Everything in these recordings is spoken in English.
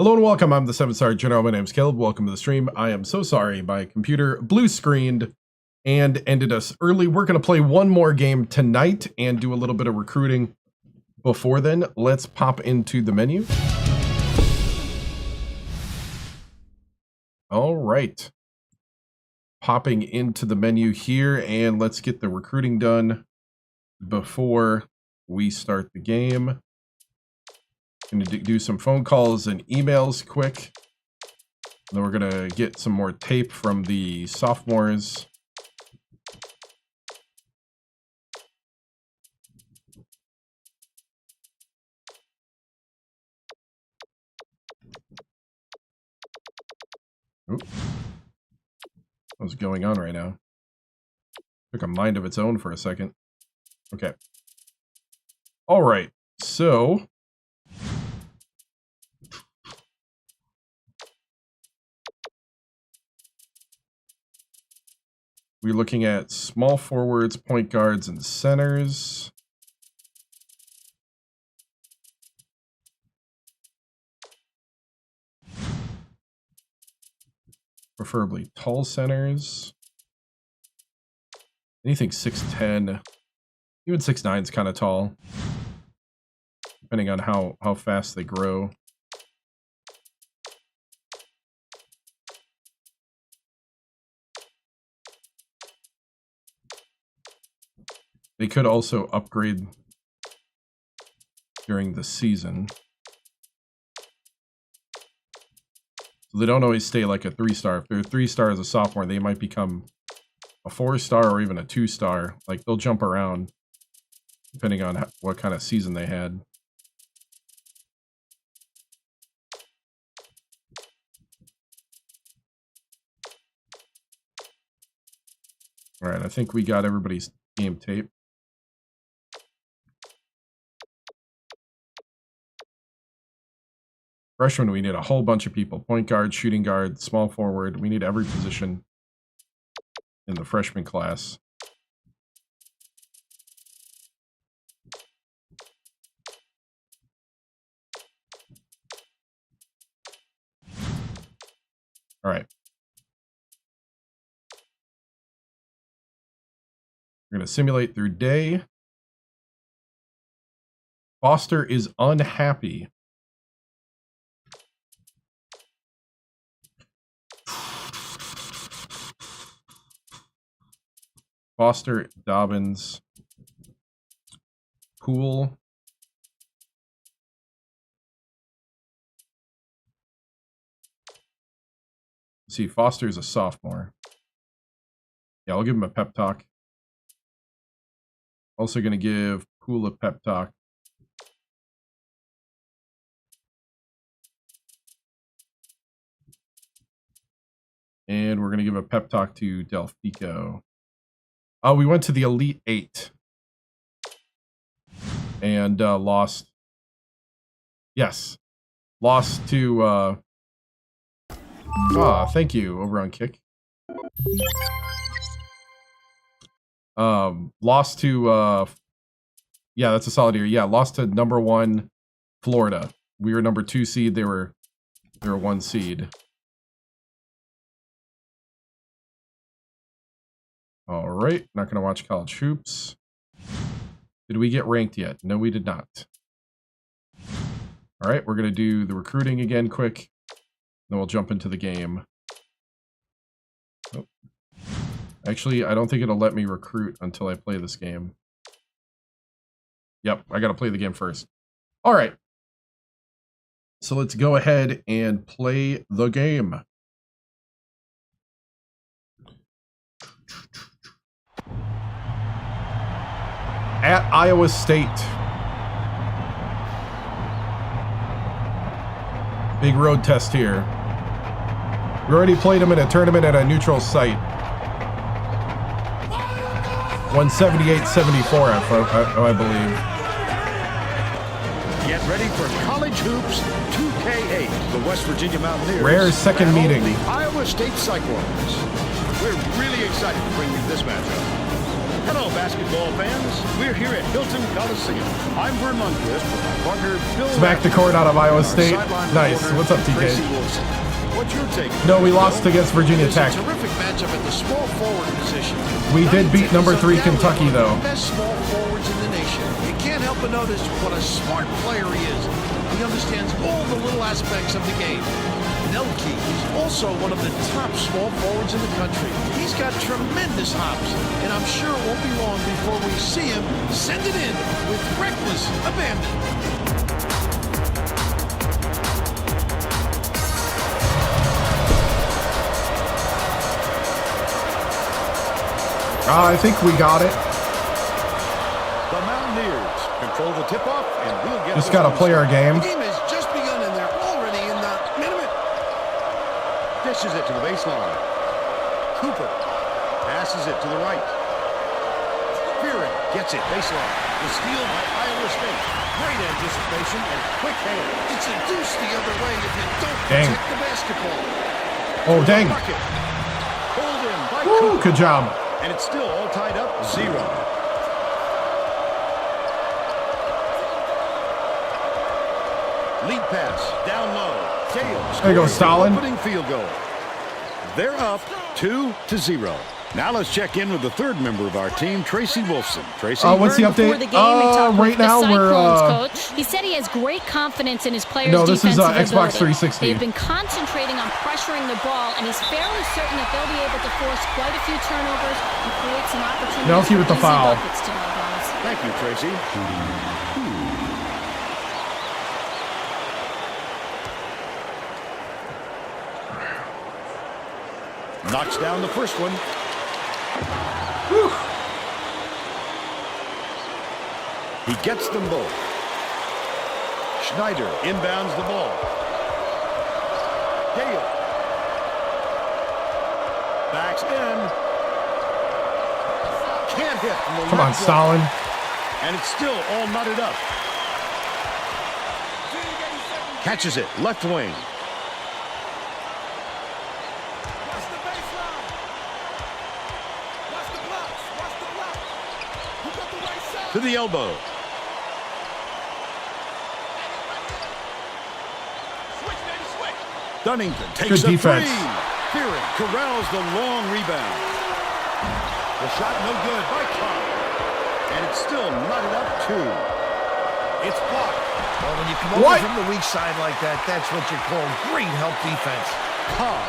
Hello and welcome, I'm the 7-Star General, my name's Caleb, welcome to the stream. I am so sorry, my computer blue screened and ended us early. We're going to play one more game tonight and do a little bit of recruiting. Before then, let's pop into the menu. All right. Popping into the menu here, and let's get the recruiting done before we start the game. Going to do some phone calls and emails quick. And then we're going to get some more tape from the sophomores. Oop. What's going on right now? Took a mind of its own for a second. Okay. All right. So we're looking at small forwards, point guards, and centers. Preferably tall centers. Anything 6'10", even 6'9" is kind of tall, depending on how fast they grow. They could also upgrade during the season. So they don't always stay like a 3-star. If they're a 3-star as a sophomore, they might become a 4-star or even a 2-star. Like, they'll jump around depending on what kind of season they had. All right, I think we got everybody's game tape. Freshman, we need a whole bunch of people. Point guard, shooting guard, small forward. We need every position in the freshman class. All right. We're going to simulate through day. Foster is unhappy. Foster, Dobbins, Poole. Let's see, Foster is a sophomore. Yeah, I'll give him a pep talk. Also going to give Poole a pep talk. And we're going to give a pep talk to Delfico. Oh, we went to the Elite 8 and lost. Yes, lost to. Thank you over on Kick. Lost to. Yeah, that's a solid year. Yeah, lost to #1 Florida. We were #2 seed. They were 1 seed. All right, not going to watch college hoops. Did we get ranked yet? No, we did not. All right, we're going to do the recruiting again quick. Then we'll jump into the game. Oh. Actually, I don't think it'll let me recruit until I play this game. Yep, I got to play the game first. All right. So let's go ahead and play the game. At Iowa State. Big road test here. We already played them in a tournament at a neutral site. 178-74, I believe. Get ready for College Hoops 2K8. The West Virginia Mountaineers. Rare second meeting. The Iowa State Cyclones. We're really excited to bring you this matchup. Hello, basketball fans. We're here at Hilton Coliseum. I'm Vern Lundquist with my partner, Bill. Smacked the court out of Iowa State. Nice. What's up, TK? What's your take? No, we lost against Virginia Tech. Terrific matchup at the small forward position. We did beat number 3 Kentucky, though. Best small forwards in the nation. You can't help but notice what a smart player he is. He understands all the little aspects of the game. Nelke is also one of the top small forwards in the country. He's got tremendous hops, and I'm sure it won't be long before we see him send it in with reckless abandon. I think we got it. The Mountaineers control the tip-off, and we'll get Just got to play our game. The game has just begun, and they're already in the minute. Dishes it to the baseline. Cooper passes it to the right. Fearing gets it baseline. The steal by Iowa State. Great anticipation and quick hands. It's a deuce the other way if you don't Dang. protect the basketball. Oh, dang. Pulled in by Woo, Cooper. good job. And it's still all tied up 0. Lead pass down low. Gale There you go, scores the Stalin. opening field goal. They're up 2-0. Now let's check in with the third member of our team, Tracy Wolfson. Tracy, What's the Before update? the game, we talked Right with the now we're Cyclones coach. He said he has great confidence in his players' No, this is, defensive Xbox ability. 360. They've been concentrating on pressuring the ball, and he's fairly certain that they'll be able to force quite a few turnovers and create some opportunities. Nelke with the for easy foul. buckets tonight, guys. thank you, Tracy. Knocks down the first one. Whew. He gets them both. Schneider inbounds the ball. Gale. Backs in. Can't hit from the Come on, left wall. Stalin. And it's still all knotted up. Catches it, left wing. To the elbow. Dunnington takes Good a defense. three. Fearing corrals the long rebound. The shot no good by Cobb. And it's still knotted up 2. It's blocked. Well, when you come What? over from the weak side like that, that's what you call great help defense. Cobb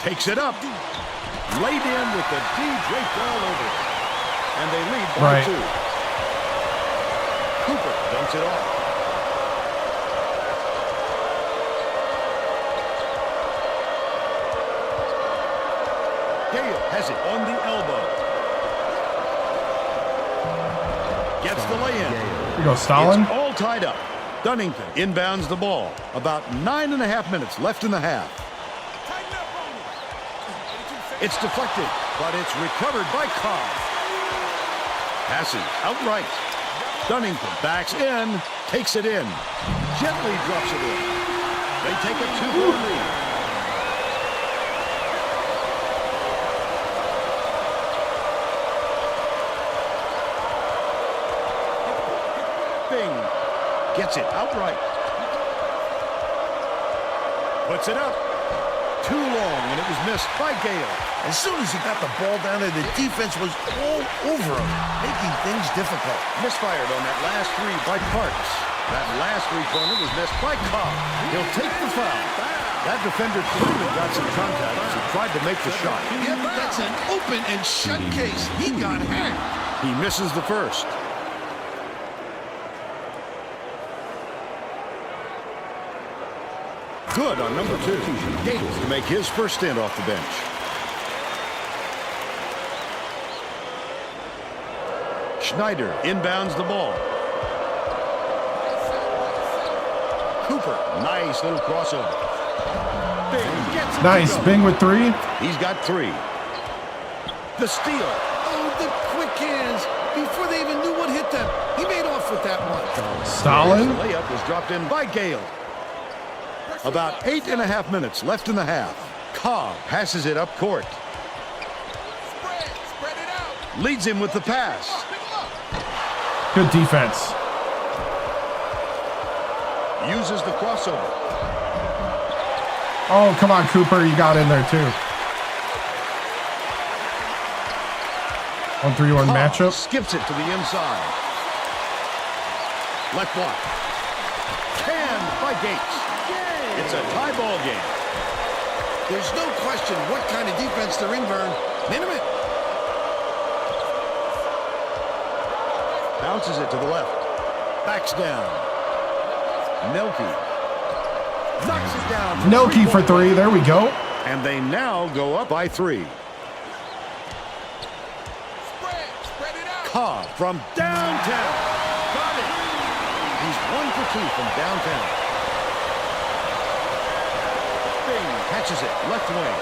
takes it up. Laid in with the D draped all over it. And they lead by Right. 2. Cooper dumps it off. Gale has it on the elbow. Gets the lay-in. Here you go, Stalin. It's all tied up. Dunnington inbounds the ball. About 9.5 minutes left in the half. It's deflected, but it's recovered by Cobb. Passing outright. Dunnington backs in, takes it in. Gently drops it in. They take a 2-goal lead. Bing gets it outright. Puts it up. Too long, and it was missed by Gale. As soon as he got the ball down there, the defense was all over him, making things difficult. Misfired on that last three by Parks. That last three-pointer was missed by Cobb. He'll take the foul. That defender clearly got some contact as he tried to make the shot. Yeah, but that's an open and shut case. He got hacked. He misses the first. Good on number 2. Gates to make his first stint off the bench. Schneider inbounds the ball. Cooper, nice little crossover. Bing gets it. Nice. Bing with 3. He's got 3. The steal. Oh, the quick hands. Before they even knew what hit them, he made off with that one. Stalin. The layup was dropped in by Gale. About 8.5 minutes left in the half. Cobb passes it up court. leads him with the pass. Good defense. Uses the crossover. Oh, come on, Cooper. You got in there, too. 1-3-1 matchup. Skips it to the inside. Left block. Canned by Gates. It's a tie ball game. There's no question what kind of defense they're in, Vern. Minimum. Bounces it to the left. Backs down. Nelke. Knocks it down. Nelke for 3. There we go. And they now go up by 3. Cobb from downtown. Got it. He's 1 for 2 from downtown. Bing catches it. Left wing.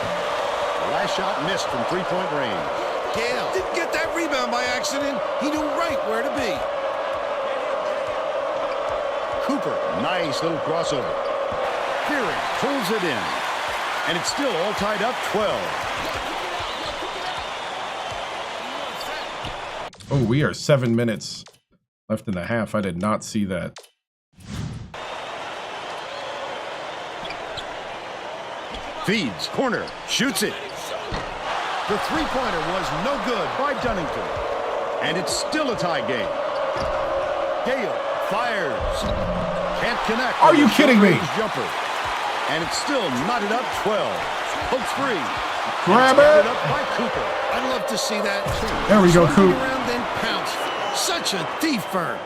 The last shot missed from 3-point range. Gale didn't get that rebound by accident. He knew right where to be. Cooper, nice little crossover. Fearing pulls it in. And it's still all tied up 12. Oh, we are 7 minutes left in the half. I did not see that. Feeds, corner, shoots it. The three-pointer was no good by Dunnington. And it's still a tie game. Gale fires. Can't connect. Are you kidding me? Jumper. And it's still knotted up 12. Hooks free. Grab Knotted it. up by Cooper. I'd love to see that. There we go, Swung Coop. around then pounce. Such a thief, Vern.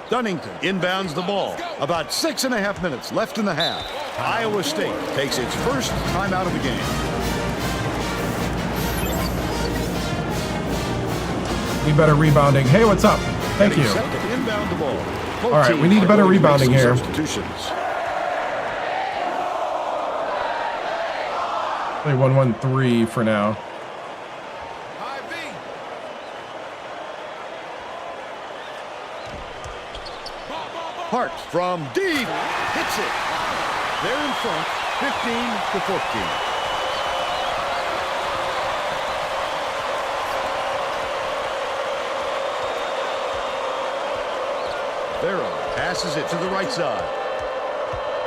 Dunnington inbounds the ball. About 6.5 minutes left in the half. Iowa State takes its first time out of the game. Need better rebounding. Hey, what's up? Thank you. Set to inbound the ball. Both All right, teams we need are better going to make rebounding some here. Substitutions. Play 1-1-3 for now. Hart from deep. Hits it. They're in front, 15-14. Barrow passes it to the right side.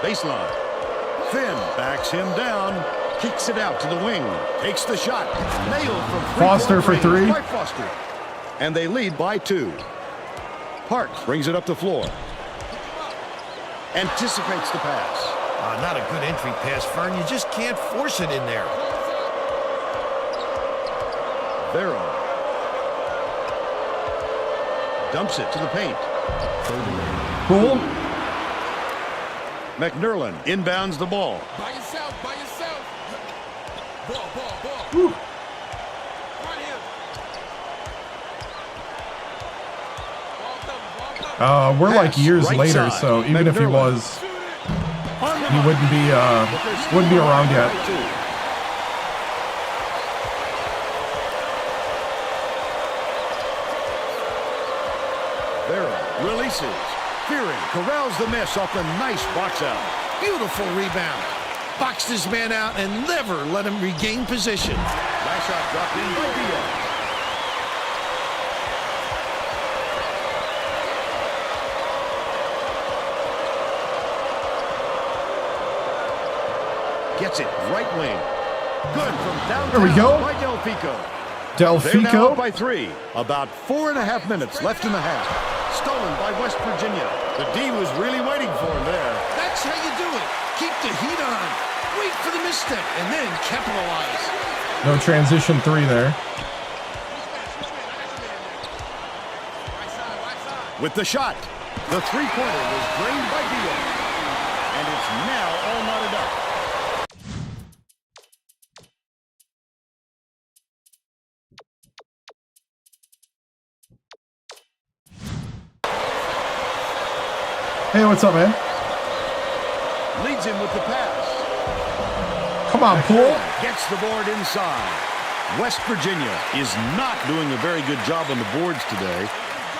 Baseline. Finn backs him down. Kicks it out to the wing. Takes the shot. Nailed from Foster for 3. by Foster. And they lead by 2. Hart brings it up the floor. Anticipates the pass. Not a good entry pass, Fern. You just can't force it in there. Barrow dumps it to the paint. Cool. McNerlin inbounds the ball. By yourself, by yourself. Ball. Whew. Right here. We're like Pass, years right later, side. so even if he McNerlin. was, On the he mark. wouldn't be around yet. Barrow releases. Fearing corrals the miss off the nice box out. Beautiful rebound. Boxed his man out and never let him regain position. Last shot dropped in by Diaz. Gets it right wing. Good from downtown. There we go. By Delfico. They're now Delfico. up by 3. About 4.5 minutes left in the half. Stolen by West Virginia. The D was really waiting for him there. That's how you do it. Keep the heat on. Wait for the misstep and then capitalize. No transition 3 there. With the shot. The three-pointer was drained by Diaz. And it's now all knotted up. Hey, what's up, man? Leads him with the pass. Come on, Poole. Gets the board inside. West Virginia is not doing a very good job on the boards today.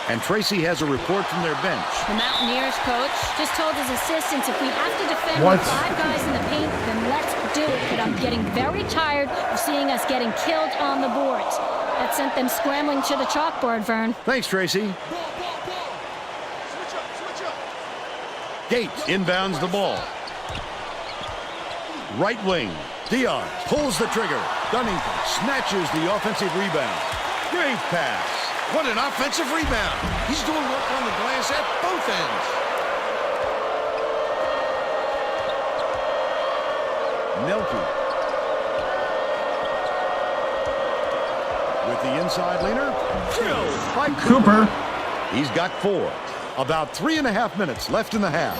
And Tracy has a report from their bench. The Mountaineers coach just told his assistants, if we have to defend What? with 5 guys in the paint, then let's do it. But I'm getting very tired of seeing us getting killed on the boards. That sent them scrambling to the chalkboard, Vern. Thanks, Tracy. Switch up. Gates inbounds the ball. Right wing. Dion pulls the trigger. Dunnington snatches the offensive rebound. Great pass. What an offensive rebound. He's doing work on the glass at both ends. Nelke. With the inside leaner. Drilled by Cooper. He's got 4. About 3.5 minutes left in the half.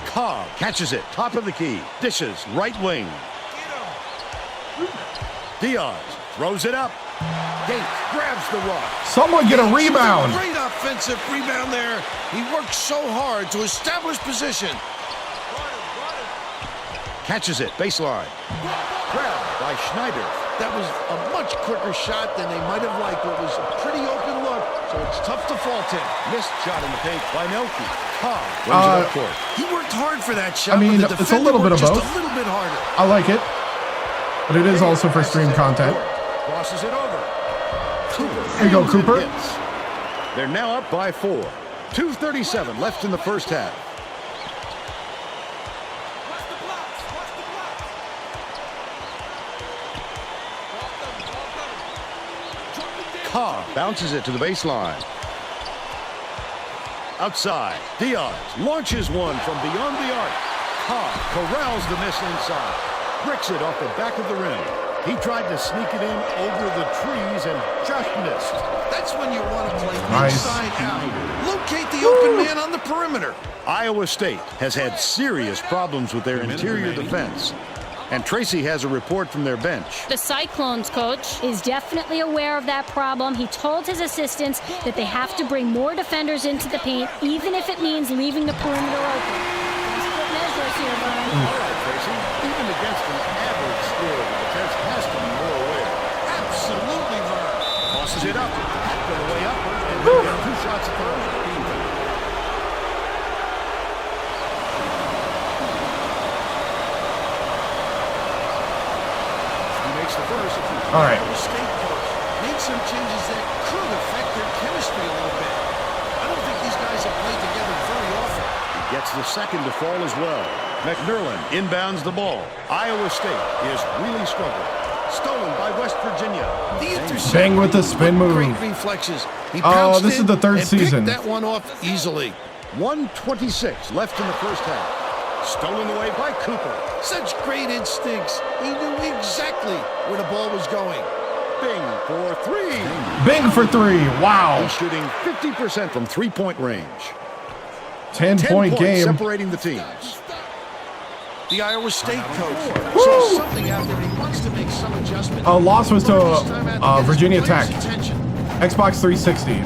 Cobb catches it. Top of the key. Dishes. Right wing. Diaz throws it up. Gates grabs the rock. Someone get a rebound. Great offensive rebound there. He worked so hard to establish position. Catches it. Baseline. Grabbed by Schneider. That was a much quicker shot than they might have liked. It was a pretty open look, so it's tough to fault him. Missed shot in the paint by Nelke. Cobb wins it up court. He worked hard for that shot. I mean, but the it's a little bit of defender both. worked just a little bit harder. I like it. But it is also for stream content. Crosses it over. Cooper. There you go, Cooper. Hits. They're now up by 4. 2:37 left in the first half. Watch the blocks. Watch the blocks. Cobb bounces it to the baseline. Outside. Diaz launches one from beyond the arc. Cobb corrals the miss inside. Bricks it off the back of the rim. He tried to sneak it in over the trees and just missed. That's when you want to play Nice. inside out. Locate the open man on the perimeter. Iowa State has had serious problems with their interior defense. And Tracy has a report from their bench. The Cyclones coach is definitely aware of that problem. He told his assistants that they have to bring more defenders into the paint, even if it means leaving the perimeter open. Desperate measures here, Vern. All right, Tracy. Even against an average score, the defense has to be more aware. Absolutely, Vern. Tosses it up. After the way upward, and they get 2 shots at the rim. He makes the first. All right. The state coach made some changes that could affect their chemistry a little bit. I don't think these guys have played together very often. He gets the second to fall as well. McNerlin inbounds the ball. Iowa State is really struggling. Stolen by West Virginia. The interception. Bang with the spin move. Great reflexes. He Oh, pounced this is in the third and picked season. that one off easily. 1:26 left in the first half. Stolen away by Cooper. Such great instincts. He knew exactly where the ball was going. Bing for 3. Bing for 3. Wow. He's shooting 50% from three-point range. 10-point points game. separating the teams. The Iowa State coach saw something out there. He wants to make some adjustment. Loss was to First time out to get Virginia his players' Tech. attention. Xbox 360.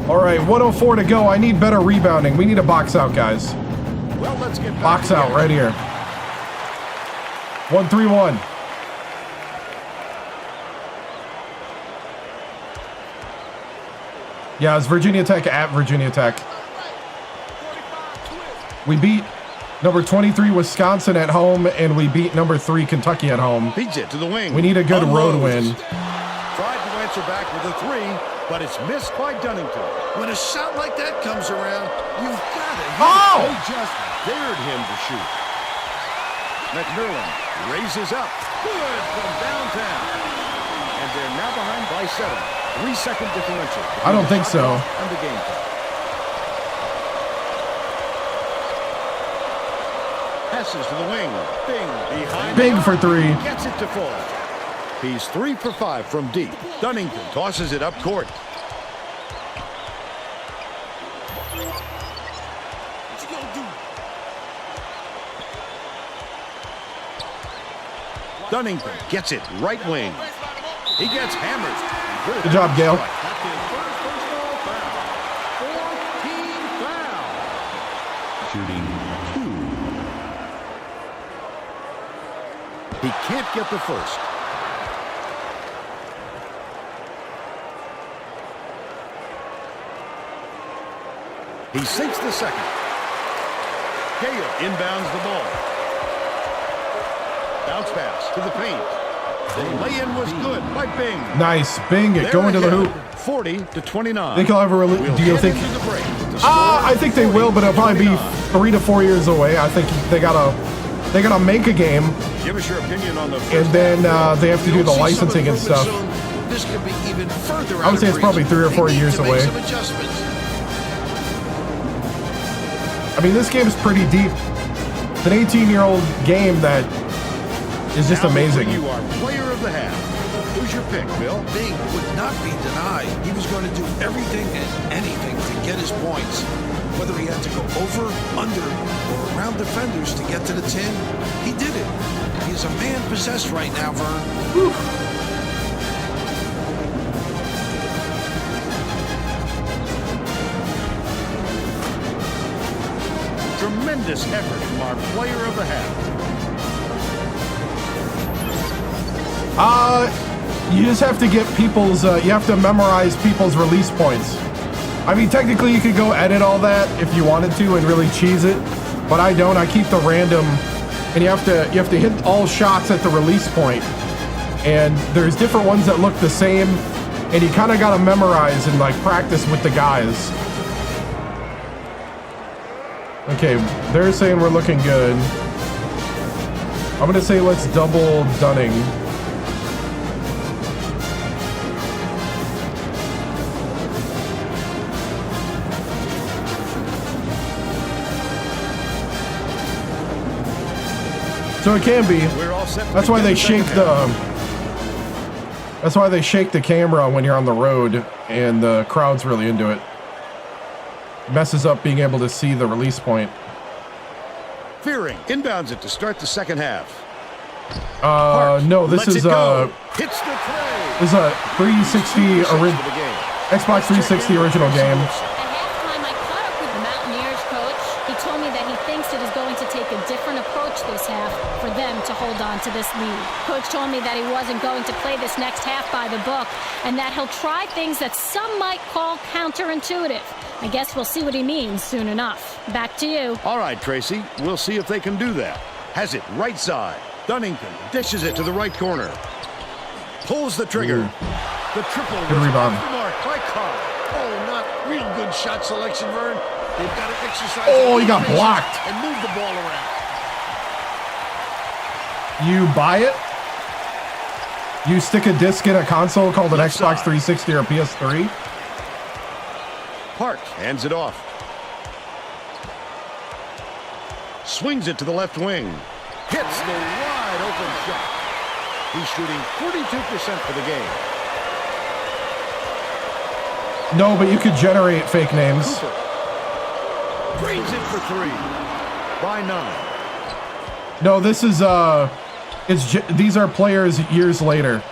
All right, 104 to go. I need better rebounding. We need a box out, guys. Well, let's get back Box out together. right here. 1-3-1. Yeah, it's Virginia Tech at Virginia Tech. We beat number 23 Wisconsin at home, and we beat number 3 Kentucky at home. Beats it to the wing. We need a good road win. Tried to answer back with a 3, but it's missed by Dunnington. When a shot like that comes around, you've got to hit Oh! They just dared him to shoot. McNerlin raises up. Good from downtown. And they're now behind by 7. 3-second differential. I don't think so. And the game clock. Passes to the wing. Bing behind. Bing for 3. Gets it to fall. He's 3 for 5 from deep. Dunnington tosses it up court. What you gonna do? Dunnington gets it right wing. He gets hammered. Good job, Gail. Shooting 2. He can't get the first. He sinks the second. Gale inbounds the ball. Bounce pass to the paint. The lay-in was good by Bing. Nice. Bing it. Go into the hoop. 40-29. Think he'll ever really? We'll Do you head think? into the break with the I score think they will, but it'll probably be 40-29. 3 to 4 years away. I think they gotta make a game, Give us your opinion on the first and then half. they have to do the licensing and stuff. This could be even further. I would say it's probably 3 or 4 years away. Some adjustments. I mean, this game is pretty deep. It's an 18-year-old game that is just Now we'll amazing. bring you our player of the half. Who's your pick, Bill? Bing would not be denied. He was going to do everything and anything to get his points. Whether he had to go over, under, or around defenders to get to the 10, he did it. He is a man possessed right now, Vern. Tremendous effort from our player of the half. You just have to get people's, you have to memorize people's release points. I mean, technically you could go edit all that if you wanted to and really cheese it, but I don't. I keep the random, and you have to hit all shots at the release point. And there's different ones that look the same, and you kind of got to memorize and like practice with the guys. Okay, they're saying we're looking good. I'm gonna say let's double Dunning. So it can be. We're all set. That's why they second shake half. That's why they shake the camera when you're on the road, and the crowd's really into it. Messes up being able to see the release point. Fearing inbounds it to start the second half. No, this Lets is it go. Hits the tray. a 360 For the game. Xbox 360 original game. At halftime, I caught up with the Mountaineers coach. He told me that he thinks it is going to take a different approach this half for them to hold on to this lead. Coach told me that he wasn't going to play this next half by the book, and that he'll try things that some might call counterintuitive. I guess we'll see what he means soon enough. Back to you. All right, Tracy. We'll see if they can do that. Has it right side. Dunnington dishes it to the right corner. Pulls the trigger. Ooh. The triple Good was rebound. off the mark by Carr. Oh, not real good shot selection, Vern. They've got to exercise. Oh, he got patience blocked. and move the ball around. You buy it? You stick a disc in a console called an Left Xbox side. 360 or PS3? Park hands it off. Swings it to the left wing. Hits the wide open shot. He's shooting 42% for the game. No, but you could generate fake names. Cooper drains it for 3. By 9. No, this is these are players years later.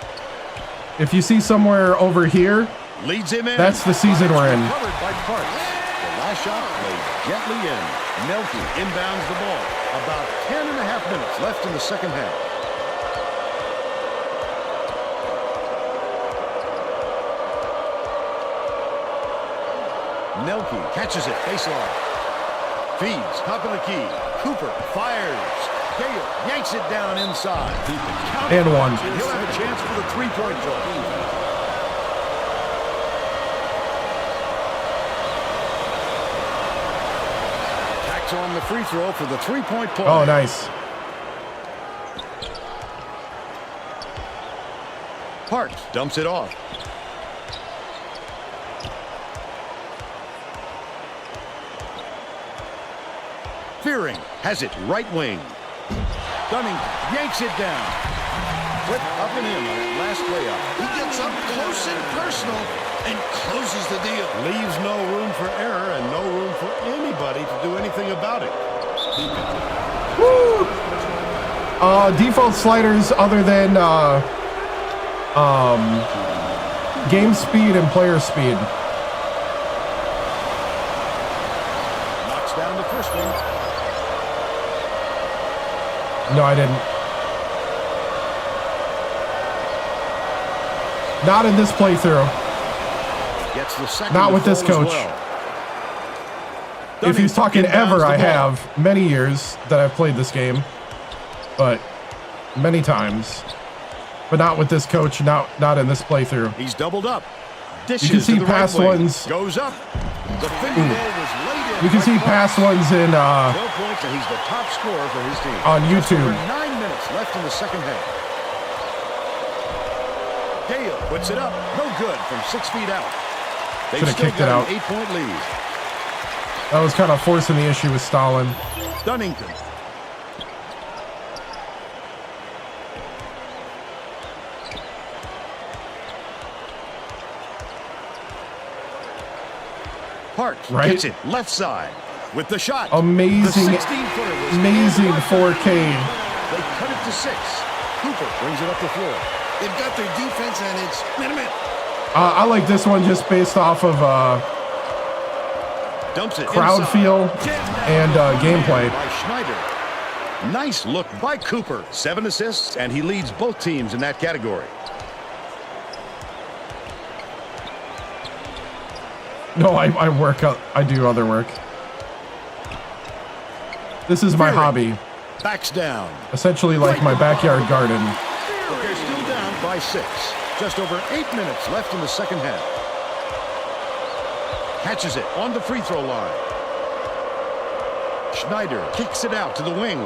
If you see somewhere over here, Leads him in. that's the season we're in. Covered by Parks. The last shot laid gently in. Nelke inbounds the ball. About 10 and a half minutes left in the second half. Nelke catches it baseline. Feeds top of the key. Cooper fires. Gale yanks it down inside. He can count And it. one. He'll have a chance for the three-point try. Tacks on the free throw for the three-point play. Oh, nice. Parks dumps it off. Fearing has it right wing. Dunning yanks it down. Flip up and in on that last layup. He gets up close and personal and closes the deal. Leaves no room for error and no room for anybody to do anything about it. Woo! Default sliders other than game speed and player speed. Knocks down the first one. No, I didn't. Not in this playthrough. Gets the second. Not to with this fall as coach. well. if he's talking Inbounds ever, the I ball. have many years that I've played this game, but many times, but not with this coach, not in this playthrough. He's doubled up. Dishes You can see to the past right wing. ones. Goes up. The finger roll was laid in. You can by see Clark. past ones in 12 points, and he's the top scorer for his team. on Just YouTube. over 9 minutes left in the second half. Gale puts it up. No good from 6 feet out. They've Should've still kicked it got out. an 8-point lead. That was kind of forcing the issue with Stalin. Dunnington. Park Right? gets it left side with the shot. Amazing, The 16-footer was amazing nailed. 4K. They cut it to 6. Cooper brings it up the floor. They've got their defense, and it's minute. I like this one just based off of Dumps it crowd inside. feel and gameplay. By Schneider. Nice look by Cooper. 7 assists, and he leads both teams in that category. No, I work. I do other work. This is my Fury hobby. Backs down. Essentially like my backyard garden. But they're still down by 6. Just over 8 minutes left in the second half. Catches it on the free throw line. Schneider kicks it out to the wing.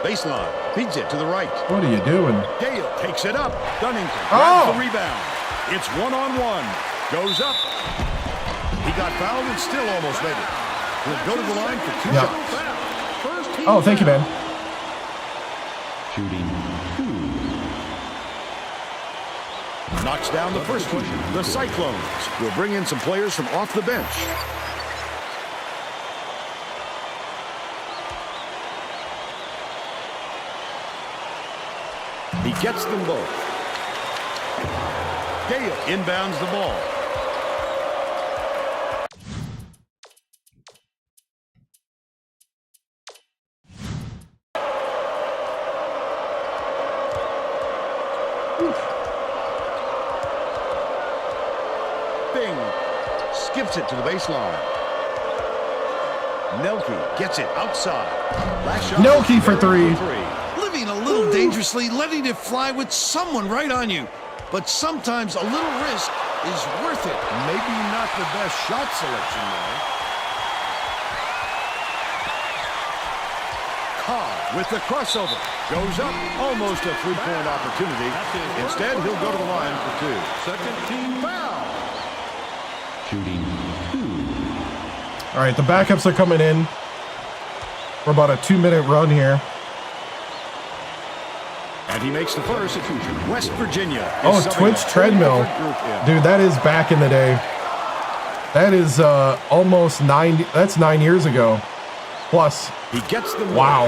Baseline. Feeds it to the right. What are you doing? Gale takes it up. Dunnington Oh! grabs the rebound. It's one-on-one. Goes up. He got fouled and still almost made it. He'll go to the line for 2 Yep. shots. First team Oh, thank you, man. knocks down the first one. The Cyclones will bring in some players from off the bench. He gets them both. Gale inbounds the ball. Bing skips it to the baseline. Nelke gets it outside. Last shot. Nelke for three. Living a little dangerously, letting it fly with someone right on you. But sometimes a little risk is worth it. Maybe not the best shot selection there. Cobb with the crossover. Goes up. Almost a three-point opportunity. Instead, he'll go to the line for 2. Second team foul. All right, the backups are coming in. We're about a 2-minute run here. And he makes the first. West Virginia. is Oh, subbing Twitch a whole treadmill. different group in. Dude, that is back in the day. That is almost 9. That's 9 years ago. Plus. He gets the Wow.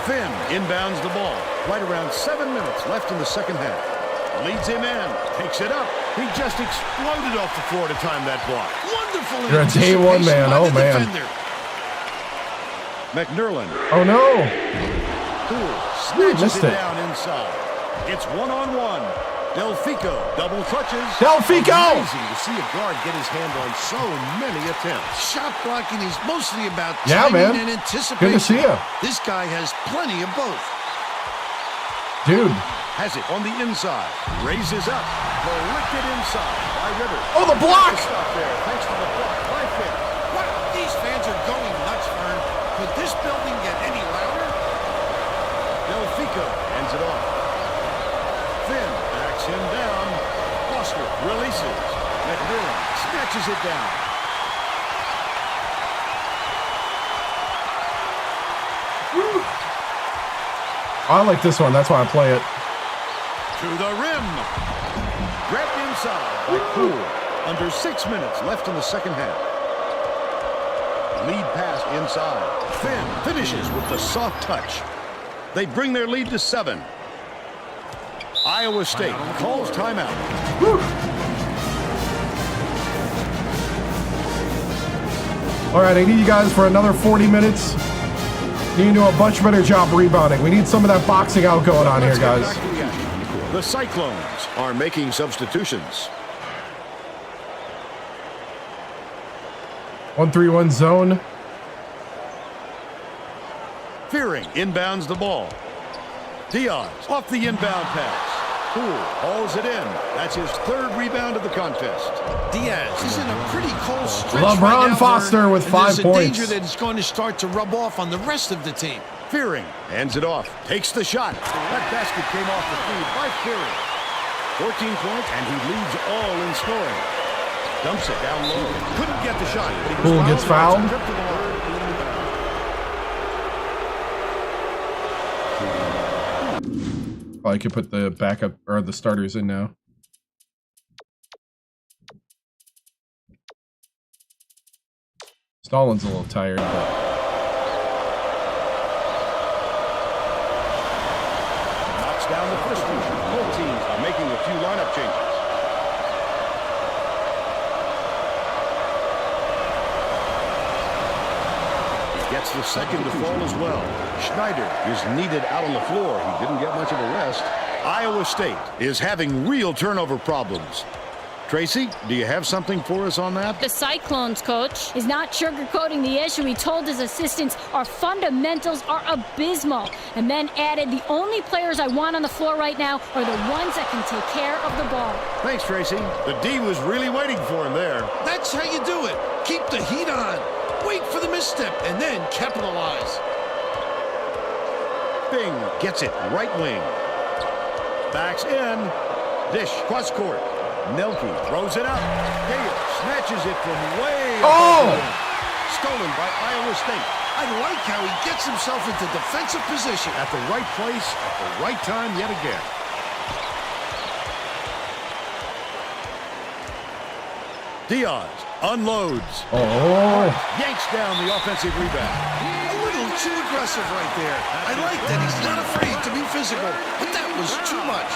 Finn inbounds the ball. Right around 7 minutes left in the second half. Leads him in. Takes it up. He just exploded off the floor to time that block. Wonderful. You're a day one man. anticipation by Oh, the man. defender. McNerlin. Oh, no. Poole snatches missed it it. down inside. It's one-on-one. Delfico double clutches. Delfico! Amazing to see a guard get his hand on so many attempts. Shot blocking is mostly about Yeah, timing man. and anticipation. Good to see ya. This guy has plenty of both. Dude. Has it on the inside. Raises up. Collected inside by Rivers. Oh, the block! Stop there. Thanks to the block by Finn. Wow, these fans are going nuts, Fern. Could this building get any louder? Delfico ends it off. Finn backs him down. Foster releases. McMillan snatches it down. I like this one. That's why I play it. To the rim. Grabbed inside by Poole. Under 6 minutes left in the second half. Lead pass inside. Finn finishes with the soft touch. They bring their lead to 7. Iowa State calls timeout. All right, I need you guys for another 40 minutes. You need to do a much better job rebounding. We need some of that boxing out going on here, Let's get guys. back to the action. The Cyclones are making substitutions. 1-3-1 zone. Fearing inbounds the ball. Diaz off the inbound pass. Poole hauls it in. That's his third rebound of the contest. Diaz is in a pretty cold stretch LeBron right now, Foster Vern, with and 5 there's a points. danger that it's going to start to rub off on the rest of the team. Fearing hands it off. Takes the shot. That basket came off the feed by Fearing. 14 points, and he leads all in scoring. Dumps it down low. Couldn't get the shot. But he was Poole gets fouled. Trip to the line. Oh, I could put the backup or the starters in now. Stalin's a little tired, but Knocks down the first one. Both teams are making a few lineup changes. He gets the second to fall as well. Schneider is needed out on the floor. He didn't get much of a rest. Iowa State is having real turnover problems. Tracy, do you have something for us on that? The Cyclones coach is not sugarcoating the issue. He told his assistants our fundamentals are abysmal, and then added, the only players I want on the floor right now are the ones that can take care of the ball. Thanks, Tracy. The D was really waiting for him there. That's how you do it. Keep the heat on. Wait for the misstep and then capitalize. Bing gets it right wing. Backs in. Dish cross court. Nelke throws it up. Gale snatches it from way above the rim. Stolen by Iowa State. I like how he gets himself into defensive position. At the right place, at the right time yet again. Diaz unloads. oh, Yanks down the offensive rebound. A little too aggressive right there. I like that he's not afraid to be physical, but that was too much.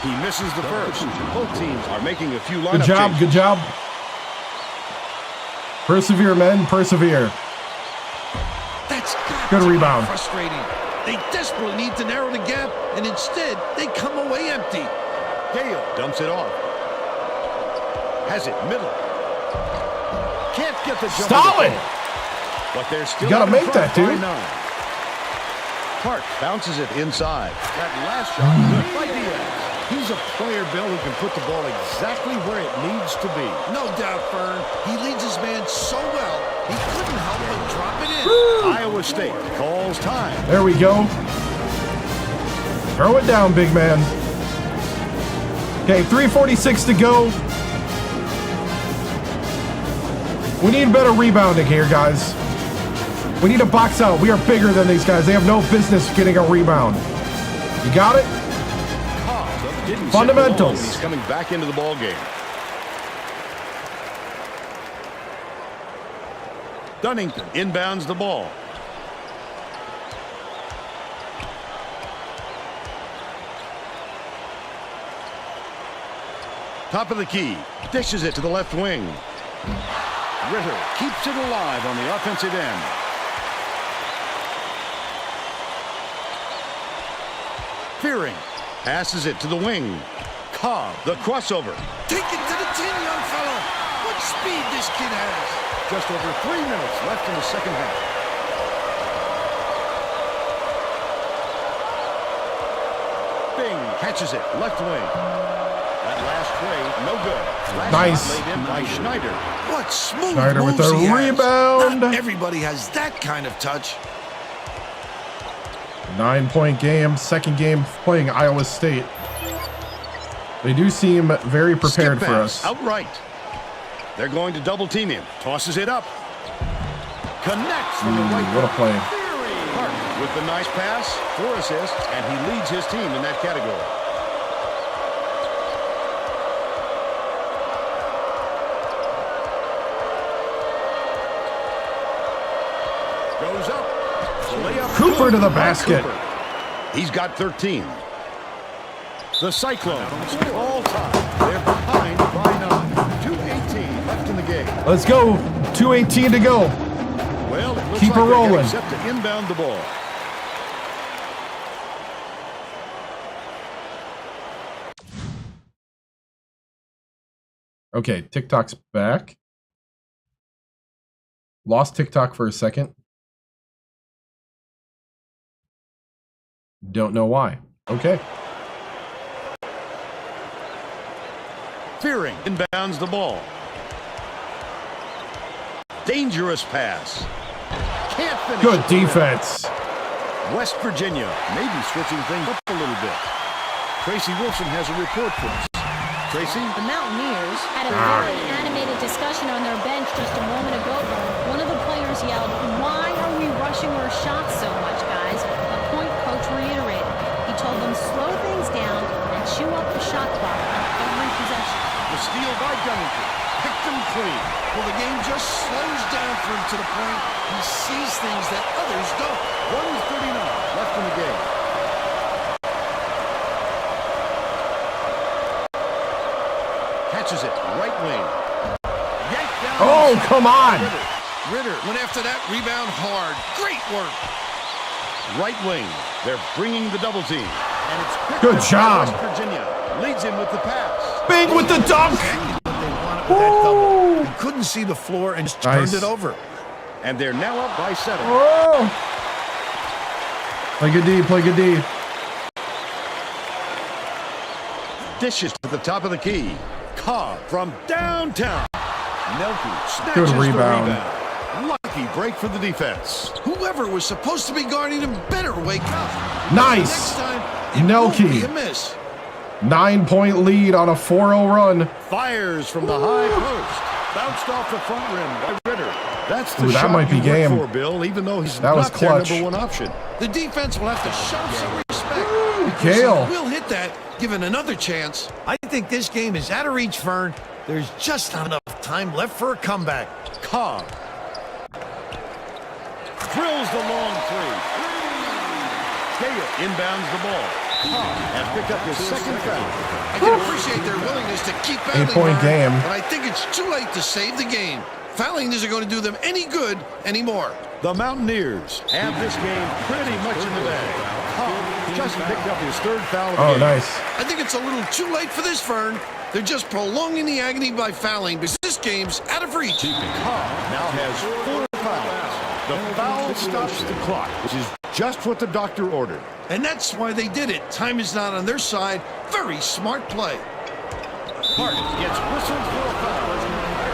He misses the first. Both teams are making a few lineup good job, changes. good job. Persevere, men, persevere. That's got Good to be rebound. frustrating. They desperately need to narrow the gap, and instead they come away empty. Gale dumps it off. Has it middle. Can't get the jump. Stalin! But they're still You gotta out in make front that, by dude. 9. Park bounces it inside. That last shot good by Diaz. He's a player, Bill, who can put the ball exactly where it needs to be. No doubt, Fern. He leads his man so well, he couldn't help but drop it in. Iowa State calls time. There we go. Throw it down, big man. Okay, 3:46 to go. We need better rebounding here, guys. We need to box out. We are bigger than these guys. They have no business getting a rebound. You got it? Didn't sit Fundamentals. long. He's coming back into the ball game. Dunnington inbounds the ball. Top of the key. Dishes it to the left wing. Ritter keeps it alive on the offensive end. Fearing passes it to the wing. Cobb, the crossover. Take it to the 10, young fellow. What speed this kid has. Just over 3 minutes left in the second half. Bing catches it, left wing. That last play, no good. Last Nice. shot laid in by Schneider. What smooth Schneider with moves the he has. rebound. Not everybody has that kind of touch. 9-point game, second game playing Iowa State. They do seem very prepared Skip for pass, us. outright. They're going to double team him. Tosses it up. Connects from the right. What a play. Park with the nice pass, 4 assists, and he leads his team in that category. Goes up. Layup Cooper good to the by basket. Cooper. He's got 13. The Cyclones all time. They're behind by 9. 2:18 left in the game. Let's go. 2:18 to go. Well, it looks Keep like her they're rolling. getting set to inbound the ball. Okay, TikTok's back. Lost TikTok for a second. Don't know why. Okay. Fearing inbounds the ball. Dangerous pass. Can't finish. Good defense. West Virginia may be switching things up a little bit. Tracy Wilson has a report for us. Tracy? The Mountaineers had a very animated discussion on their bench just a moment ago. One of the players yelled, "Why are we rushing our shots so much, guys?" A point coach reiterated. He told them slow things down and chew up the shot clock on every possession. The steal by Dunnington. Picked them clean. Well, the game just slows down for him to the point he sees things that others don't. 1:39 left in the game. Catches it, right wing. Yanked down. Oh, come on. Ritter went after that rebound hard. Great work. Right wing. They're bringing the double team. And it's picked Good up by job. West Virginia leads him with the pass. Big with the dunk. What they wanted with that double. He couldn't see the floor and just turned Nice. it over. And they're now up by 7. Oh. Play good D, play good D. Dishes to the top of the key. Cobb from downtown. Nelke snatches Good the rebound. rebound. Lucky break for the defense. Whoever was supposed to be guarding him better wake up. Nice. Next time, it won't Nelke. be a miss. 9-point lead on a 4-0 run. Fires from the high post. Bounced off the front rim by Ritter. That's the Ooh, that shot might be you game. look for, Bill, even though he's That was not their clutch. number one option. The defense will have to show some respect. because Gale. We'll hit that, given another chance. I think this game is out of reach, Vern. There's just not enough time left for a comeback. Cobb drills the long three. Gale inbounds the ball. Cobb has picked up his second foul. I can appreciate their willingness to keep battling, 8-point Vern, game. but I think it's too late to save the game. Fouling isn't going to do them any good anymore. The Mountaineers have this game pretty much in the bag. Cobb just picked up his third foul of the Oh, game. nice. I think it's a little too late for this, Vern. They're just prolonging the agony by fouling because this game's out of reach. Cobb now has 4 fouls. The foul stops the clock, which is just what the doctor ordered. And that's why they did it. Time is not on their side. Very smart play. Hart gets whistled for a foul.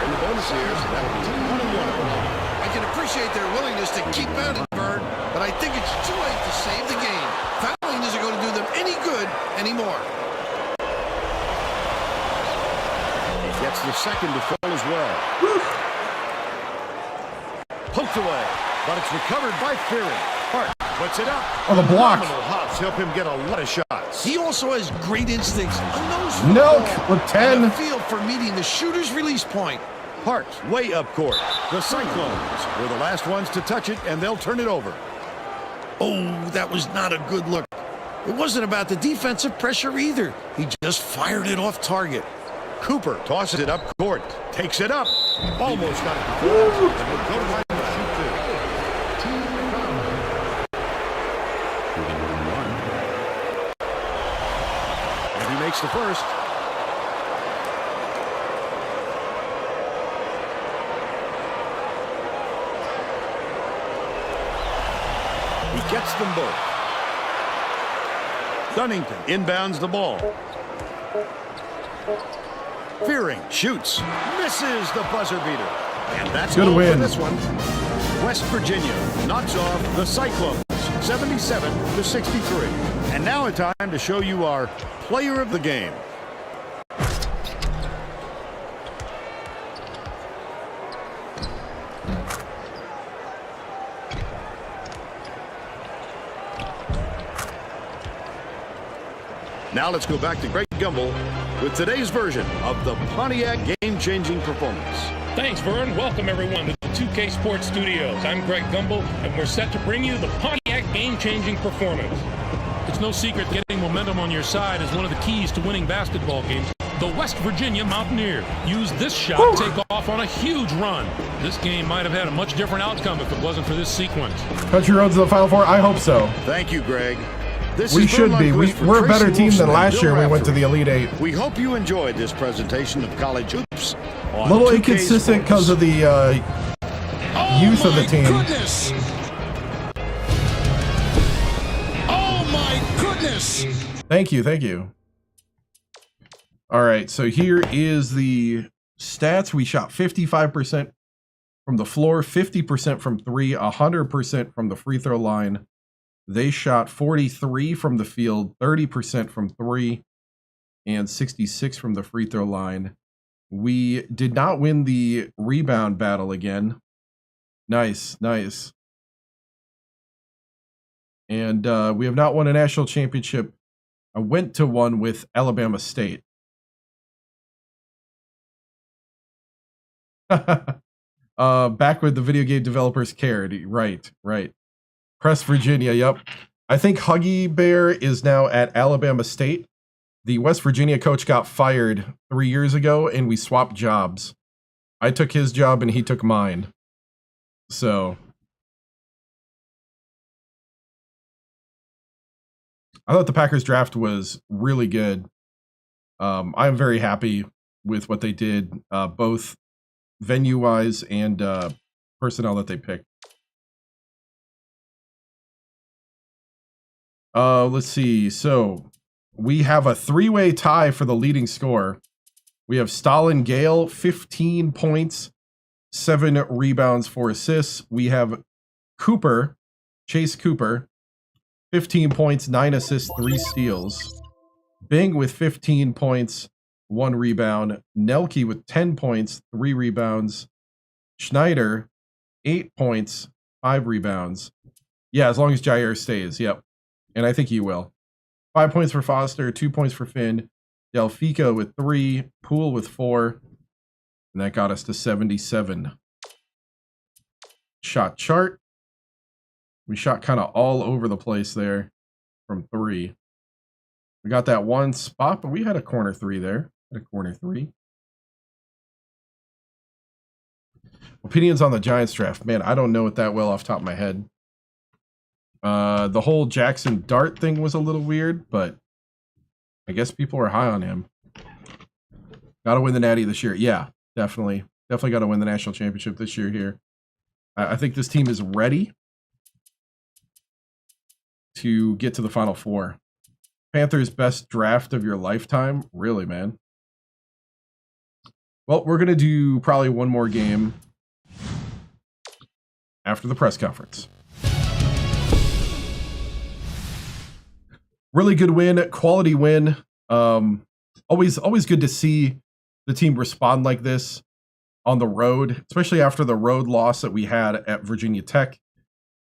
In the bonus here, so that'll be 1-1. I can appreciate their willingness to keep battling, Vern, but I think it's too late to save the game. Fouling isn't going to do them any good anymore. He gets the second to fall as well. Poked away, but it's recovered by Fearing. Hart puts it up. Oh, the block. Phenomenal hops help him get a lot of shots. He also has great instincts. A nose for Nelk the ball, with 10. and a feel for meeting the shooter's release point. Hart way up court. The Cyclones were the last ones to touch it, and they'll turn it over. Oh, that was not a good look. It wasn't about the defensive pressure either. He just fired it off target. Cooper tosses it up court. Takes it up. Almost got it. And will go to line to shoot two. And he makes the first. He gets them both. Dunnington inbounds the ball. Fearing shoots, misses the buzzer beater. And that's Good all win. for this one. West Virginia knocks off the Cyclones 77-63. And now a time to show you our player of the game. Now let's go back to Greg Gumbel with today's version of the Pontiac game-changing performance. Thanks, Vern. Welcome, everyone, to the 2K Sports Studios. I'm Greg Gumbel, and we're set to bring you the Pontiac game-changing performance. It's no secret getting momentum on your side is one of the keys to winning basketball games. The West Virginia Mountaineers used this shot to take off on a huge run. This game might have had a much different outcome if it wasn't for this sequence. Country Roads to the Final Four? I hope so. Thank you, Greg. This We is should Vern be. Lundquist for We're a better Tracy team Wolfson than and last Bill year when we went to the Raftery. Elite Eight. We hope you enjoyed this presentation of college hoops. A little inconsistent because of the youth of the team. Goodness. Oh my goodness. Thank you, thank you. All right, so here is the stats. We shot 55% from the floor, 50% from three, 100% from the free throw line. They shot 43 from the field, 30% from three, and 66 from the free throw line. We did not win the rebound battle again. Nice, nice. And we have not won a national championship. I went to one with Alabama State. Back when the video game developers cared. Right, right. Press Virginia, yep. I think Huggy Bear is now at Alabama State. The West Virginia coach got fired 3 years ago, and we swapped jobs. I took his job, and he took mine. So I thought the Packers draft was really good. I'm very happy with what they did, both venue-wise and personnel that they picked. Let's see. So we have a three-way tie for the leading scorer. We have Stalin Gale, 15 points, 7 rebounds, 4 assists. We have Cooper, Chase Cooper, 15 points, 9 assists, 3 steals. Bing with 15 points, 1 rebound. Nelke with 10 points, 3 rebounds. Schneider, 8 points, 5 rebounds. Yeah, as long as Jair stays. Yep. And I think he will. 5 points for Foster, 2 points for Finn. Delfico with 3, Poole with 4. And that got us to 77. Shot chart. We shot kind of all over the place there from 3. We got that one spot, but we had a corner 3 there. Had a corner 3. Opinions on the Giants draft. Man, I don't know it that well off the top of my head. The whole Jackson Dart thing was a little weird, but I guess people are high on him. Got to win the Natty this year. Yeah, definitely. Definitely got to win the national championship this year here. I think this team is ready to get to the Final Four. Panthers' best draft of your lifetime? Really, man? Well, we're going to do probably one more game after the press conference. Really good win, quality win. Always good to see the team respond like this on the road, especially after the road loss that we had at Virginia Tech.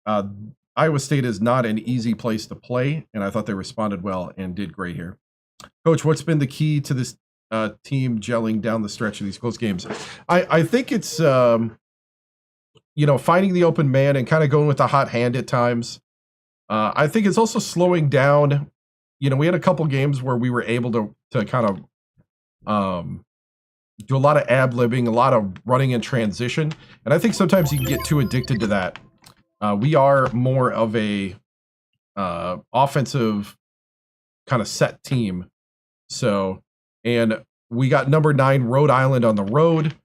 Iowa State is not an easy place to play, and I thought they responded well and did great here. Coach, what's been the key to this team gelling down the stretch of these close games? I think it's finding the open man and kind of going with the hot hand at times. I think it's also slowing down. We had a couple games where we were able to kind of do a lot of ad-libbing, a lot of running in transition. And I think sometimes you can get too addicted to that. We are more of a offensive kind of set team. So, and we got number 9 Rhode Island on the road.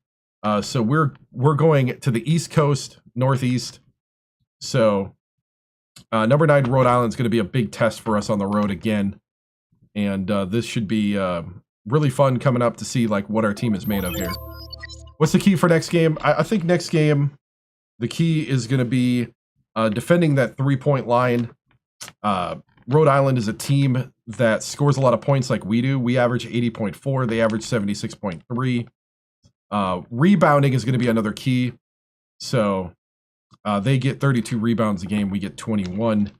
So we're going to the East Coast, Northeast. So number 9 Rhode Island is going to be a big test for us on the road again. And this should be really fun coming up to see like what our team is made of here. What's the key for next game? I think next game, the key is going to be defending that 3-point line. Rhode Island is a team that scores a lot of points like we do. We average 80.4. They average 76.3. Rebounding is going to be another key. So they get 32 rebounds a game. We get 21.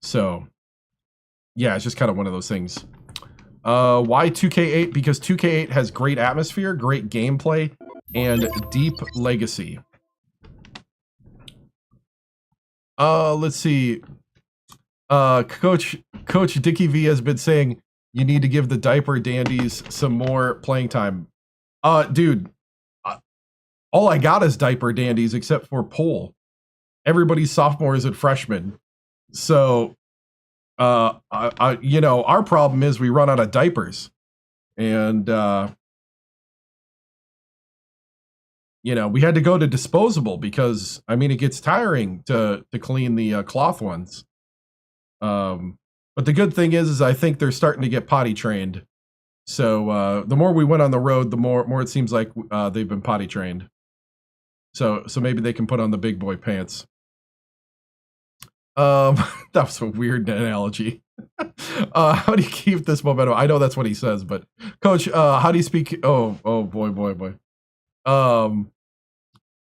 So yeah, it's just kind of one of those things. Why 2K8? Because 2K8 has great atmosphere, great gameplay, and deep legacy. Let's see. Coach Dickie V has been saying you need to give the diaper dandies some more playing time. Dude, all I got is diaper dandies except for Poole. Everybody's sophomores and freshmen. So You know, our problem is we run out of diapers, and you know, we had to go to disposable because, I mean, it gets tiring to clean the cloth ones. But the good thing is I think they're starting to get potty trained. So the more we went on the road, the more it seems like they've been potty trained. So maybe they can put on the big boy pants. That was a weird analogy. How do you keep this momentum? I know that's what he says, but Coach, how do you speak? Oh boy.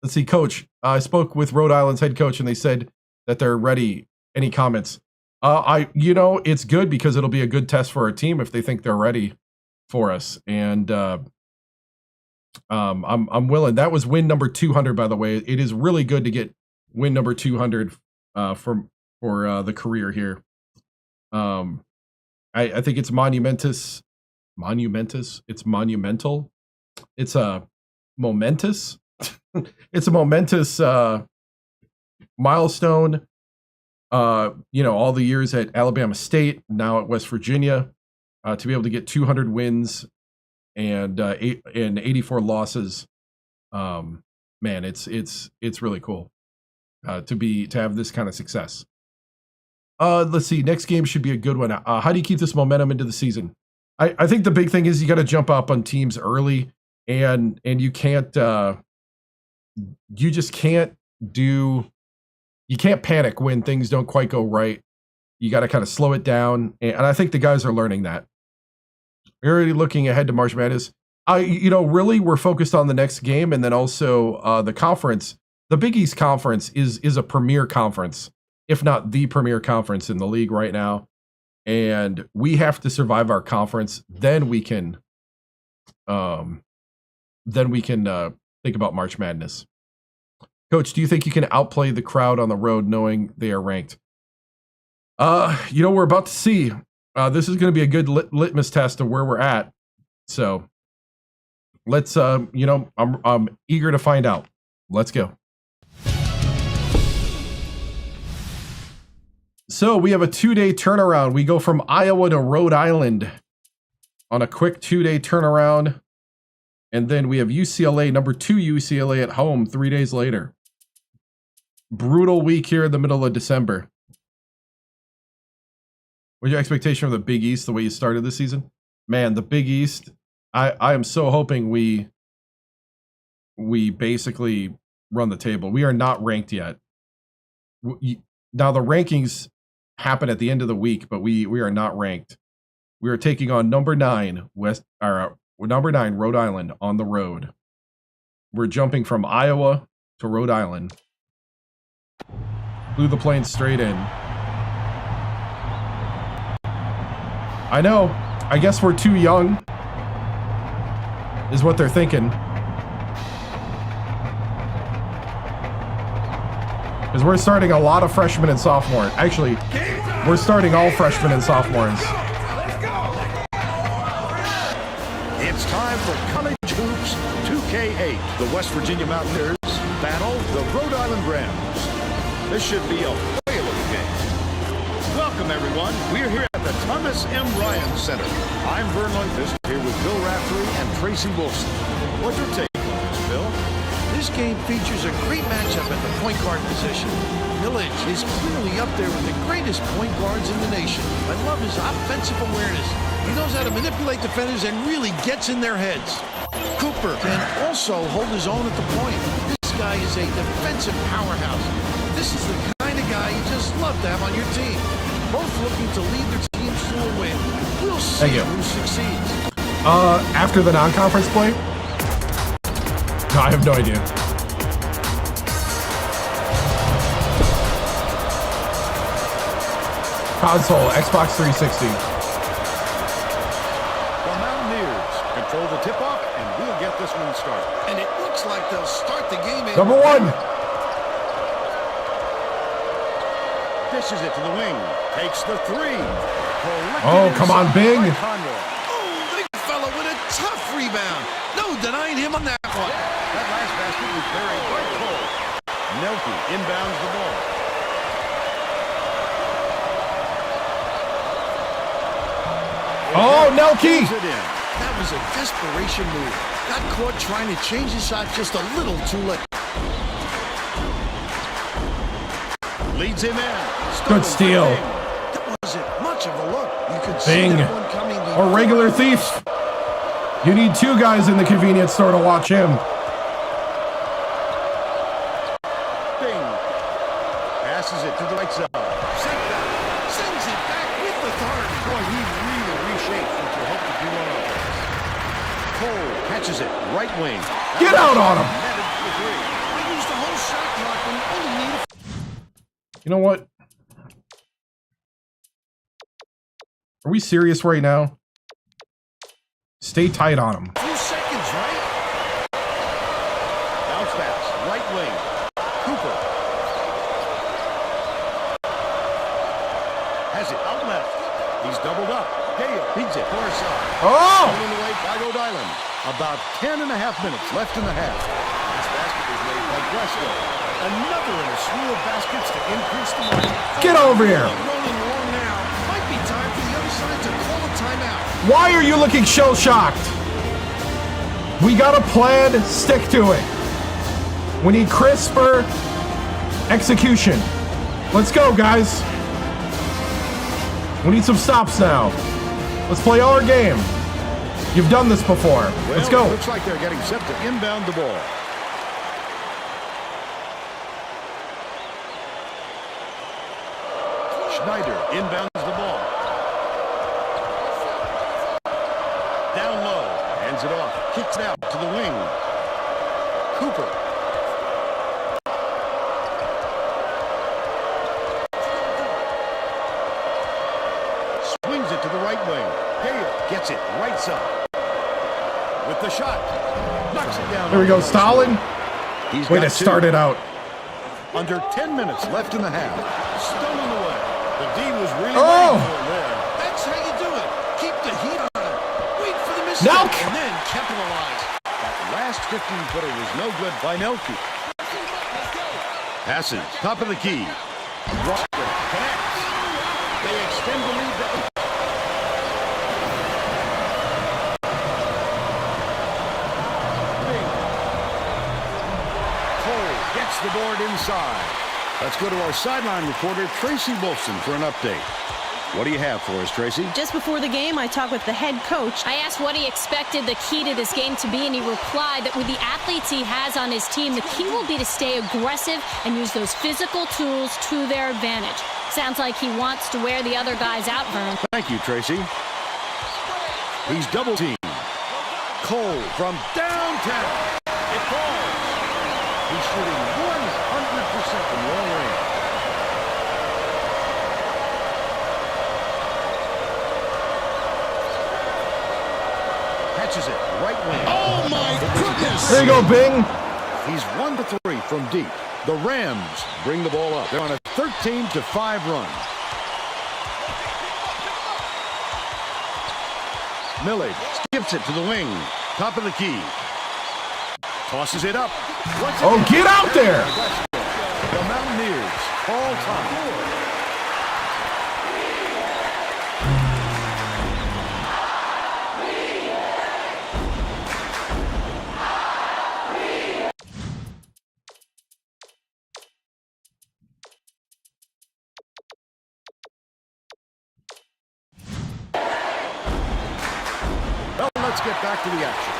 Let's see, Coach. I spoke with Rhode Island's head coach, and they said that they're ready. Any comments? You know, it's good because it'll be a good test for our team if they think they're ready for us. And I'm willing. That was win number 200, by the way. It is really good to get win number 200 for the career here. I think it's monumentous. It's monumental. It's a momentous. It's a momentous milestone. You know, all the years at Alabama State, now at West Virginia, to be able to get 200 wins and 84 losses. Man, it's really cool to have this kind of success. Let's see. Next game should be a good one. How do you keep this momentum into the season? I think the big thing is you got to jump up on teams early, and you can't. You just can't you can't panic when things don't quite go right. You got to kind of slow it down, and I think the guys are learning that. We're already looking ahead to March Madness. You know, really, we're focused on the next game, and then also the conference. The Big East Conference is a premier conference, if not the premier conference in the league right now. And we have to survive our conference. Then we can think about March Madness. Coach, do you think you can outplay the crowd on the road knowing they are ranked? You know, we're about to see. This is going to be a good litmus test of where we're at. So let's, you know, I'm eager to find out. Let's go. So we have a 2-day turnaround. We go from Iowa to Rhode Island on a quick 2-day turnaround. And then we have UCLA, number 2 UCLA at home 3 days later. Brutal week here in the middle of December. What's your expectation of the Big East, the way you started this season? Man, the Big East, I am so hoping we basically run the table. We are not ranked yet. Now, the rankings happen at the end of the week, but we are not ranked. We are taking on number 9 Rhode Island on the road. We're jumping from Iowa to Rhode Island. Flew the plane straight in. I know. I guess we're too young, is what they're thinking. Because we're starting a lot of freshmen and sophomores. Actually, we're starting all freshmen and sophomores. It's time for College Hoops 2K8. The West Virginia Mountaineers battle the Rhode Island Rams. This should be a whale of a game. Welcome, everyone. We're here at the Thomas M. Ryan Center. I'm Vern Lundquist, here with Bill Raftery and Tracy Wilson. What's your take on this, Bill? This game features a great matchup at the point guard position. Millage is clearly up there with the greatest point guards in the nation. I love his offensive awareness. He knows how to manipulate defenders and really gets in their heads. Cooper can also hold his own at the point. This guy is a defensive powerhouse. This is the kind of guy you just love to have on your team. Both looking to lead their teams to a win. We'll see who succeeds. After the non-conference play? No, I have no idea. Console, Xbox 360. The Mountaineers control the tip-off, and we'll get this one started. And it looks like they'll start the game in. Number 1. Dishes it to the wing. Takes the 3. Oh, come on, Bing. Oh, big fella with a tough rebound. No denying him on that one. That last basket was buried right Cole. Nelke inbounds the ball. Oh, Nelke! Pulls it in. That was a desperation move. Got caught trying to change his shot just a little too late. Leads him in. Good steal. That wasn't much of a look. You could Bing. see that one coming. Or regular thief. You need two guys in the convenience store to watch him. Bing. Passes it to the right side. Sends it back with authority. Boy, he really reshaped what you hope to do on offense. Cole catches it. Right wing. Get out on him. Netted for three. We used the whole shot clock and only needed. You know what? Are we serious right now? Stay tight on him. 2 seconds, right? Bounce pass. Right wing. Cooper. Has it out left. He's doubled up. Gale beats it. Far side. Oh! Pulling away by Rhode Island. About 10.5 minutes left in the half. This basket was made by Glasgow. Another in a slew of baskets to increase the margin. Get over here! Rolling along now. Might be time for the other side to call a timeout. Why are you looking shell-shocked? We got a plan, stick to it. We need crisper execution. Let's go, guys. We need some stops now. Let's play our game. You've done this before. Let's Well, go. looks like they're getting set to inbound the ball. Schneider inbounds the ball. Down low. Hands it off. Kicks it out to the wing. Cooper. Swings it to the right wing. Gale gets it right side. With the shot. Knocks it down. Here we go, Stalin. He's Way got to start two. it out. Under 10 minutes left in the half. Stolen away. The D was really Oh! waiting for him there. That's how you do it. Keep the heat on him. Wait for the mistake Nelk! and then capitalize. That last 15-footer was no good by Nelke. Passes. Top of the key. Roster connects. They extend the lead to 8. Cole gets the board inside. Let's go to our sideline reporter, Tracy Wolfson, for an update. What do you have for us, Tracy? Just before the game, I talked with the head coach. I asked what he expected the key to this game to be, and he replied that with the athletes he has on his team, the key will be to stay aggressive and use those physical tools to their advantage. Sounds like he wants to wear the other guys out, Vern. Thank you, Tracy. He's double teamed. Cole from downtown. It falls. He's shooting 100% from long range. Catches it right wing. Oh, my goodness. There you go, Bing. He's 1 for 3 from deep. The Rams bring the ball up. They're on a 13-5 run. Millard skips it to the wing. Top of the key. Tosses it up. Oh, get out there. The Mountaineers all time. Well, let's get back to the action.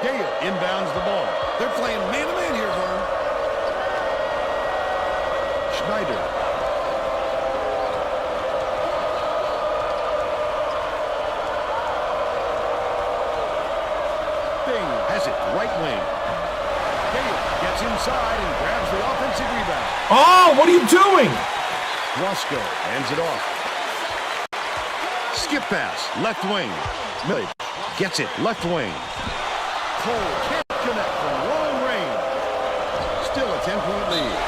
Gale inbounds the ball. They're playing man-to-man here, Vern. Schneider. Bing has it right wing. Gale gets inside and grabs the offensive rebound. Oh, what are you doing? Roscoe hands it off. Skip pass, left wing. Millard gets it, left wing. Cole can't connect from long range. Still a 10-point lead.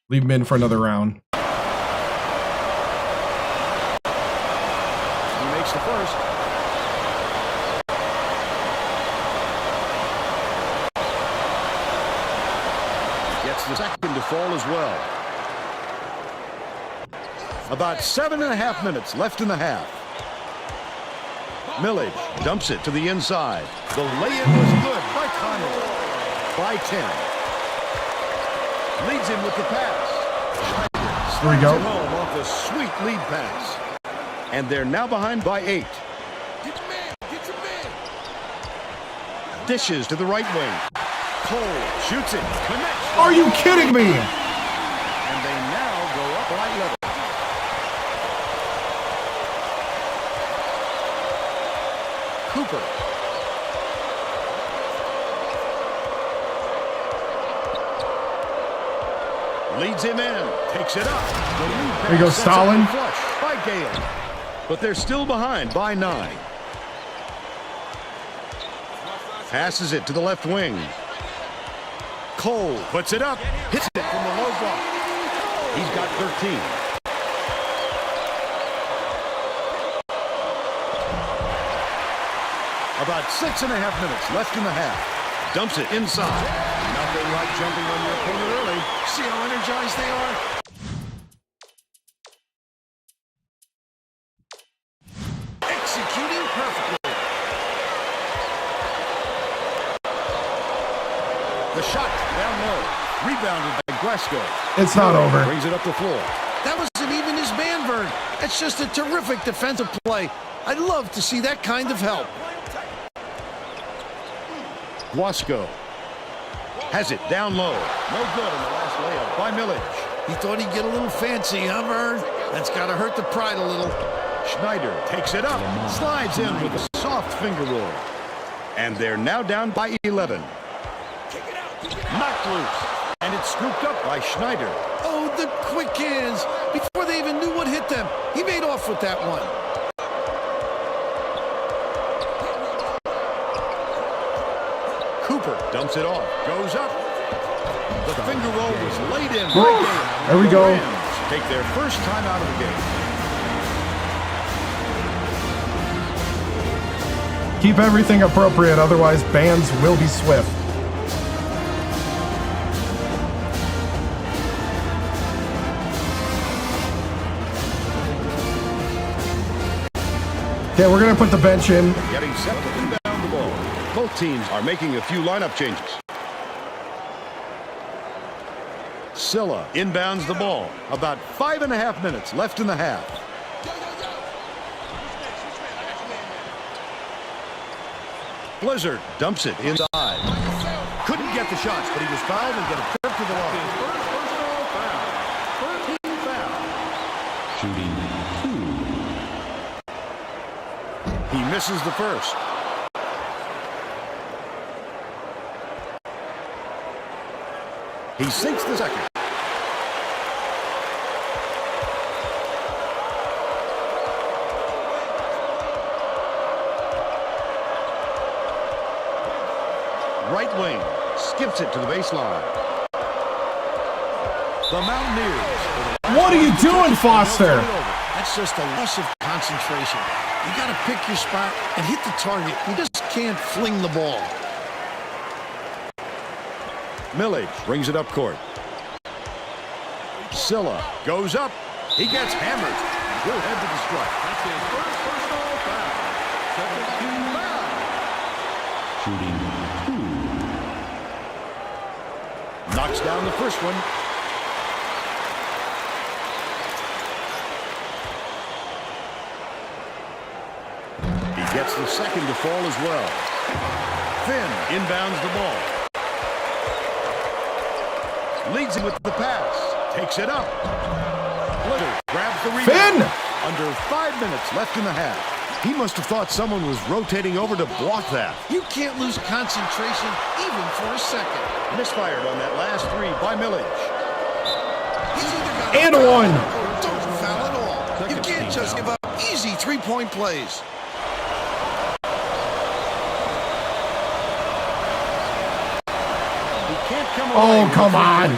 Leave him in for another round. the first. Gets the second to fall as well. About 7.5 minutes left in the half. Millage dumps it to the inside. The lay-in was good by Connor. By 10. Leads him with the pass. Here we go. Home off a sweet lead pass. And they're now behind by 8. Get your man. Get your man. Dishes to the right wing. Cole shoots it. Connects. Are you kidding me? And they now go up by 11. Cooper. Leads him in. Takes it up. There you go, Stalin. Flush by Gale. But they're still behind by 9. Passes it to the left wing. Cole puts it up. Hits it from the low block. He's got 13. About 6.5 minutes left in the half. Dumps it inside. Nothing like jumping on your opponent early. See how energized they are? Executing perfectly. The shot down low. Rebounded by Glasgow. It's not over. Brings it up the floor. That wasn't even his man, Vern. That's just a terrific defensive play. I'd love to see that kind of help. Wasco has it down low. No good in the last layup by Millage. He thought he'd get a little fancy, huh, Vern? That's got to hurt the pride a little. Schneider takes it up, slides in with a soft finger roll. And they're now down by 11. Knocked loose, and it's scooped up by Schneider. Oh, the quick hands. Before they even knew what hit them, he made off with that one. Cooper dumps it off, goes up. The finger roll was laid in. There we go. Rams take their first time out of the game. Keep everything appropriate, otherwise bans will be swift. Okay, we're gonna put the bench in. Getting set to inbound the ball. Both teams are making a few lineup changes. Silla inbounds the ball. About 5.5 minutes left in the half. Blizzard dumps it inside. Couldn't get the shots, but he was fouled and get a trip to the line. Shooting 2. He misses the first. He sinks the second. Right wing, skips it to the baseline. The Mountaineers. What are you doing, Foster? That's just a loss of concentration. You got to pick your spot and hit the target. You just can't fling the ball. Millage brings it up court. Silla goes up. He gets hammered. He'll head to the strike. That's his first personal foul. Second team foul. Shooting 2. Knocks down the first one. He gets the second to fall as well. Finn inbounds the ball. Leads him with the pass. Takes it up. Blizzard grabs the rebound. Finn! Under 5 minutes left in the half. He must have thought someone was rotating over to block that. You can't lose concentration even for a second. Misfired on that last three by Millage. He's either got And foul one. or don't foul at all. You can't just give up easy three-point plays. Oh, come on.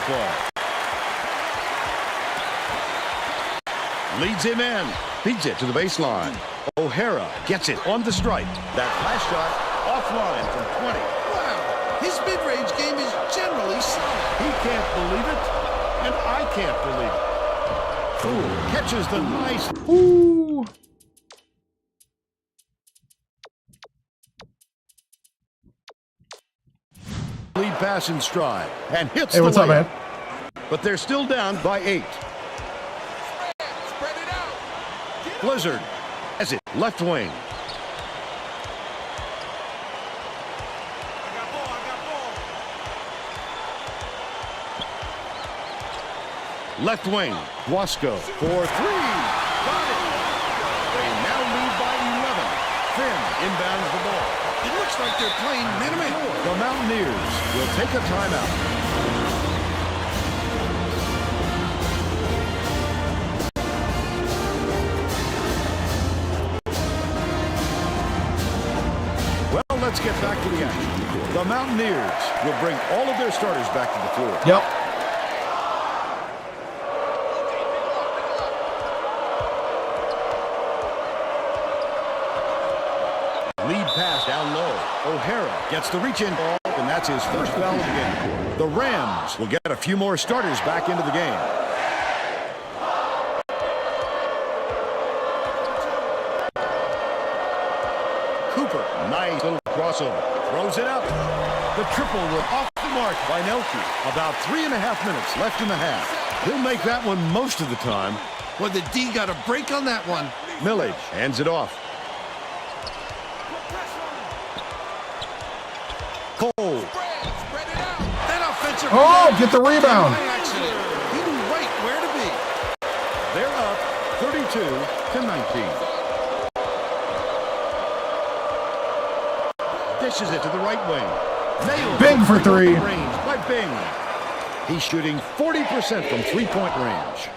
Leads him in. Feeds it to the baseline. O'Hara gets it on the strike. That last shot offline from 20. Wow, his mid-range game is generally solid. He can't believe it, and I can't believe it. Ooh, catches the nice. Ooh. Lead pass in stride and hits Hey, the what's up, layup. man? But they're still down by 8. Spread it out. Blizzard has it left wing. Left wing, Wasco for 3. Got it. They now lead by 11. Finn inbounds the ball. It looks like they're playing man-to-man. The Mountaineers will take a timeout. Well, let's get back to the action. The Mountaineers will bring all of their starters back to the floor. Yep. Lead pass down low. O'Hara gets the reach-in ball, and that's his first foul of the game. The Rams will get a few more starters back into the game. Cooper, nice little crossover. Throws it up. The triple was off the mark by Nelke. About 3.5 minutes left in the half. He'll make that one most of the time. Well, the D got a break on that one. Millage hands it off. Cole. Spread it out. That offensive Oh, get the rebound. by accident. He knew right where to be. They're up 32-19. Dishes it to the right wing. Nails Bing it for 3. range by Bing. He's shooting 40% from three-point range.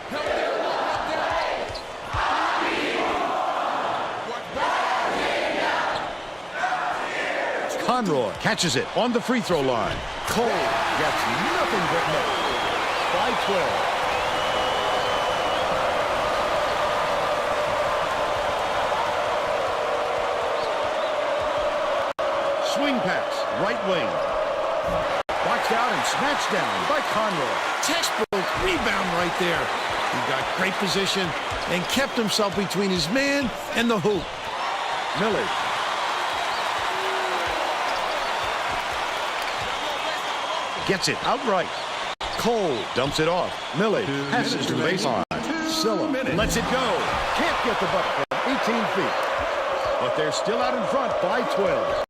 Conroy catches it on the free throw line. Cole gets nothing but net. By 12. Swing pass, right wing. Boxed out and snatched down by Conroy. Textbook rebound right there. He got great position and kept himself between his man and the hoop. Millage. Gets it outright. Cole dumps it off. Millage passes to the baseline. Silla lets it go. Can't get the bucket from 18 feet. But they're still out in front by 12.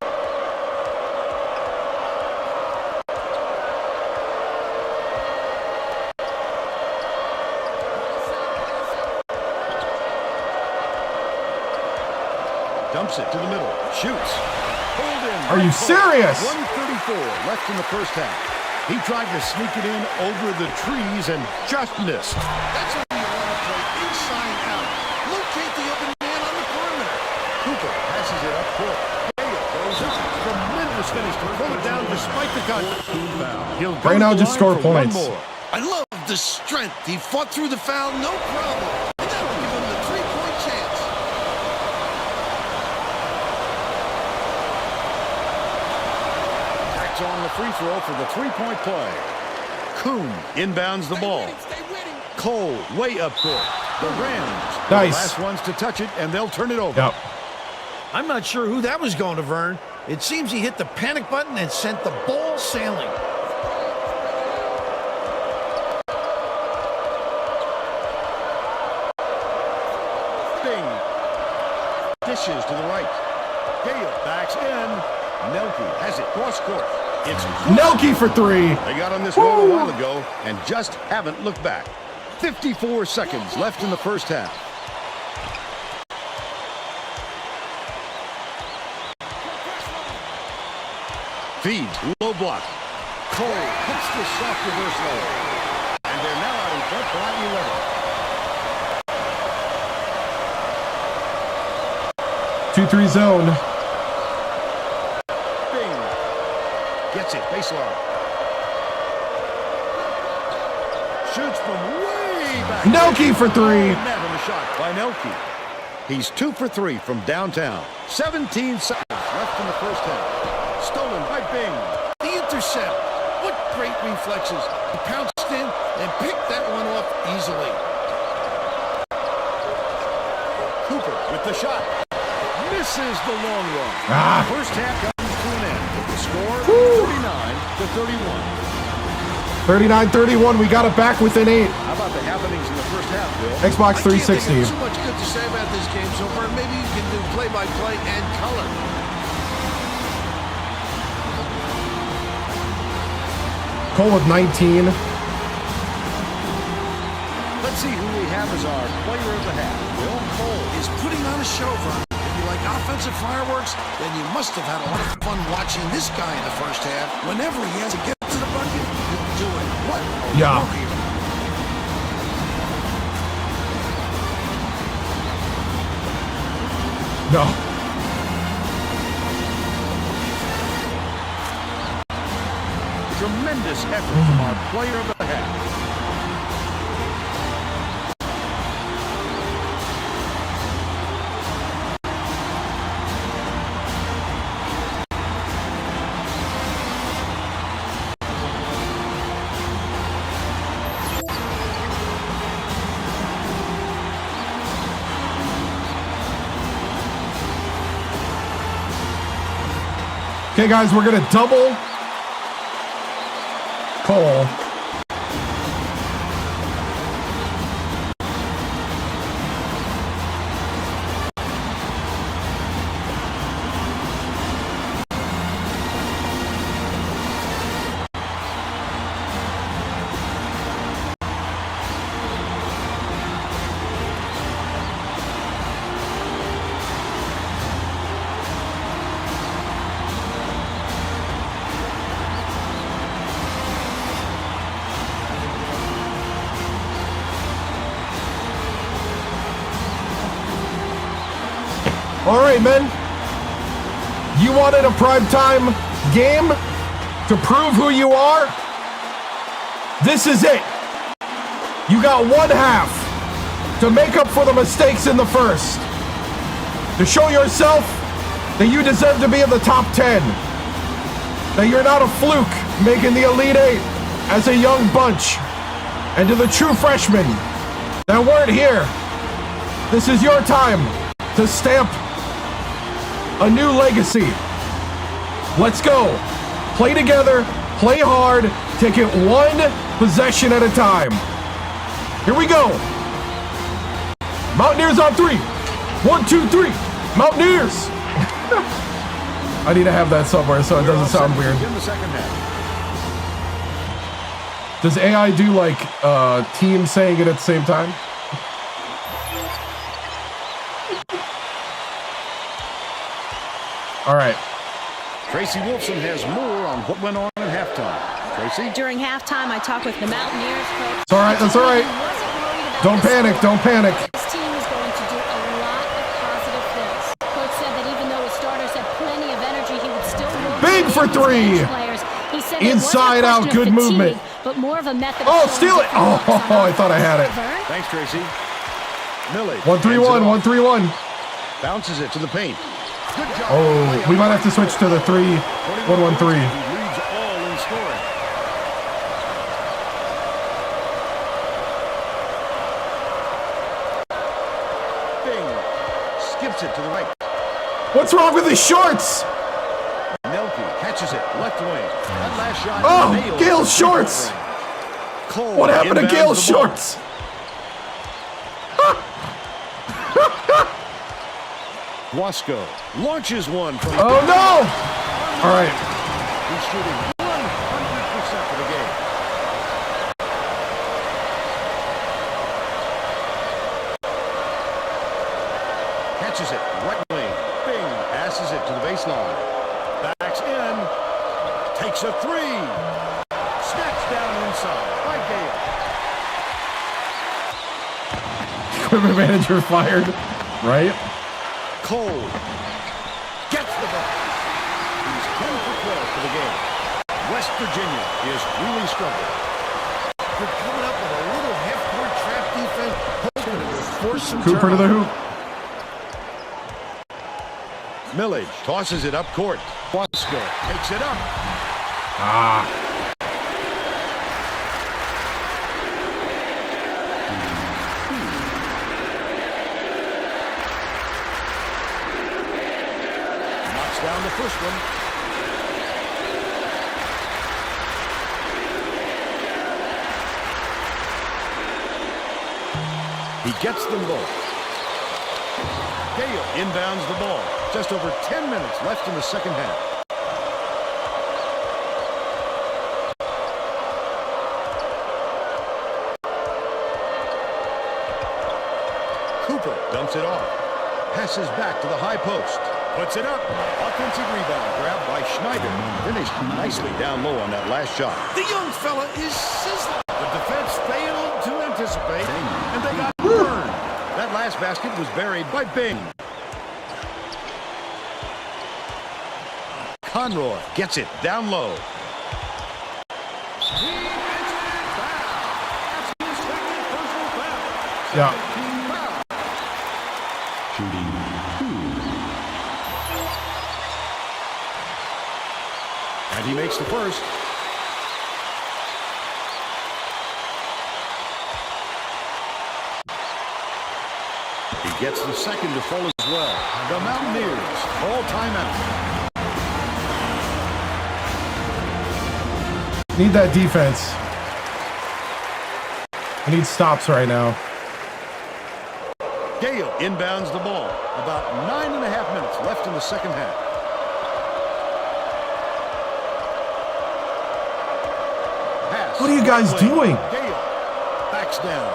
Dumps it to the middle. Shoots. Hold in. Are you serious? 1:34 left in the first half. He tried to sneak it in over the trees and just missed. That's when you want to play inside out. Locate the open man on the perimeter. Cooper passes it up court. Gale goes up. Tremendous finish to pull it down despite the cut. He'll go Right now, to the just line score for one points. more. I love the strength. He fought through the foul, no problem. And that'll give him the three-point chance. Tacks on the free throw for the three-point play. Kuhn inbounds the ball. Stay winning. Cole way up court. The Rams are the Nice. last ones to touch it, and they'll turn it over. Yep. I'm not sure who that was going to, Vern. It seems he hit the panic button and sent the ball sailing. Bing. Dishes to the right. Gale backs in. Nelke has it cross court. It's Nelke for 3. They got on this roll a while ago and just haven't looked back. 54 seconds left in the first half. Feeds, low block. Cole hits the soft reverse low. And they're now out in front by 11. 2-3 zone. Bing. Gets it, baseline. Shoots from way back. Nelke for 3. Net on the shot by Nelke. He's 2 for 3 from downtown. 17 seconds left in the first half. Stolen by Bing. The intercept. What great reflexes. He pounced in and picked that one off easily. Cooper with the shot. Misses the long run. First half comes to an end with the score 39-31. 39-31. We got it back within 8. How about the happenings in the first half, Bill? Xbox 360. I can't think of too much good to say about this game so far. Maybe you can do play-by-play and color. Cole with 19. Let's see who we have as our player of the half. Will Cole is putting on a show for us. If you like offensive fireworks, then you must have had a lot of fun watching this guy in the first half. Whenever he has to get to the bucket, he'll do it. What a Yeah. warrior. No. Tremendous effort from our player of the half. Okay, guys, we're going to double Cole. All right, men. You wanted a primetime game to prove who you are? This is it. You got one half to make up for the mistakes in the first. To show yourself that you deserve to be in the top 10. That you're not a fluke making the Elite Eight as a young bunch. And to the true freshmen that weren't here, this is your time to stamp a new legacy. Let's go. Play together, play hard, take it one possession at a time. Here we go. Mountaineers on 3. 1, 2, 3. Mountaineers. I need to have that somewhere so it doesn't sound weird. In the second half. Does AI do like teams saying it at the same time? All right. Tracy Wolfson has more on what went on in halftime. Tracy? During halftime, I talked with the Mountaineers coach. It's all right. That's all right. Don't panic. Don't panic. This team is going to do a lot of positive things. Coach said that even though his starters had plenty of energy, he would still work Big for with 3. his players. He said Inside it out, wasn't a good question of movement. fatigue, but more of a method Oh, of steal it. Oh, I thought I had it. Thanks, Tracy. Millie. 1-3-1. 1-3-1. Bounces it to the paint. Good job. Oh, we might have to switch to the 3-1-1-3. He leads all in scoring. Bing skips it to the right. What's wrong with his shorts? Nelke catches it left wing. That last shot. Oh, nailed Gale's the shorts. ring. Cole What happened to inbounds Gale's the ball. shorts? Wasco launches one from. Oh no! All right. He's shooting 100% for the game. Catches it right wing. Bing passes it to the baseline. Backs in. Takes a 3. Snatched down inside by Gale. Equipment manager fired. Right? Cole gets the ball. He's 10 for 12 for the game. West Virginia is really struggling. They're coming up with a little half-court trap defense. Hoping to force some Cooper to the turnover. hoop. Millage tosses it up court. Wasco takes it up. Knocks down the first one. He gets them both. Gale inbounds the ball. Just over 10 minutes left in the second half. Cooper dumps it off. Passes back to the high post. Puts it up. Offensive rebound grabbed by Schneider. Finished nicely down low on that last shot. The young fella is sizzling. The defense failed to anticipate, and they got burned. That last basket was buried by Bing. Conroy gets it down low. Yeah. And he makes the first. He gets the second to fall as well. The Mountaineers call timeout. Need that defense. I need stops right now. Gale inbounds the ball. About 9.5 minutes left in the second half. Pass. What are you guys doing? Gale backs down.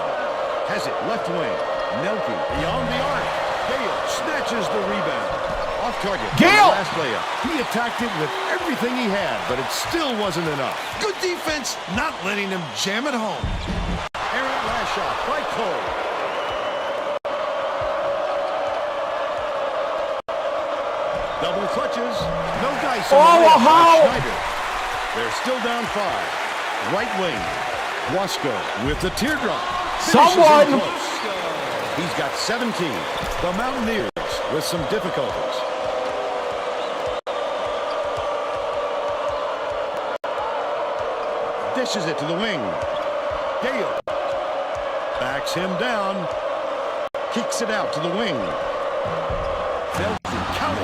Has it left wing. Nelke beyond the arc. Gale snatches the rebound. Off target. Gale! Last layup. He attacked it with everything he had, but it still wasn't enough. Good defense, not letting them jam it home. Errant last shot by Cole. Double clutches. No dice. Schneider. They're still down 5. Right wing. Wasco with the teardrop. Someone! He's got 17. The Mountaineers with some difficulties. Dishes it to the wing. Gale backs him down. Kicks it out to the wing.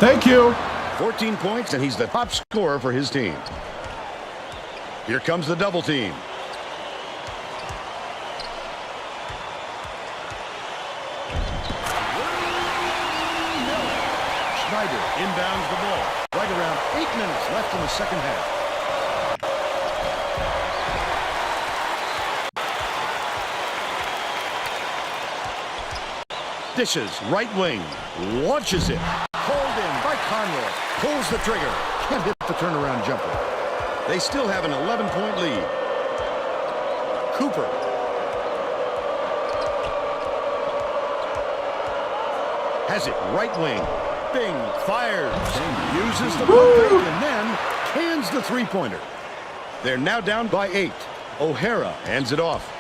Thank you. 14 points, and he's the top scorer for his team. Here comes the double team. Schneider inbounds the ball. Right around 8 minutes left in the second half. Dishes, right wing, launches it. Called in by Conroy. Pulls the trigger. Can't hit the turnaround jumper. They still have an 11-point lead. Cooper. Has it right wing. Bing fires. Uses the pump fake and then cans the three-pointer. They're now down by 8. O'Hara hands it off.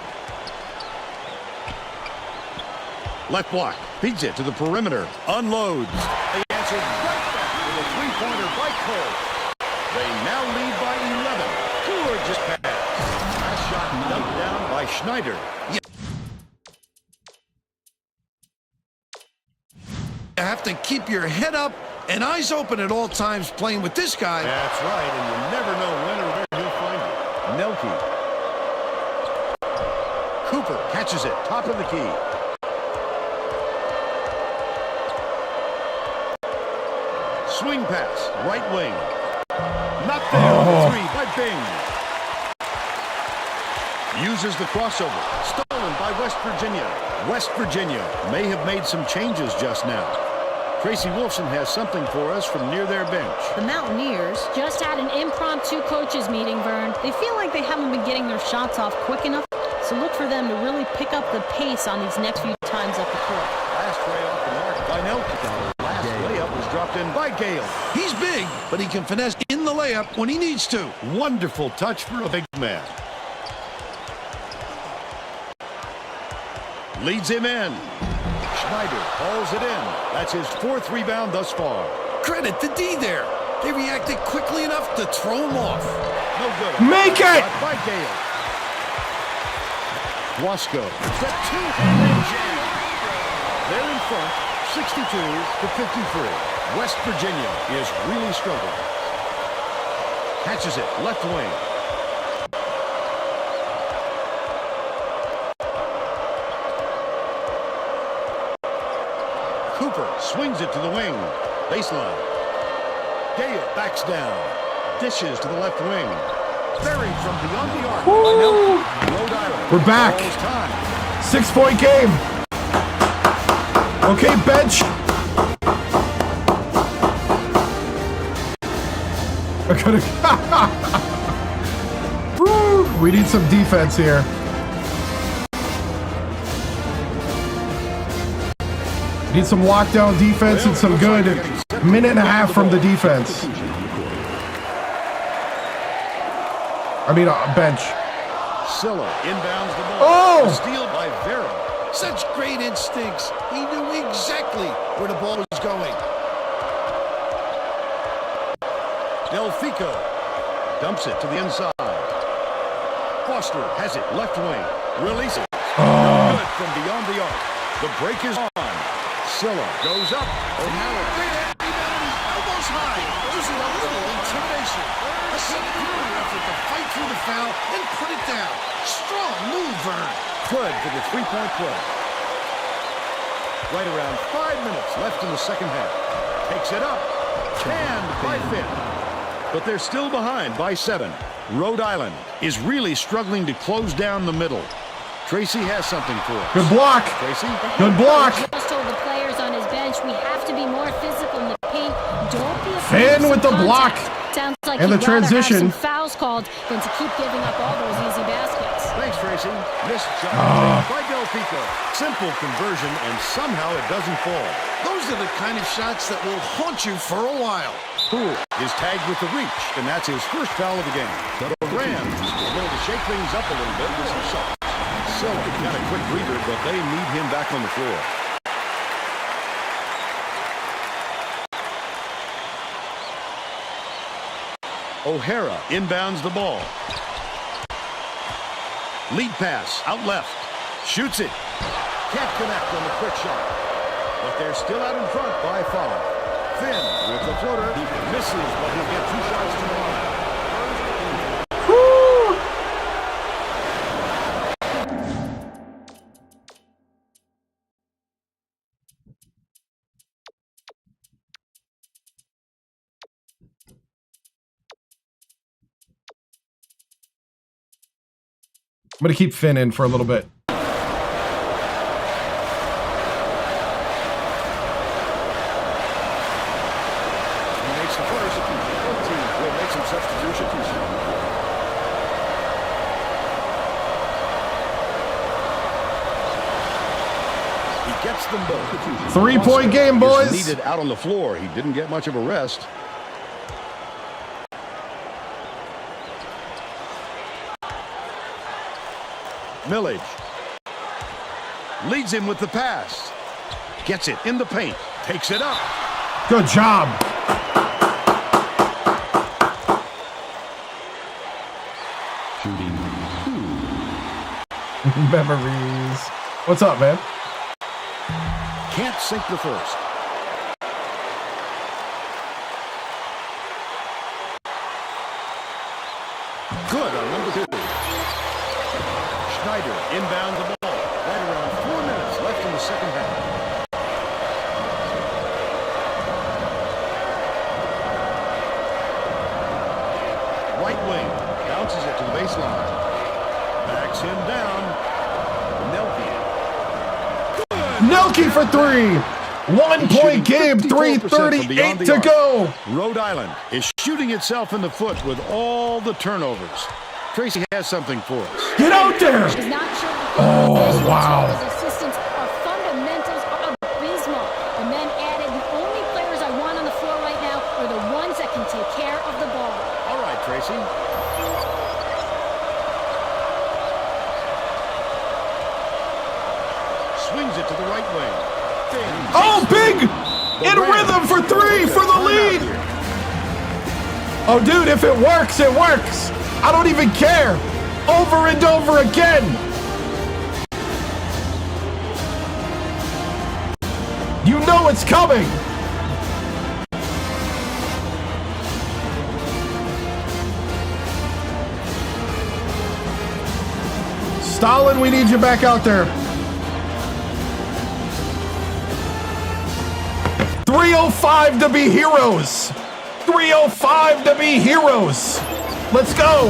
Left block. Feeds it to the perimeter. Unloads. They answered right back with a three-pointer by Cole. They now lead by 11. Gorgeous pass. Last shot dumped down by Schneider. You have to keep your head up and eyes open at all times playing with this guy. That's right, and you never know when or where he'll find you. Nelke. Cooper catches it. Top of the key. Swing pass, right wing. Not there on the three by Bing. Uses the crossover. Stolen by West Virginia. West Virginia may have made some changes just now. Tracy Wolfson has something for us from near their bench. The Mountaineers Just had an impromptu coaches meeting, Vern. they feel like they haven't been getting their shots off quick enough, so look for them to really pick up the pace on these next few times up the court. Last tray off the mark by Nelke. Last layup was dropped in by Gale. He's big, but he can finesse in the layup when he needs to. Wonderful touch for a big man. Leads him in. Schneider hauls it in. That's his 4th rebound thus far. Credit the D there. They reacted quickly enough to throw him off. No good. Make it! By Gale. Wasco. Step 2. And jam. They're in front, 62 to 53. West Virginia is really struggling. Catches it, left wing. Cooper swings it to the wing. Baseline. Gale backs down. Dishes to the left wing. Buried from beyond the arc. Rhode Island. We're back. 6-point game. Okay, bench. Woo, we need some defense here. Need some lockdown defense and some good minute and a half from the defense. I mean, bench. Silla inbounds the ball. Oh! A steal by Vera. Such great instincts. He knew exactly where the ball was going. Delfico dumps it to the inside. Foster has it left wing. Releases. No good from beyond the arc. The break is on. Silla goes up. O'Hara. Great rebound, elbows high. Using a little intimidation. A superior effort to fight through the foul and put it down. Strong move, Vern. Good for the three-point play. Right around 5 minutes left in the second half. Takes it up. Canned by Finn. But they're still behind by 7. Rhode Island is really struggling to close down the middle. Tracy has something for us. Good block. Tracy? Good block. He just told the players on his bench, we have to be more physical in the paint. Don't be afraid Finn of with the some block. contact. Sounds like And the he'd rather transition. have some fouls called than to keep giving up all those easy baskets. Thanks, Tracy. Missed shot by Delfico. Simple conversion, and somehow it doesn't fall. Those are the kind of shots that will haunt you for a while. Poole is tagged with the reach, and that's his first foul of the game. The Rams able to shake things up a little bit with some shots. Silla got a quick breather, but they need him back on the floor. O'Hara inbounds the ball. Lead pass out left. Shoots it. Can't connect on the quick shot. But they're still out in front by 5. Finn with the floater. He misses, but he'll get 2 shots to the line. I'm going to keep Finn in for a little bit. He makes the first. Both teams will make some substitutions. He gets them both. 3-point game, boys. Needed out on the floor. He didn't get much of a rest. Millage leads him with the pass. Gets it in the paint. Takes it up. Good job. Shooting 2. Memories. What's up, man? Can't sink the first. Good on number 2. Schneider inbounds the ball. Right around 4 minutes left in the second half. Right wing bounces it to the baseline. Backs him down. Nelke for 3. 1-point game. 3:38 to go. Rhode Island is shooting itself in the foot with all the turnovers. Tracy has something for us. Get out there. He's not sure. Oh, wow. His assistants are fundamentals are abysmal. The men added, the only players I want on the floor right now are the ones that can take care of the ball. All right, Tracy. Swings it to the right wing. Oh, big. In rhythm for 3 for the lead. Oh, dude, if it works, it works. I don't even care. Over and over again. You know it's coming. Stalin, we need you back out there. 305 to be heroes. 305 to be heroes. Let's go.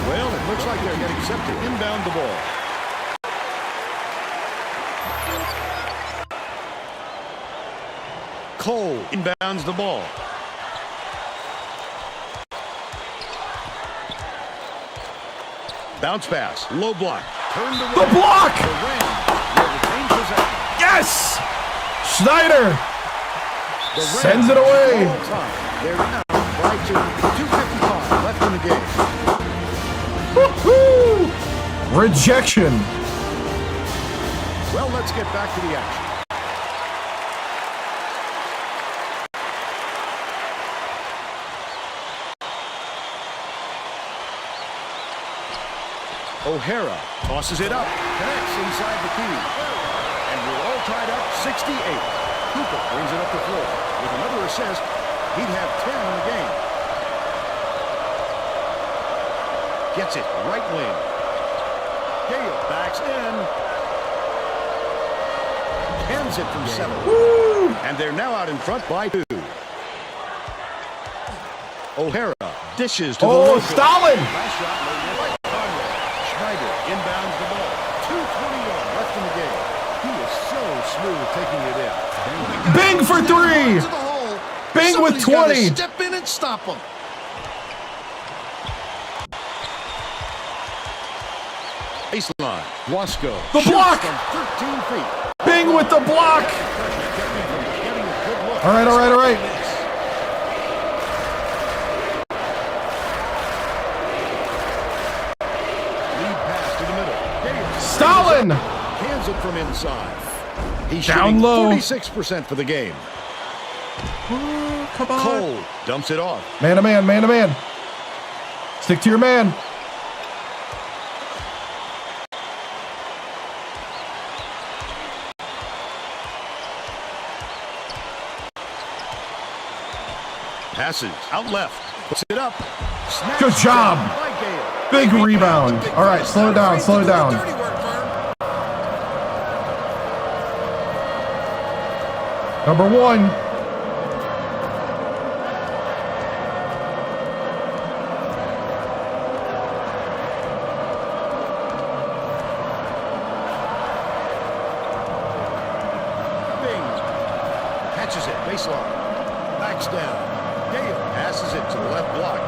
Well, it looks like they're getting set to inbound the ball. Cole inbounds the ball. Bounce pass, low block. Turned away. The block. The Rams will retain possession. Yes. Schneider The Rams sends it away. all time. They're now by 2:55 left in the game. Woo-hoo. Rejection. Well, let's get back to the action. O'Hara tosses it up, connects inside the key. And we're all tied up 68. Cooper brings it up the floor. With another assist, he'd have 10 in the game. Gets it right wing. Gale backs in. Pens it from 7. Woo. And they're now out in front by 2. O'Hara dishes to the Oh, local. Stalin. Last shot laid in by Conrad. Schneider inbounds the ball. 2:21 left in the game. He is so smooth taking it in. Bing for 3. To the hole. Bing with Somebody's gotta 20. Step in and stop him. Baseline. Wasco. The shoots block. from 13 feet. Bing with the block. Getting a good look. All right, all right, all right. Lead pass to the middle. Gale Stalin. hands it from inside. He's Down shooting low. 46% for the game. Come on. Cole dumps it off. Man to man, man to man. Stick to your man. Passes out left. Puts it up. Snatched Good job. down by Gale. Big rebound. All right, slow it down, slow it down. Dirty work, Vern. Number 1. Bing catches it, baseline, backs down. Gale passes it to the left block.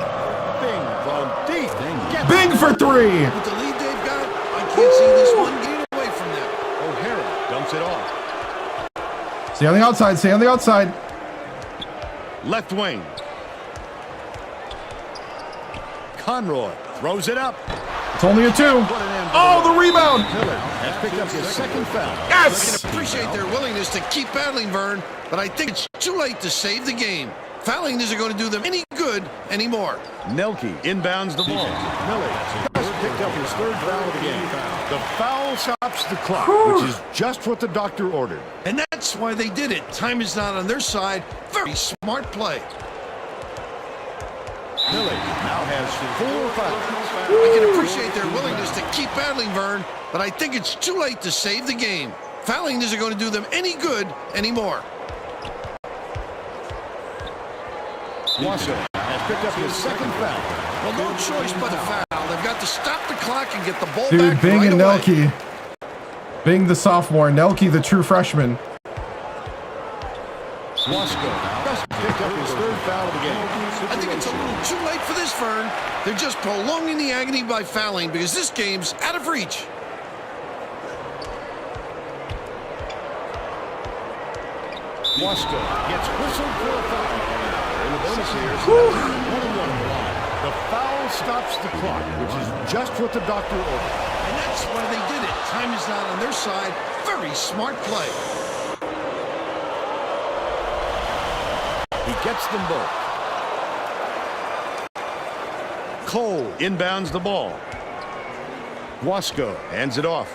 Bing from deep. Gets Bing for 3. With the lead they've got, I can't see this one getting away from them. O'Hara dumps it off. Stay on the outside, stay on the outside. Left wing. Conroy throws it up. It's only a 2. Put an end to Oh, the rebound. Miller has picked up his second foul. I Yes. can appreciate their willingness to keep battling, Vern, but I think it's too late to save the game. Fouling isn't going to do them any good anymore. Nelke inbounds the ball. Miller just picked up his third foul of the game. The foul stops the clock, which is just what the doctor ordered. And that's why they did it. Time is not on their side. Very smart play. Miller now has 4 fouls. I can appreciate their willingness to keep battling, Vern, but I think it's too late to save the game. Fouling isn't going to do them any good anymore. Wasco has picked up his second foul. Well, no choice but to foul. They've got to stop the clock and get the ball Dude, back Bing right and away. Nelke. Bing the sophomore, Nelke the true freshman. Wasco just picked up his third foul of the game. I think it's a little too late for this, Vern. They're just prolonging the agony by fouling because this game's out of reach. Wasco gets whistled for a foul. In the bonus here, 1-1 on the line. The foul stops the clock, which is just what the doctor ordered. And that's why they did it. Time is not on their side. Very smart play. He gets them both. cold. Inbounds the ball. Wasco hands it off.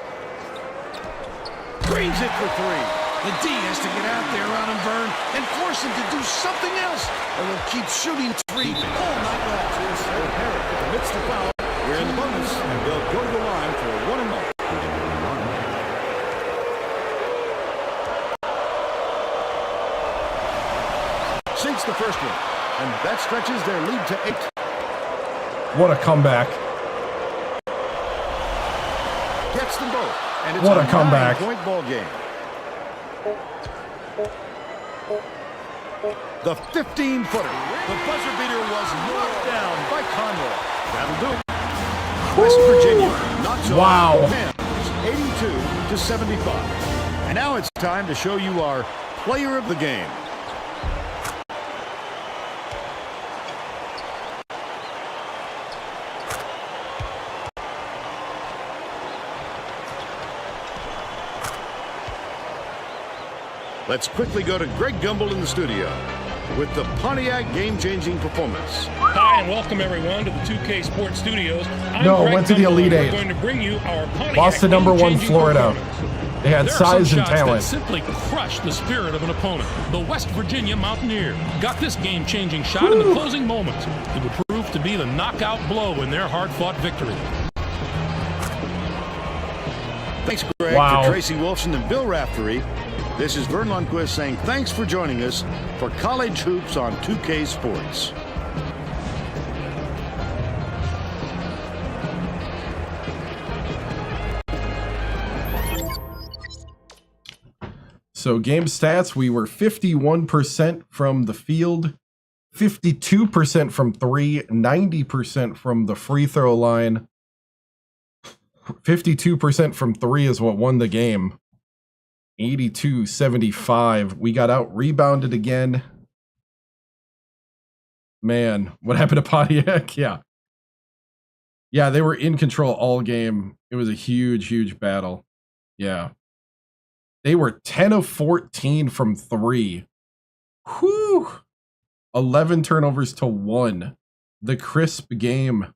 Greens it for three. The D has to get out there on him, Vern, and force him to do something else, or he'll keep shooting three all night long. O'Hara commits the foul. We're in the bonus, and they'll go to the line for a 1-0. Sinks the first one, and that stretches their lead to 8. What a comeback. Gets them both, and it's What a comeback. 9-point ball game. The 15-footer. The buzzer beater was knocked down by Conroy. That'll do it. West Virginia knocks Wow. off the Panthers 82-75. And now it's time to show you our player of the game. Let's quickly go to Greg Gumbel in the studio with the Pontiac game-changing performance. Hi, and welcome everyone to the 2K Sports Studios. I'm No, Greg went to the Gumbel, Elite and Eight. We're going to bring you our Pontiac Lost to number 1 game-changing Florida. performance. They had There are some size and shots that talent. simply crushed the spirit of an opponent. The West Virginia Mountaineers got this game-changing shot in the closing moments. It would prove to be the knockout blow in their hard-fought victory. Thanks, Greg, Wow. to Tracy Wolfson and Bill Raftery. This is Vern Lundquist saying thanks for joining us for College Hoops on 2K Sports. So game stats, we were 51% from the field, 52% from 3, 90% from the free throw line. 52% from 3 is what won the game. 82-75. We got out rebounded again. Man, what happened to Pontiac? Yeah. Yeah, they were in control all game. It was a huge battle. Yeah. They were 10 of 14 from 3. Whew. 11 turnovers to 1. The crisp game.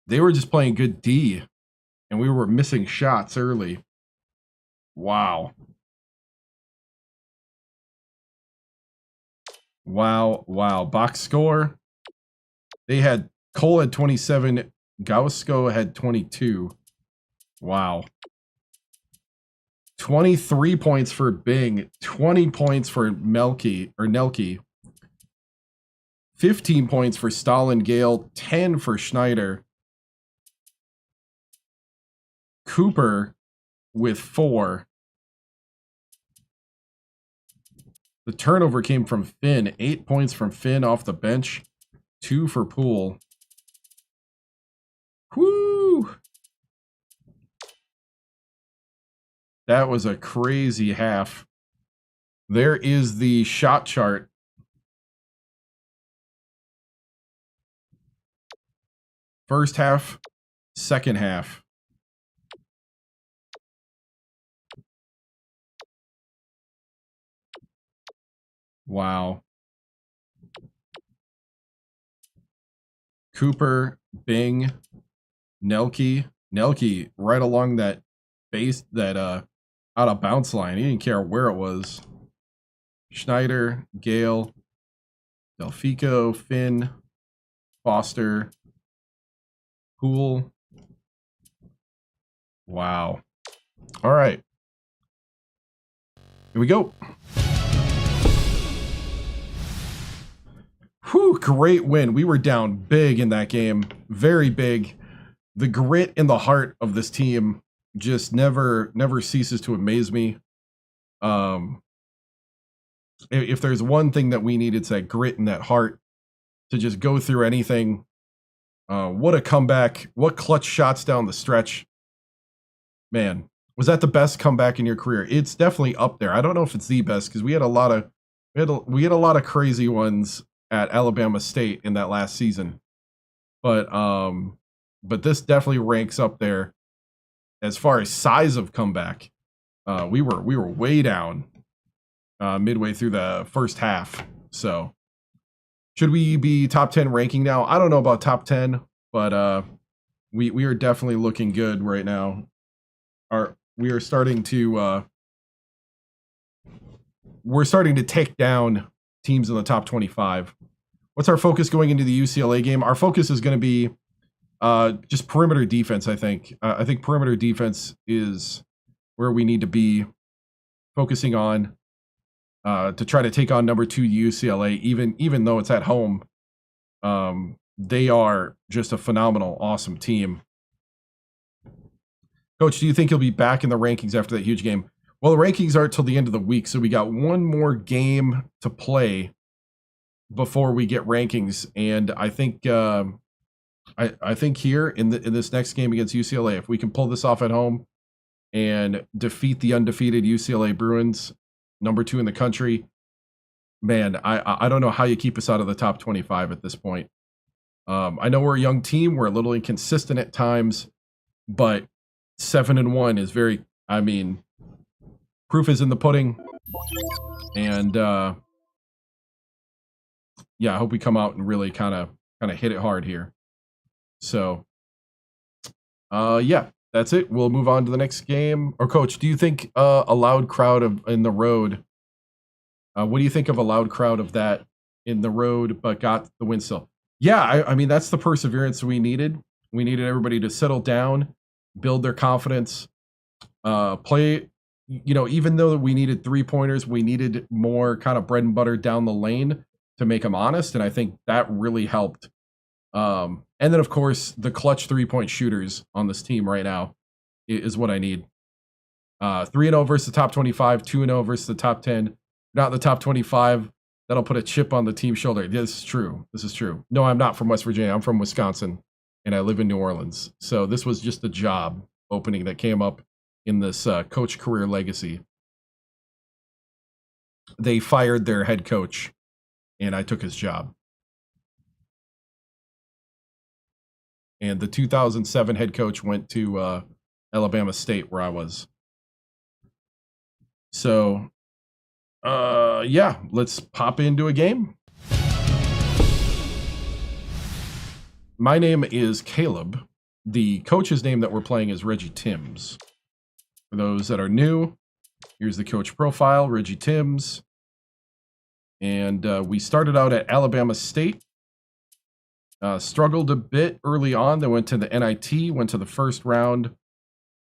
They were just playing good D, and we were missing shots early. Wow. Wow. Box score. Cole had 27. Gausco had 22. Wow. 23 points for Bing. 20 points for Nelke. 15 points for Stalin Gale. 10 for Schneider. Cooper with 4. The turnover came from Finn. 8 points from Finn off the bench. 2 for Poole. Whoo! That was a crazy half. There is the shot chart. First half, second half. Wow. Cooper, Bing, Nelke right along that base, that out of bounce line. He didn't care where it was. Schneider, Gale, Delfico, Finn, Foster, Poole. Wow. All right. Here we go. Whew, great win. We were down big in that game. Very big. The grit in the heart of this team just never ceases to amaze me. If there's one thing that we need, it's that grit and that heart to just go through anything. What a comeback. What clutch shots down the stretch. Man, was that the best comeback in your career? It's definitely up there. I don't know if it's the best because we had a lot of crazy ones at Alabama State in that last season. But this definitely ranks up there as far as size of comeback. We were way down midway through the first half. So Should we be top 10 ranking now? I don't know about top 10, but we are definitely looking good right now. We are starting to we're starting to take down teams in the top 25. What's our focus going into the UCLA game? Our focus is going to be just perimeter defense, I think. I think perimeter defense is where we need to be focusing on to try to take on number 2 UCLA, even though it's at home. They are just a phenomenal, awesome team. Coach, do you think you'll be back in the rankings after that huge game? Well, the rankings aren't till the end of the week, so we got one more game to play before we get rankings. And I think I think here in this next game against UCLA, if we can pull this off at home and defeat the undefeated UCLA Bruins, number 2 in the country, man, I don't know how you keep us out of the top 25 at this point. I know we're a young team, we're a little inconsistent at times, but 7-1 is very, I mean, proof is in the pudding. And yeah, I hope we come out and really kind of hit it hard here. So yeah, that's it. We'll move on to the next game. Or Coach, do you think a loud crowd in the road? What do you think of a loud crowd of that in the road, but got the win still? Yeah, I mean, that's the perseverance we needed. We needed everybody to settle down, build their confidence, play. You know, even though we needed 3-pointers, we needed more kind of bread and butter down the lane to make them honest, and I think that really helped. And then, of course, the clutch 3-point shooters on this team right now is what I need. 3-0 versus the top 25, 2-0 versus the top 10. Not the top 25. That'll put a chip on the team's shoulder. This is true. This is true. No, I'm not from West Virginia. I'm from Wisconsin, and I live in New Orleans. So this was just a job opening that came up in this coach career legacy. They fired their head coach, and I took his job. And the 2007 head coach went to Alabama State, where I was. So, yeah, let's pop into a game. My name is Caleb. The coach's name that we're playing is Reggie Timms. For those that are new, here's the coach profile, Reggie Timms. And we started out at Alabama State. Struggled a bit early on. They went to the NIT, went to the first round,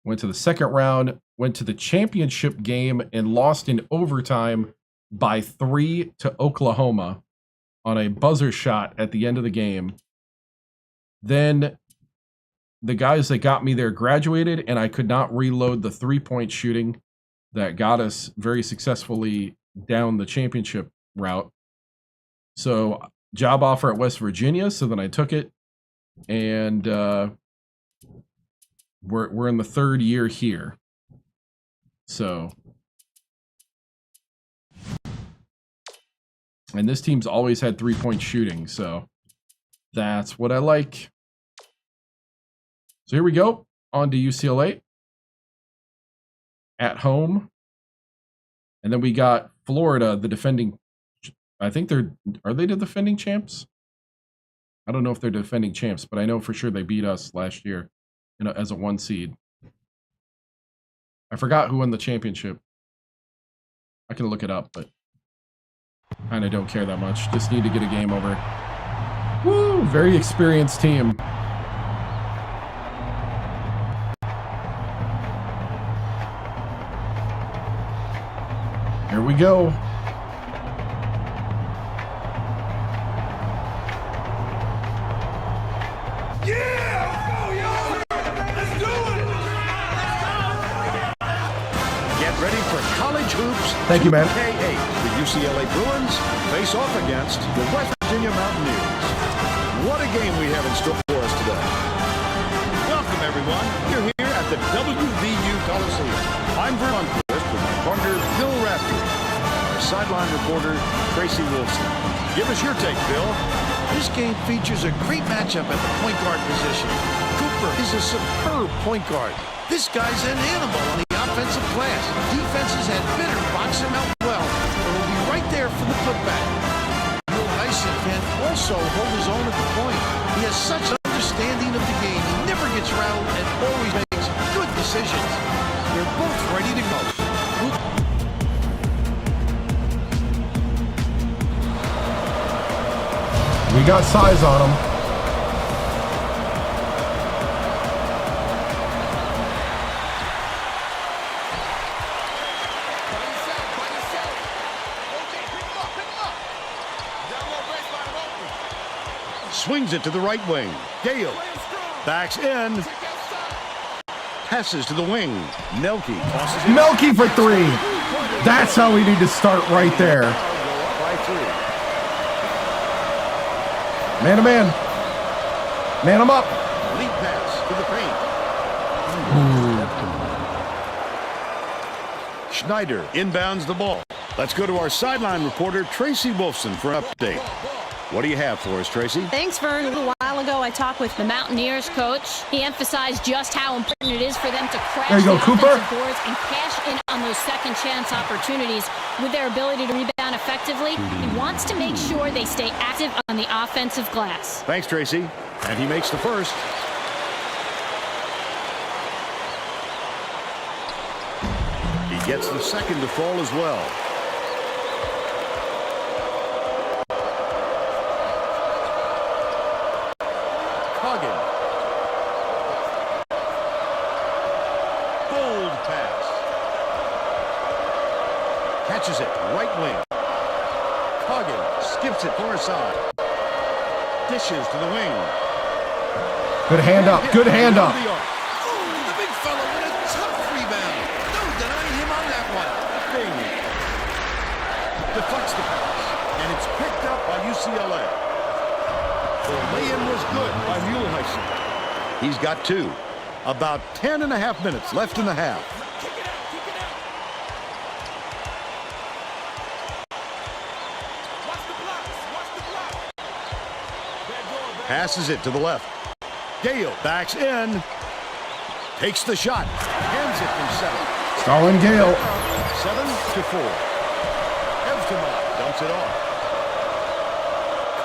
went to the second round, went to the championship game, and lost in overtime by 3 to Oklahoma on a buzzer shot at the end of the game. Then the guys that got me there graduated, and I could not reload the 3-point shooting that got us very successfully down the championship route. So job offer at West Virginia, so then I took it, and we're in the 3rd year here. So, and this team's always had 3-point shooting, so that's what I like. So here we go, on to UCLA at home, and then we got Florida, the defending. I think are they the defending champs? I don't know if they're defending champs, but I know for sure they beat us last year, as a 1 seed. I forgot who won the championship. I can look it up, but kind of don't care that much. Just need to get a game over. Woo! Very experienced team. Here we go. Thank you, man. K8, the UCLA Bruins face off against the West Virginia Mountaineers. What a game we have in store for us today. Welcome, everyone. You're here at the WVU Coliseum. I'm Vern Lundquist with my partner, Bill Rafter, our sideline reporter, Tracy Wilson. Give us your take, Bill. This game features a great matchup at the point guard position. Cooper is a superb point guard. This guy's an animal on the offensive glass. Defenses had better box him out well, or he'll be right there for the putback. Neil Dyson can also hold his own at the point. He has such an understanding of the game. He never gets rattled and always makes good decisions. They're both ready to go. We got size on him. Swings it to the right wing. Gale backs in. Passes to the wing. Melky tosses it. Melky for 3. That's how we need to start right there. By 3. Man to man. Man him up. Lead pass to the paint. Schneider inbounds the ball. Let's go to our sideline reporter, Tracy Wolfson, for an update. What do you have for us, Tracy? Thanks, Vern. A little while ago, I talked with The Mountaineers coach, he emphasized just how important it is for them to crash There you go, the Cooper. offensive boards and cash in on those second chance opportunities. With their ability to rebound effectively, he wants to make sure they stay active on the offensive glass. Thanks, Tracy. And he makes the first. He gets the second to fall as well. Coggin. Bold pass. Catches it, right wing. Coggin skips it far side. Dishes to the wing. Good hand up. Good hand up. The big fella with a tough rebound. No denying him on that one. Bing. Deflects the pass. And it's picked up by UCLA. The lay-in was good by Muehlheiser. He's got 2. About 10.5 minutes left in the half. Passes it to the left. Gale backs in. Takes the shot. Hands it from 7. Stalin Gale. 7-4. Evtimov dumps it off.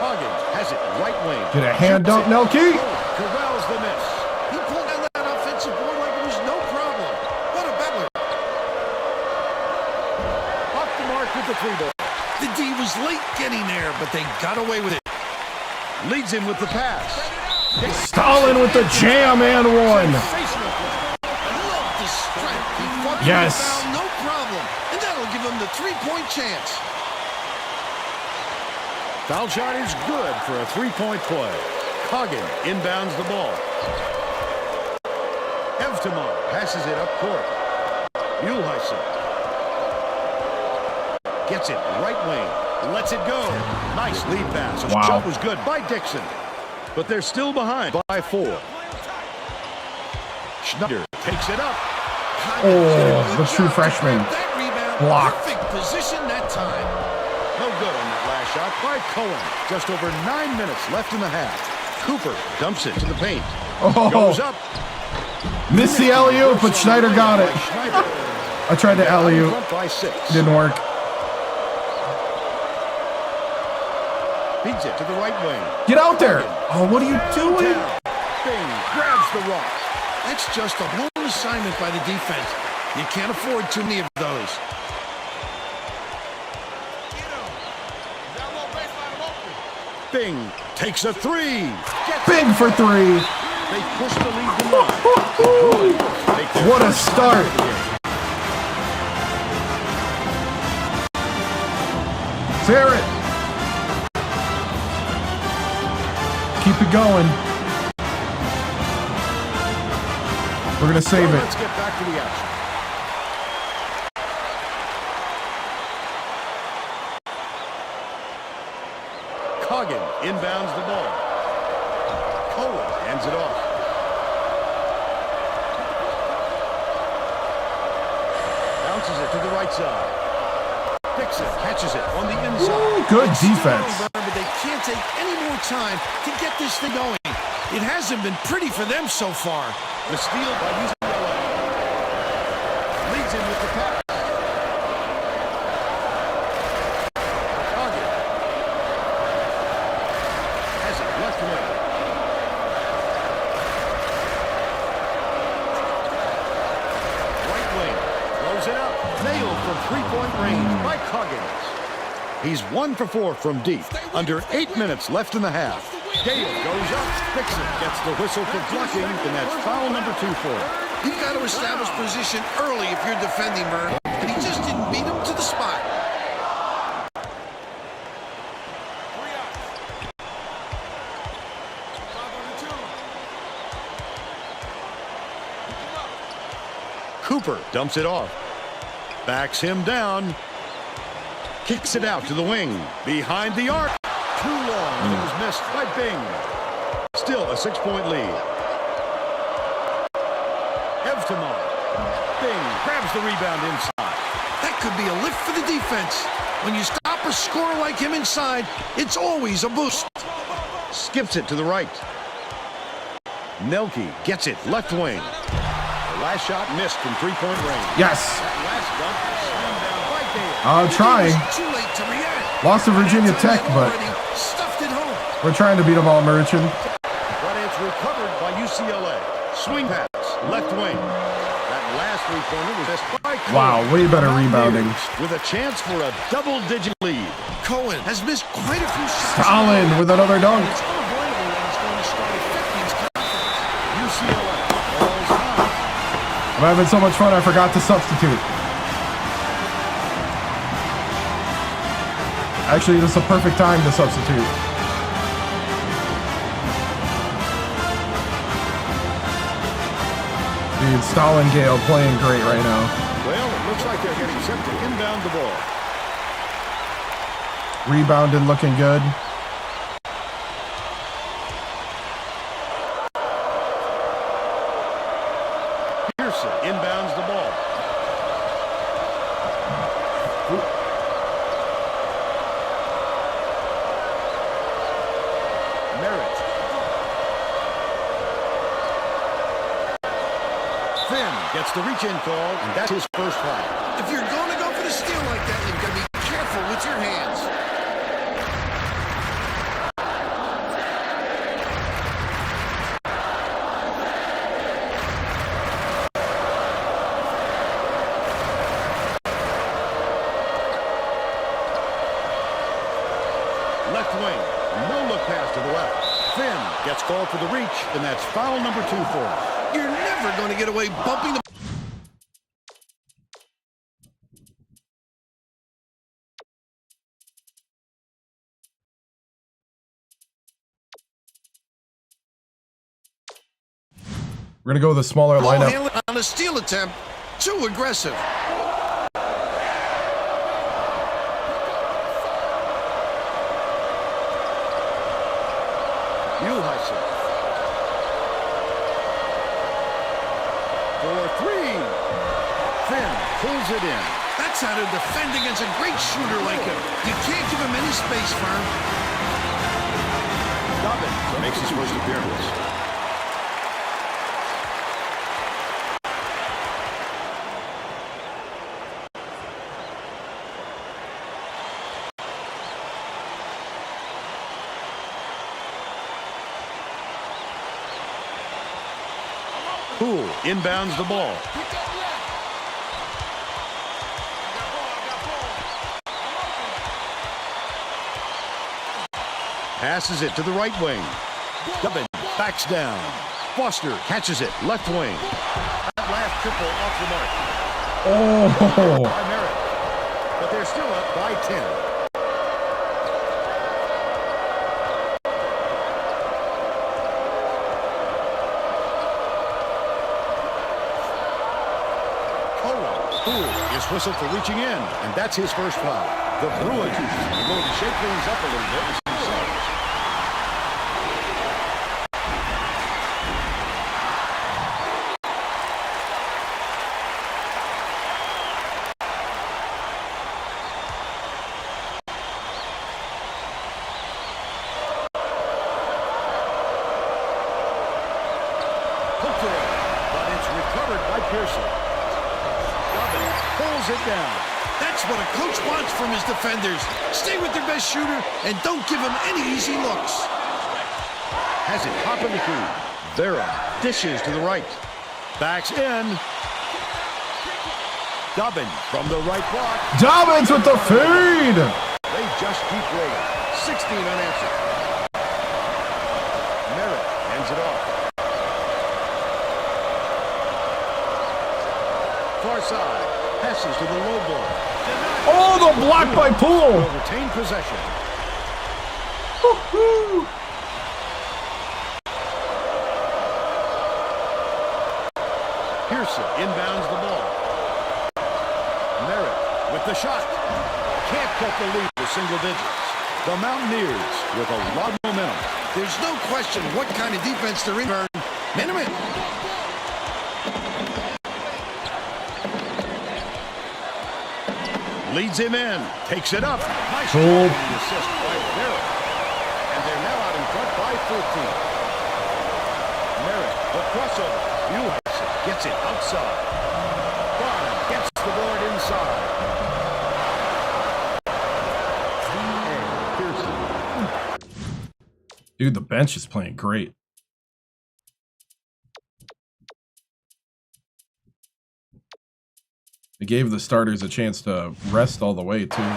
Coggins has it right wing. Get a hand up, Nelky. Corrals the miss. He pulled down that offensive board like it was no problem. What a battler. Off the mark with the 3-ball. The D was late getting there, but they got away with it. Leads him with the pass. Stalin with the jam and 1. I love the strength. He fought Yes. the foul, no problem. And that'll give him the 3-point chance. Foul shot is good for a 3-point play. Coggin inbounds the ball. Evtimov passes it up court. Muehlheiser gets it right wing. Lets it go. Nice lead pass. Wow. Shot was good by Dixon. But they're still behind by 4. Schneider takes it up. Oh, the true freshman. That rebound, Blocked. perfect position that time. No good on that last shot by Cohen. Just over 9 minutes left in the half. Cooper dumps it to the paint. Goes Oh, up. missed the alley-oop, but Schneider got it. Schneider. I tried to alley-oop. Front by 6. Didn't work. Beats it to the right wing. Get out there. Oh, what are you doing? Bing grabs the rock. That's just a home assignment by the defense. You can't afford too many of those. Bing takes a 3. Gets Big for 3. They push the lead to 9. Take their What a first start. of the game. Tear it. Keep it going. We're going to save Well, it. let's get back to the action. Coggin inbounds the ball. Cohen hands it off. Bounces it to the right side. Dixon catches it on the inside. Good defense. But they can't take any more time to get this thing going. It hasn't been pretty for them so far. The steal by UCLA. Leads him with the pass. Coggin. Nailed from three-point range by Coggins. He's 1 for 4 from deep. Under 8 minutes left in the half. Gale goes up, picks it, gets the whistle for blocking, and that's foul number 2 for him. You've got to establish position early if you're defending, Murray. And he just didn't beat him to the spot. Cooper dumps it off. Backs him down. Kicks it out to the wing. Behind the arc. Too long, and it was missed by Bing. Still a 6-point lead. Evtamon. Bing grabs the rebound inside. That could be a lift for the defense. When you stop a scorer like him inside, it's always a boost. Skips it to the right. Nelke gets it left wing. The last shot missed from three-point range. Yes. That last dunk was slammed down by Gale. I'm trying. Too late to react. Lost to Virginia Tech, but Stuffed it home. we're trying to beat them all, Merchant. But it's recovered by UCLA. Swing pass, left wing. That last three-pointer was missed by Cohen. Wow, way better rebounding. With a chance for a double-digit lead. Cohen has missed quite a few shots. Stalin with another dunk. It's unavoidable when he's going to start affecting his confidence. UCLA falls high. I'm having so much fun, I forgot to substitute. Actually, this is a perfect time to substitute. Dude, Stalin Gale playing great right now. Well, it looks like they're getting set to inbound the ball. Rebounded, looking good. Pearson inbounds the ball. Merritt. Finn gets the reach-in call, and that's his first foul. If you're going to go for the steal like that, you've got to be careful with your hands. Left wing. No look pass to the left. Finn gets called for the reach, and that's foul number 2 for him. You're never going to get away bumping the... We're going to go with a smaller Ball lineup. handling on a steal attempt. Too aggressive. Uhlheiser. For 3. Finn pulls it in. That's how to defend against a great shooter like him. You can't give him any space, Firm. Dobbins makes his first appearance. Poole inbounds the ball. Passes it to the right wing. Dobbins backs down. Foster catches it left wing. That last triple off the mark. Oh, By Merritt. But they're still up by 10. Poole is whistled for reaching in, and that's his first foul. The Bruins are going to shake things up a little bit themselves. Poked away, but it's recovered by Pearson. Pulls it down. That's what a coach wants from his defenders. Stay with their best shooter and don't give him any easy looks. Has it top of the key. Vera dishes to the right. Backs in. Dobbins from the right block. Dobbins with the feed. They just keep rolling. 16 unanswered. Merritt hands it off. Far side. Passes to the low ball. Oh, the block by Poole. Will retain possession. Woo-hoo. Pearson inbounds the ball. Merritt with the shot. Can't cut the lead to single digits. The Mountaineers with a lot of momentum. There's no question what kind of defense they're in. Minimum. Leads him in. Takes it up. Nice Cool. assist by Merritt. And they're now out in front by 14. Merritt, the crossover. Newhouse gets it outside. Bond gets the board inside. And Pearson. Dude, the bench is playing great. It gave the starters a chance to rest all the way, too.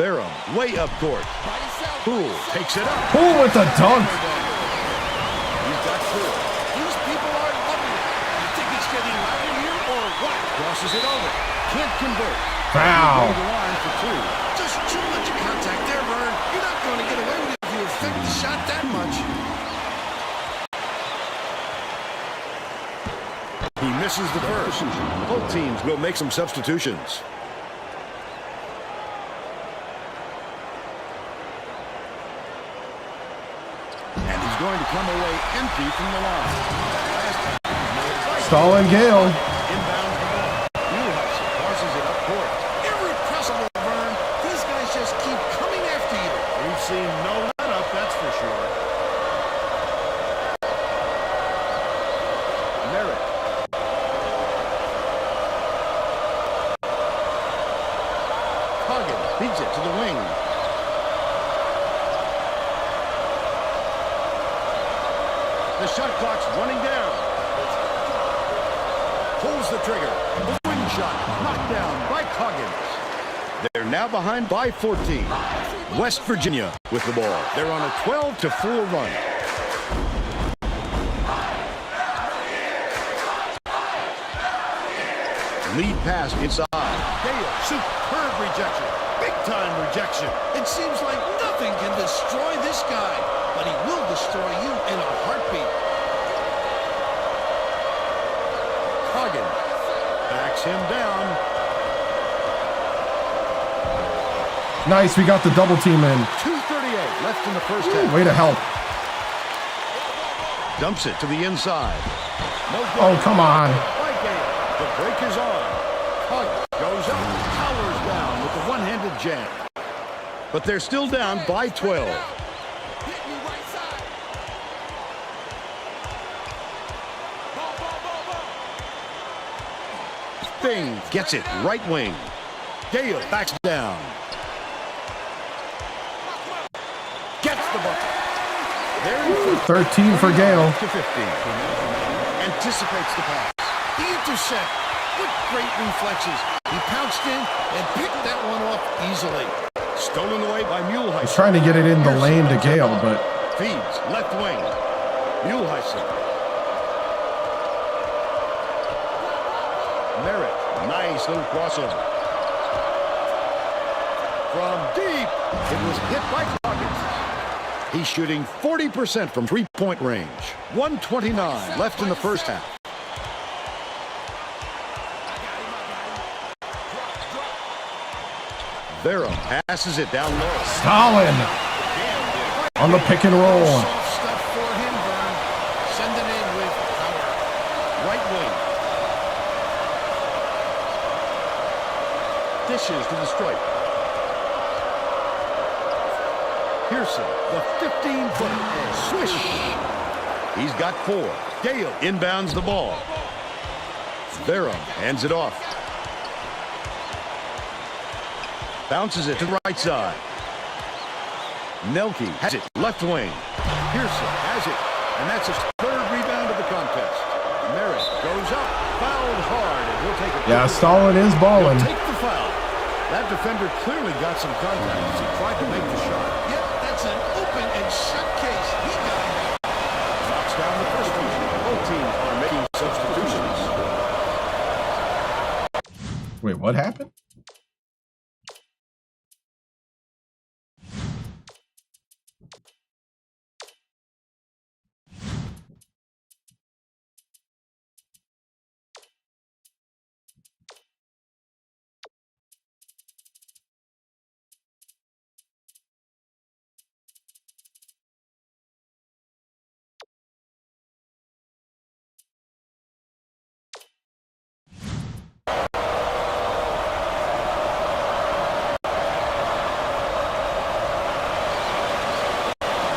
Verum way up court. Poole takes it up. Poole with the dunk. He's got 4. These people are loving it. You think it's getting louder here or what? Crosses it over. Can't convert. Foul. Going to the line for 2. Just too much contact there, Vern. You're not going to get away with it if you affect the shot that much. He misses the first. Both teams will make some substitutions. And he's going to come away empty from the line. Stalin Gale. Inbounds the ball. Newhouse passes it up court. Irrepressible, Vern. These guys just keep coming after you. We've seen no let-up, that's for sure. Merritt. Hagen beats it to the wing. The shot clock's running down. Pulls the trigger. The wing shot knocked down by Coggins. They're now behind by 14. West Virginia with the ball. They're on a 12-4 run. Lead pass inside. Gale, superb rejection. Big-time rejection. It seems like nothing can destroy this guy, but he will destroy you in a heartbeat. Hagen backs him down. Nice, we got the double team in. 2:38 left in the first half. Way to help. Dumps it to the inside. No good. Oh, come on. By Gale. The break is on. Hagen goes up, powers down with the one-handed jam. But they're still down by 12. Hit me right side. Ball, ball, ball, ball. Bing gets it right wing. Gale backs down. Gets the bucket. There he is. 13 for Gale. To 15. Anticipates the pass. The intercept. What great reflexes. He pounced in and picked that one off easily. Stolen away by Muleheiser. He's trying to get it in the lane to Gale, but Feeds left wing. Muleheiser. Merritt. Nice little crossover. From deep. It was hit by Coggins. He's shooting 40% from three-point range. 1:29 left in the first half. Vera passes it down low. Stalin on the pick and roll. Soft stuff for him, Vern. Send it in with power. Right wing. Dishes to the stripe. Pearson, the 15-footer. Swish. He's got 4. Gale inbounds the ball. Vera hands it off. Bounces it to the right side. Nelke has it left wing. Pearson has it. And that's his 3rd rebound of the contest. goes up, fouled hard, and he'll take it. Yeah, Stalin is balling. He'll take the foul. That defender clearly got some contact as he tried to make the shot. Yep, that's an open and shut case. He got it. Knocks down the first one. Both teams are making substitutions. Wait, what happened?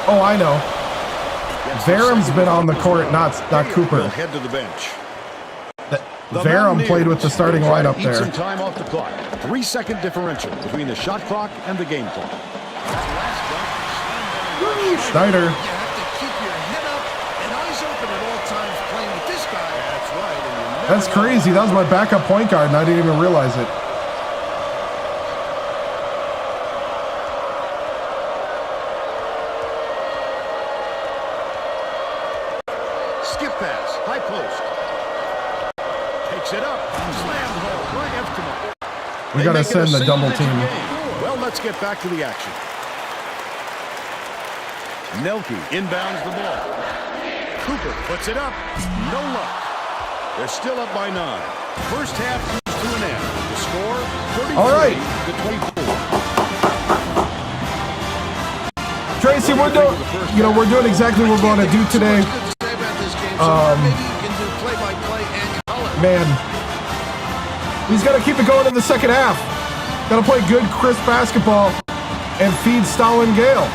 Oh, I know. Varum's been on the court, not Cooper. Will head to the bench. Varum played with the starting lineup Eat there. some time off the clock. 3-second differential between the shot clock and the game clock. Snyder. You have to keep your head up and eyes open at all times playing with this guy. That's right. And you never That's crazy. That was my backup point guard, and I didn't even realize it. skip pass, high post. Takes it up, slammed home by Eftimov. We got to send the double team. Well, let's get back to the action. Nelke inbounds the ball. Cooper puts it up. No luck. They're still up by 9. First half comes to an end. The score, 33 All right. to 24. Tracy, we're doing, we're doing exactly what we want to do today. Man, he's got to keep it going in the second half. Got to play good, crisp basketball and feed Stalin Gale.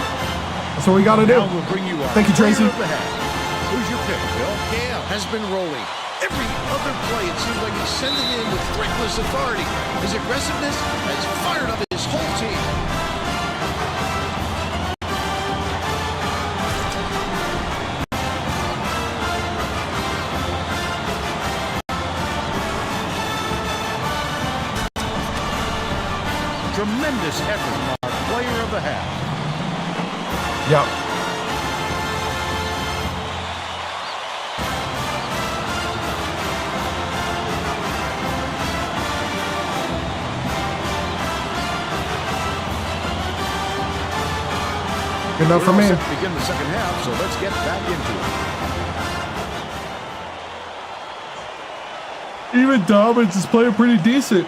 That's what we got to do. Now we'll bring you up. Thank you, Tracy. Who's your pick, Bill? Gale has been rolling. Every other play, it seems like he's sending in with reckless authority. His aggressiveness has fired up his whole team. Tremendous effort from our player of the half. Yep. Good enough for me. We're all set to begin the second half, so let's get back into it. Even Dobbins is playing pretty decent.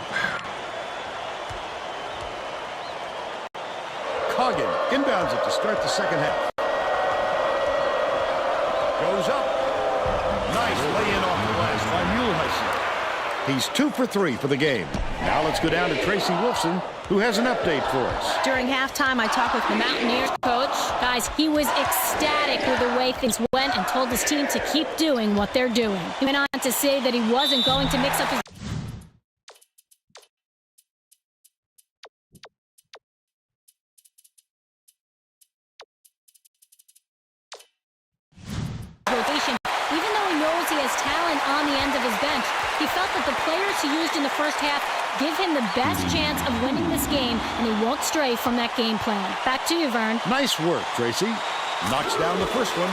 Coggin inbounds it to start the second half. Goes up. Nice lay-in off the glass by Muehlheiser. He's 2 for 3 for the game. Now let's go down to Tracy Wolfson, who has an update for us. During halftime, I talked with the Mountaineers Coach, guys, he was ecstatic with the way things went and told his team to keep doing what they're doing. He went on to say that he wasn't going to mix up his rotation. Even though he knows he has talent on the ends of his bench, he felt that the players he used in the first half give him the best chance of winning this game, and he won't stray from that game plan. Back to you, Vern. Nice work, Tracy. Knocks down the first one.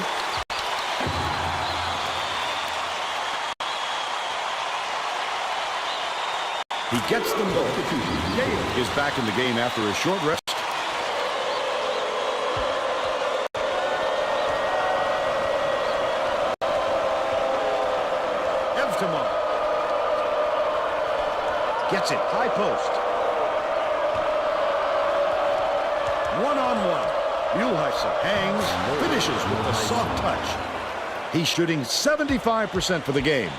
He gets them both. Gale is back in the game after a short rest. Eftimov gets it, high post. One-on-one. Muehlheiser hangs, finishes with a soft touch. He's shooting 75% for the game.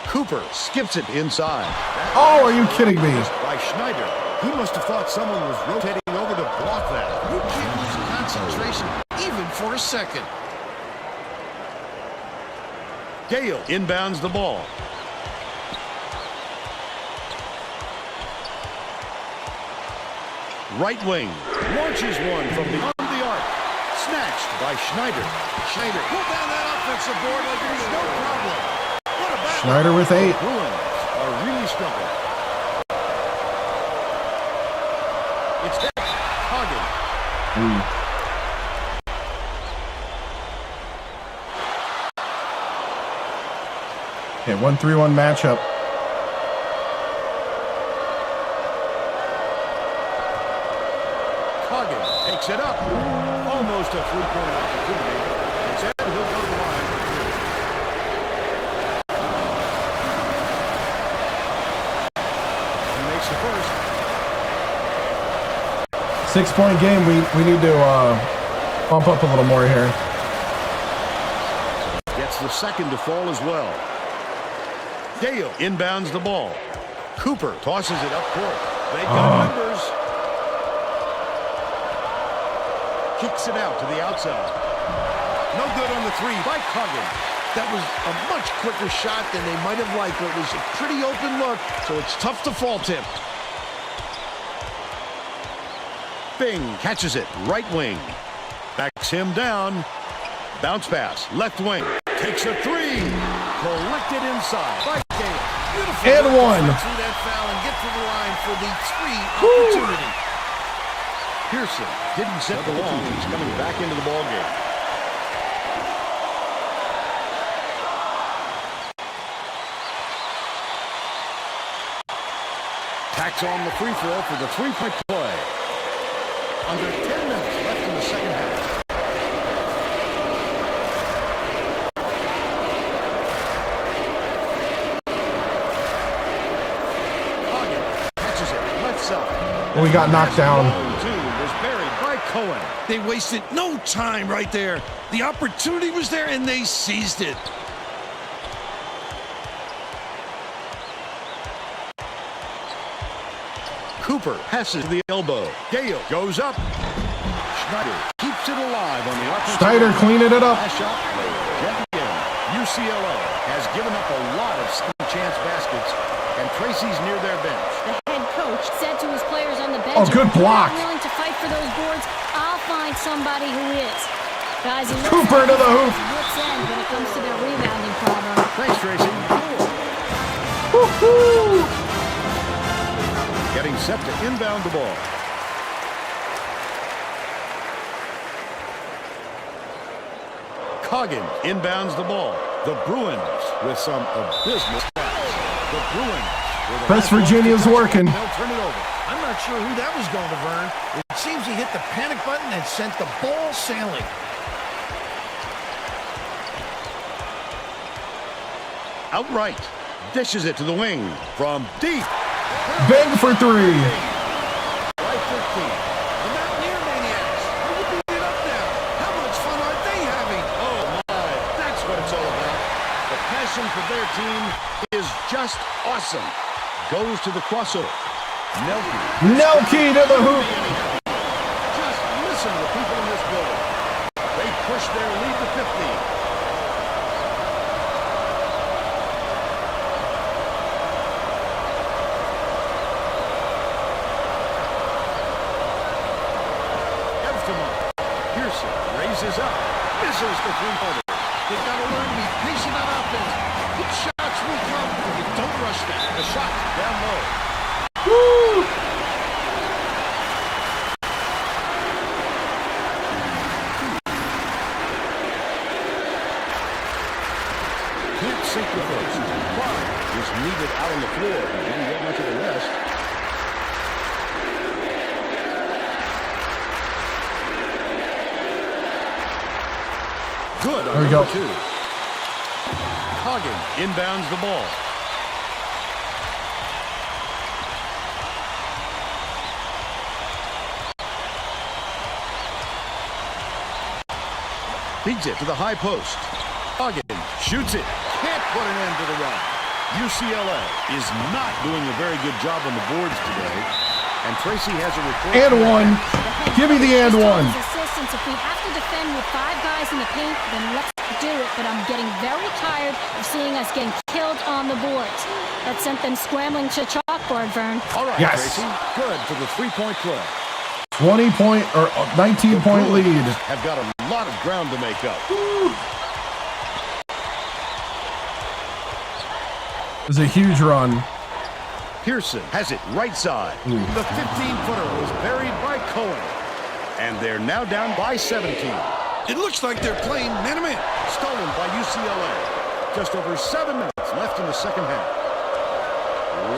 Cooper skips it inside. Oh, are you kidding me? By Schneider. He must have thought someone was rotating over to block that. You can't lose concentration even for a second. Gale inbounds the ball. Right wing launches one from beyond the arc. Snatched by Schneider. Schneider pulled down that offensive board like it was no problem. What a battle. Schneider with 8. Bruins are really stumping. It's Hagen. Okay, 1-3-1 matchup. Hagen takes it up. Almost a three-point opportunity. It's Ed, he'll go to the line. He makes the first. 6-point game. We need to bump up a little more here. Gets the second to fall as well. Dale inbounds the ball. Cooper tosses it up court. They got numbers. Kicks it out to the outside. No good on the three by Hagen. That was a much quicker shot than they might have liked, but it was a pretty open look, so it's tough to fault him. Bing catches it, right wing. Backs him down. Bounce pass, left wing. Takes a three. Collected inside by Gale. Beautiful. And one. Through that foul and get to the line for the three opportunity. Pearson didn't set the long. He's coming back into the ball game. Tacks on the free throw for the three-point play. Under 10 minutes left in the second half. Hagen catches it left side. We got knocked down. Was buried by Cohen. They wasted no time right there. The opportunity was there, and they seized it. Cooper passes to the elbow. Gale goes up. Schneider keeps it alive on the offensive. Schneider cleaning it up. Last shot played. Yet again, UCLA has given up a lot of second chance baskets, and Tracy's near their bench. The head coach Said to his players on the bench, Oh, good if you're block. not willing to fight for those boards, I'll find somebody who is. Guys, he looks Cooper to the like hoop. he's wits end when it comes to their rebounding problem. Thanks, Tracy. Woo-hoo. Getting set to inbound the ball. Hagen inbounds the ball. The Bruins with some abysmal stats. The Bruins. West Virginia's working. They'll turn it over. I'm not sure who that was going to, Vern. It seems he hit the panic button and sent the ball sailing. Outright. Dishes it to the wing from deep. Big for 3. Right 15. The Mountaineer maniacs. Are you beating it up now? How much fun are they having? Oh, my. That's what it's all about. The passion for their team is just awesome. Goes to the crossover. Nelke to the hoop. Just listen to the people in this building. They push their lead to 15. Pearson raises up. Misses the three-pointer. They've got to learn to be patient on offense. Good shots will come if you don't rush them. The shot down low. Woo. Can't sink the first. Clark is needed out on the floor. Didn't get much of a rest. Good on There we go. number 2. Hagen inbounds the ball. Feeds it to the high post. Hagen shoots it. Can't put an end to the run. UCLA is not doing a very good job on the boards today. And Tracy has a report. And one. Give me the and one. His assistants, if we have to defend with 5 guys in the paint, then let's do it. But I'm getting very tired of seeing us getting killed on the boards. That sent them scrambling to chalkboard, Vern. All right, Yes. Tracy. Good for the three-point play. 20-point or 19-point lead. Have got a lot of ground to make up. It was a huge run. Pearson has it right side. Ooh. The 15-footer was buried by Cohen. And they're now down by 17. It looks like they're playing man-to-man. Stolen by UCLA. Just over 7 minutes left in the second half.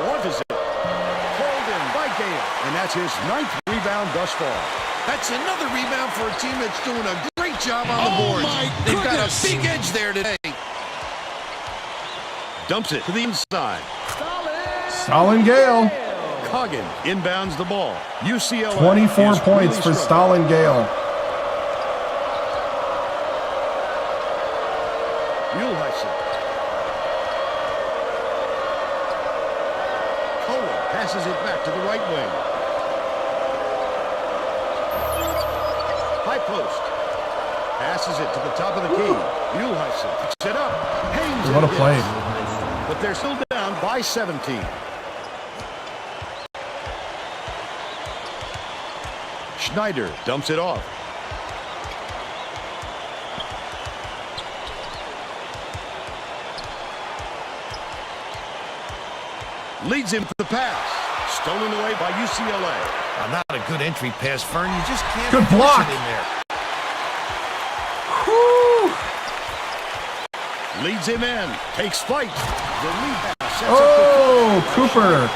What is it? Called in by Gale. And that's his 9th rebound thus far. That's another rebound for a team that's doing a great job on the board. They've got a big edge there today. Dumps it to the inside. Stalin Gale. Coggin inbounds the ball. UCLA 24 is points really for struggling. Stalin Gale. Muehlheiser. Cohen passes it back to the right wing. High post. Passes it to the top of the key. Muehlheiser picks it up. Hangs What a it play. again. But they're still down by 17. Schneider dumps it off. Leads him to the pass. Stolen away by UCLA. Not a good entry pass, Fern. You just can't Good push block. it in there. Whew. Leads him in. Takes flight. The lead pass sets Oh, up the Cooper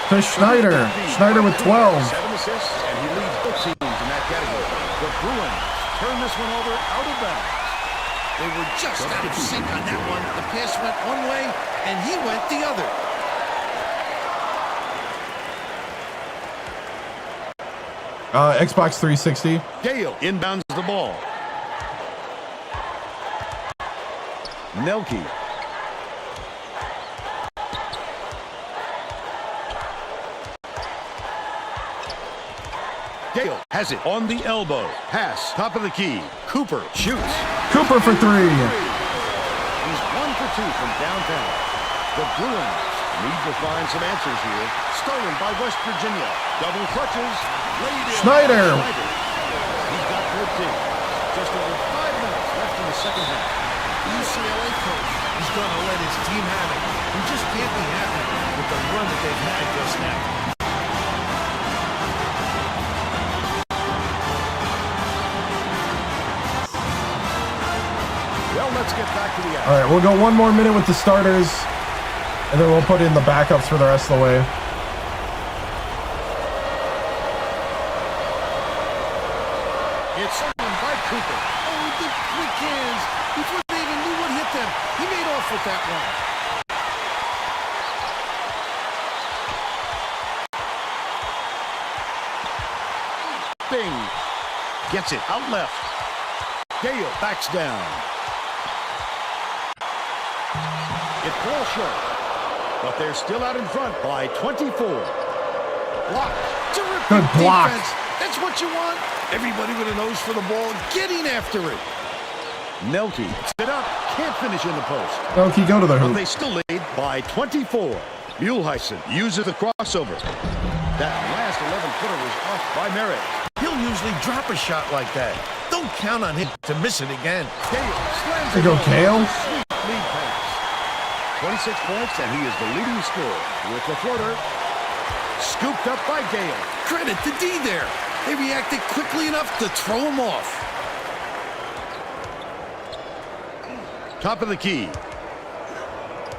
to Schneider. Schneider with 12. 7 assists, and he leads both teams in that category. The Bruins turn this one over out of bounds. They were just out of sync on that one. The pass went one way, and he went the other. Xbox 360. Gale inbounds the ball. Nelke. Gale has it on the elbow. Pass, top of the key. Cooper shoots. Cooper for 3. He's 1 for 2 from downtown. The Bruins need to find some answers here. Stolen by West Virginia. Double clutches. Laid in. Schneider. He's got 14. Just over 5 minutes left in the second half. The UCLA coach is going to let his team have it. He just can't be happy with the run that they've had just now. Well, let's get back to the action. All right, we'll go 1 more minute with the starters, and then we'll put in the backups for the rest of the way. It's stolen by Cooper. Oh, the quick hands. Before they even knew what hit them, he made off with that one. Bing. Gets it out left. Gale backs down. It falls short. But they're still out in front by 24. Blocked. Terrific Good block. defense. That's what you want. Everybody with a nose for the ball, getting after it. Nelke puts it up. Can't finish in the post. Okay, go to the But hoop. they still lead by 24. Muehlheiser uses the crossover. That last 11-footer was off by Merritt. He'll usually drop a shot like that. Don't count on him to miss it again. Gale slams There it you go, home. Gale. Sweet lead pass. 26 points, and he is the leading scorer. With the floater, scooped up by Gale. Credit to D there. They reacted quickly enough to throw him off. Top of the key.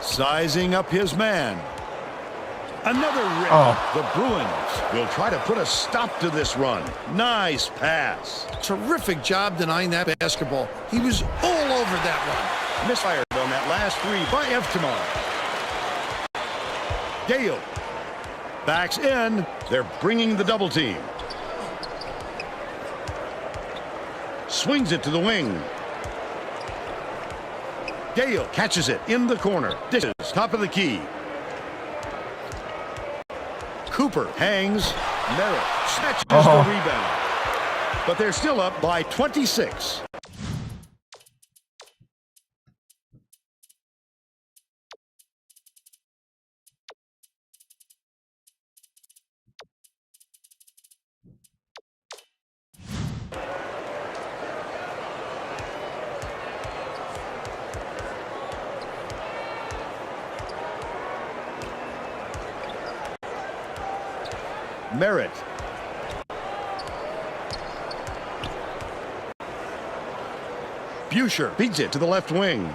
Sizing up his man. Another rip. Oh. The Bruins will try to put a stop to this run. Nice pass. Terrific job denying that basketball. He was all over that one. Misfired on that last three by Evtamar. Gale backs in. They're bringing the double team. Swings it to the wing. Gale catches it in the corner. Dishes top of the key. Cooper hangs. Merritt snatches the rebound. But they're still up by 26. Merritt. Buescher beats it to the left wing.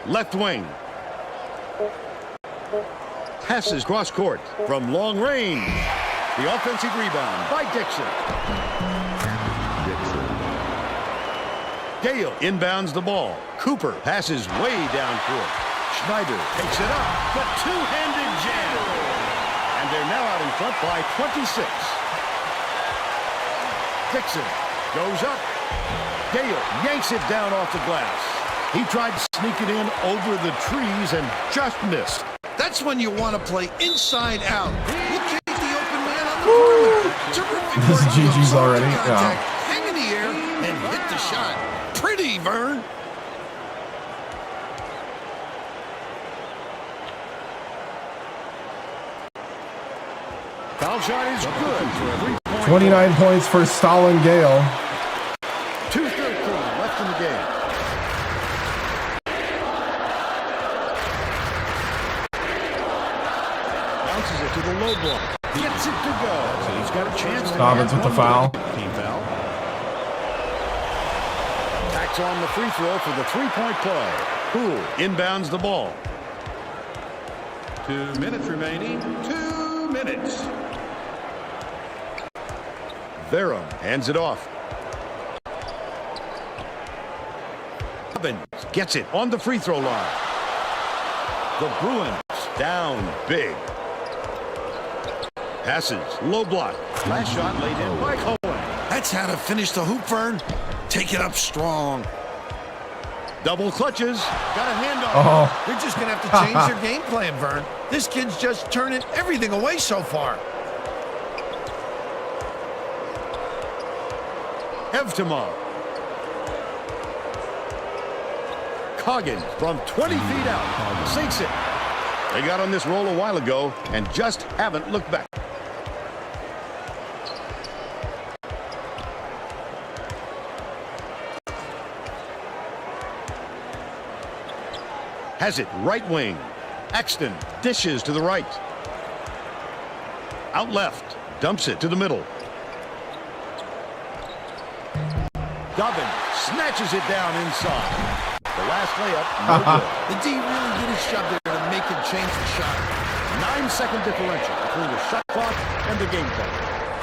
Left wing. Passes cross court from long range. The offensive rebound by Dixon. Gale inbounds the ball. Cooper passes way down court. Schneider takes it up. The two-handed jam. And they're now out in front by 26. Dixon goes up. Gale yanks it down off the glass. He tried to sneak it in over the trees and just missed. That's when you want to play inside out. Locate the open man on the perimeter. Terrific This is work. GG's already. Contact, Yeah. hang in the air, and hit the shot. Pretty, Vern. Foul shot is good for a 3-point. 29 points for Stalin Gale. 2:13 left in the game. Bounces it to the low block. Gets it to go. So he's got a chance to Dobbins with the foul. Team foul. Tacks on the free throw for the 3-point play. Poole inbounds the ball. 2 minutes remaining. 2 minutes. Vera hands it off. Dobbins gets it on the free throw line. The Bruins down big. Passes, low block. Last shot laid in by Cohen. That's how to finish the hoop, Vern. Take it up strong. Double clutches. Got a handoff. Oh, They're just going to have to change their game plan, Vern. This kid's just turning everything away so far. Evtimov. Coggins from 20 feet out. Sinks it. They got on this roll a while ago and just haven't looked back. Has it right wing. Axton dishes to the right. Out left. Dumps it to the middle. Dobbins snatches it down inside. The last layup, no good. The D really did his job there to make him change the shot. 9-second differential between the shot clock and the game clock.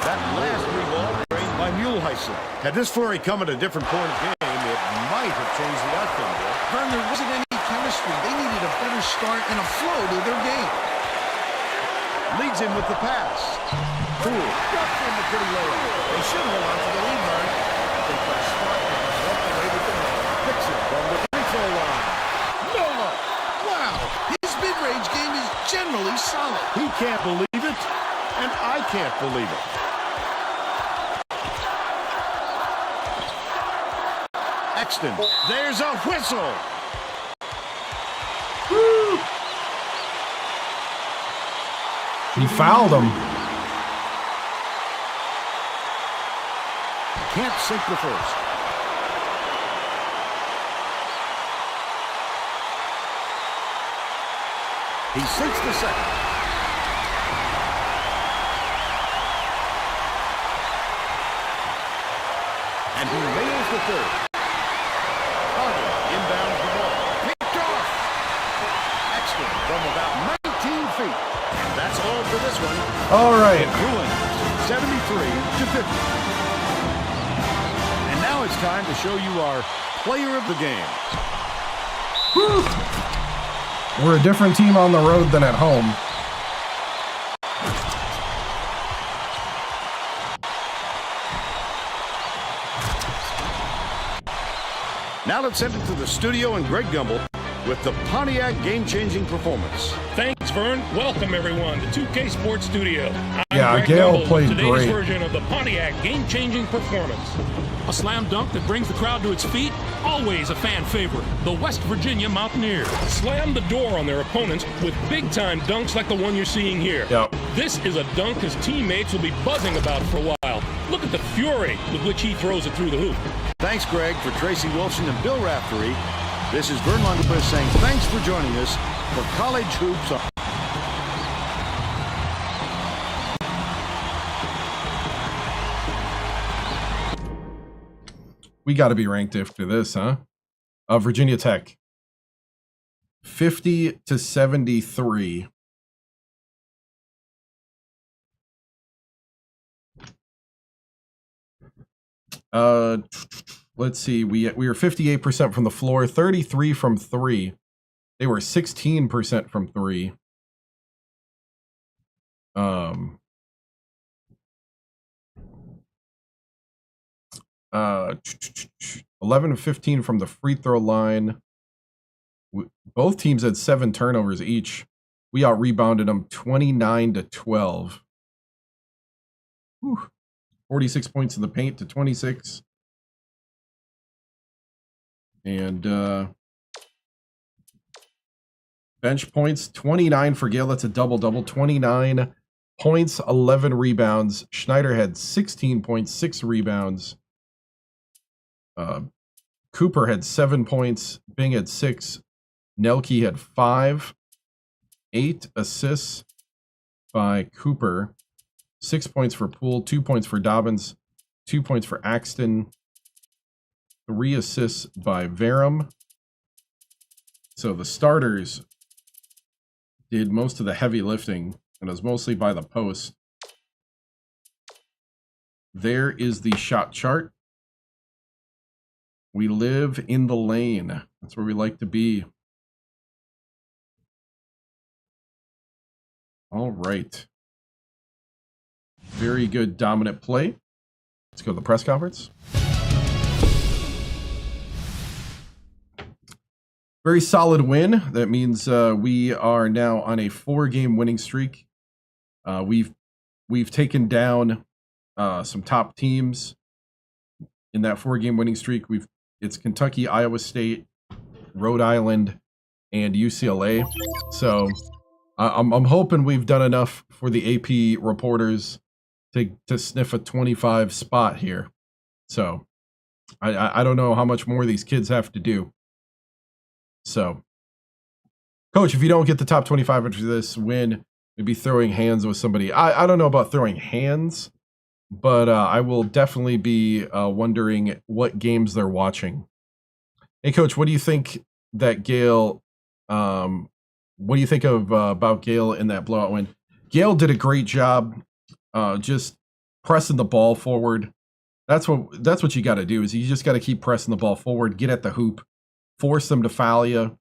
That last three ball drained by Muehlheisen. Had this flurry come at a different point of game, it might have changed the outcome there. Vern, there wasn't any chemistry. They needed a better start and a flow to their game. Leads him with the pass. Poole got from the pretty layup. They should hold on to the lead, Vern. They got smart and walked away with the lead. Picks it from the free throw line. No look. Wow, his mid-range game is generally solid. He can't believe it, and I can't believe it. Axton, there's a whistle. he fouled him. Can't sink the first. He sinks the second. And he nails the third. Carter inbounds the ball. Picked off. Axton from about 19 feet. And that's all for this one. All right. Bruins 73-50. And now it's time to show you our player of the game. We're a different team on the road than at home. Now let's send it to the studio and Greg Gumbel with the Pontiac game-changing performance. Thanks, Vern. Welcome, everyone, to 2K Sports Studio. I'm Yeah, Greg Gale Gumbel with played today's great. version of the Pontiac game-changing performance. A slam dunk that brings the crowd to its feet, always a fan favorite. The West Virginia Mountaineers slam the door on their opponents with big-time dunks like the one you're seeing here. Yep. This is a dunk his teammates will be buzzing about for a while. Look at the fury with which he throws it through the hoop. Thanks, Greg, for Tracy Wilson and Bill Raftery. This is Vern Lundquist saying thanks for joining us for College Hoops. We got to be ranked after this, huh? Virginia Tech. 50-73. Let's see. We were 58% from the floor, 33 from 3. They were 16% from 3. 11 of 15 from the free throw line. Both teams had 7 turnovers each. We out rebounded them 29-12. 46 points in the paint to 26. And bench points, 29 for Gale. That's a double-double. 29 points, 11 rebounds. Schneider had 16 points, 6 rebounds. Cooper had 7 points. Bing had 6. Nelke had 5. 8 assists by Cooper. 6 points for Poole. 2 points for Dobbins. 2 points for Axton. 3 assists by Varum. So the starters did most of the heavy lifting, and it was mostly by the post. There is the shot chart. We live in the lane. That's where we like to be. All right. Very good dominant play. Let's go to the press conference. Very solid win. That means we are now on a 4-game winning streak. We've taken down some top teams in that 4-game winning streak. It's Kentucky, Iowa State, Rhode Island, and UCLA. So I'm hoping we've done enough for the AP reporters to sniff a 25 spot here. So I don't know how much more these kids have to do. So, Coach, if you don't get the top 25 after this win, maybe throwing hands with somebody. I don't know about throwing hands, but I will definitely be wondering what games they're watching. Hey, Coach, what do you think that Gale? What do you think of about Gale in that blowout win? Gale did a great job, just pressing the ball forward. That's what you got to do. Is you just got to keep pressing the ball forward, get at the hoop, force them to foul you,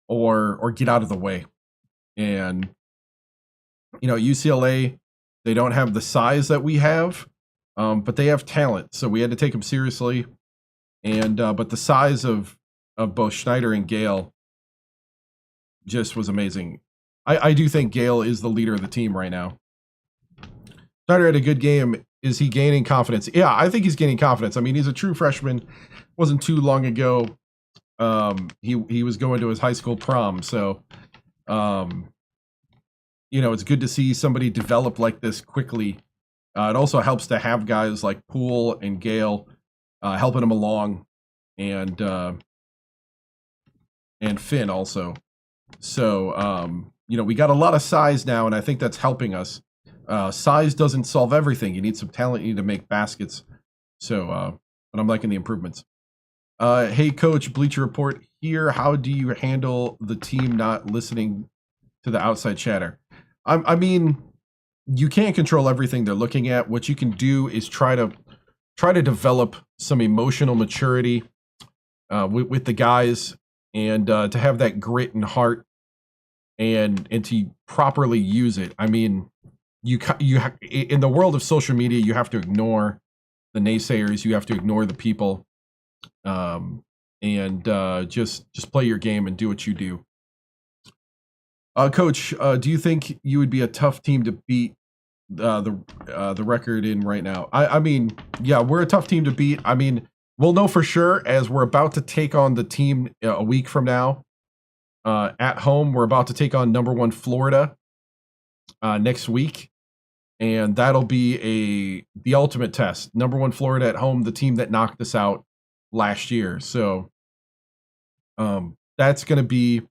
or get out of the way. And UCLA, they don't have the size that we have, but they have talent. So we had to take them seriously. And but the size of both Schneider and Gale just was amazing. I do think Gale is the leader of the team right now. Schneider had a good game. Is he gaining confidence? Yeah, I think he's gaining confidence. I mean, he's a true freshman. Wasn't too long ago. He was going to his high school prom. So, it's good to see somebody develop like this quickly. It also helps to have guys like Poole and Gale helping him along, and Finn also. So, we got a lot of size now, and I think that's helping us. Size doesn't solve everything. You need some talent. You need to make baskets. So, but I'm liking the improvements. Hey, Coach, Bleacher Report here. How do you handle the team not listening to the outside chatter? I mean, you can't control everything they're looking at. What you can do is try to develop some emotional maturity with the guys, and to have that grit and heart, and to properly use it. I mean, you in the world of social media, you have to ignore the naysayers. You have to ignore the people. And just play your game and do what you do. Coach, do you think you would be a tough team to beat the record in right now? I mean, yeah, we're a tough team to beat. I mean, we'll know for sure as we're about to take on the team a week from now. At home, we're about to take on number 1 Florida next week. And that'll be the ultimate test. Number 1 Florida at home, the team that knocked us out last year. So that's going to be,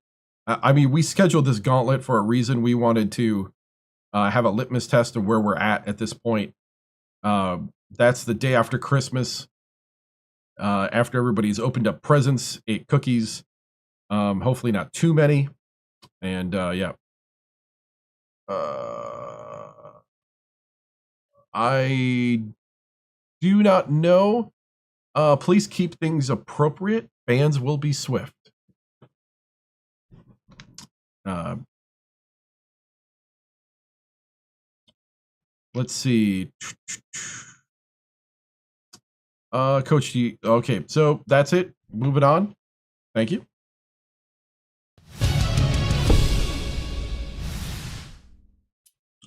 I mean, we scheduled this gauntlet for a reason. We wanted to have a litmus test of where we're at this point. That's the day after Christmas. after everybody's opened up presents, ate cookies. Hopefully not too many. And yeah. I do not know. Please keep things appropriate. Fans will be swift. Let's see. Coach G. Okay, so that's it. Moving on. Thank you.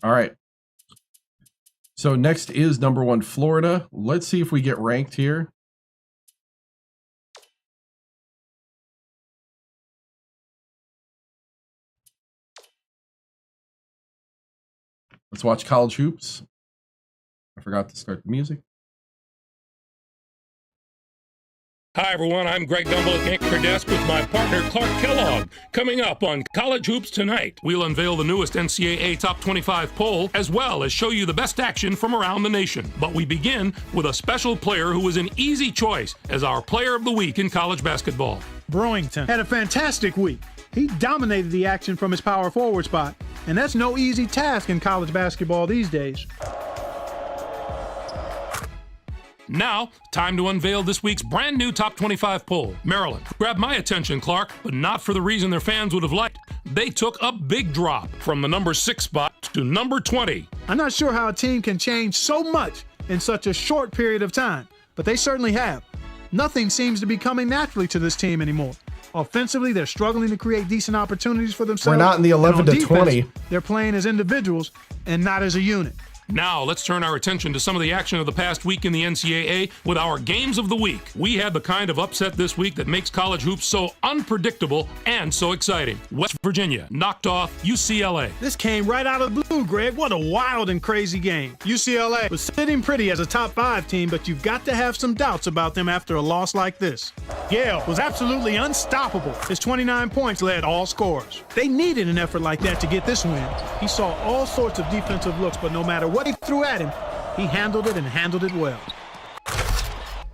All right. So next is number 1, Florida. Let's see if we get ranked here. Let's watch college hoops. I forgot to start the music. Hi, everyone. I'm Greg Gumbel at Anchor Desk with my partner, Clark Kellogg. Coming up on College Hoops Tonight, we'll unveil the newest NCAA Top 25 poll, as well as show you the best action from around the nation. But we begin with a special player who was an easy choice as our Player of the Week in college basketball. Brewington had a fantastic week. He dominated the action from his power forward spot, and that's no easy task in college basketball these days. Now, time to unveil this week's brand new Top 25 poll. Maryland grabbed my attention, Clark, but not for the reason their fans would have liked. They took a big drop from the number 6 spot to number 20. I'm not sure how a team can change so much in such a short period of time, but they certainly have. Nothing seems to be coming naturally to this team anymore. Offensively, they're struggling to create decent opportunities for themselves. We're not in the 11 to 20. They're playing as individuals and not as a unit. Now, let's turn our attention to some of the action of the past week in the NCAA with our Games of the Week. We had the kind of upset this week that makes college hoops so unpredictable and so exciting. West Virginia knocked off UCLA. This came right out of the blue, Greg. What a wild and crazy game. UCLA was sitting pretty as a top 5 team, but you've got to have some doubts about them after a loss like this. Yale was absolutely unstoppable. His 29 points led all scorers. They needed an effort like that to get this win. He saw all sorts of defensive looks, but no matter what he threw at him, he handled it and handled it well.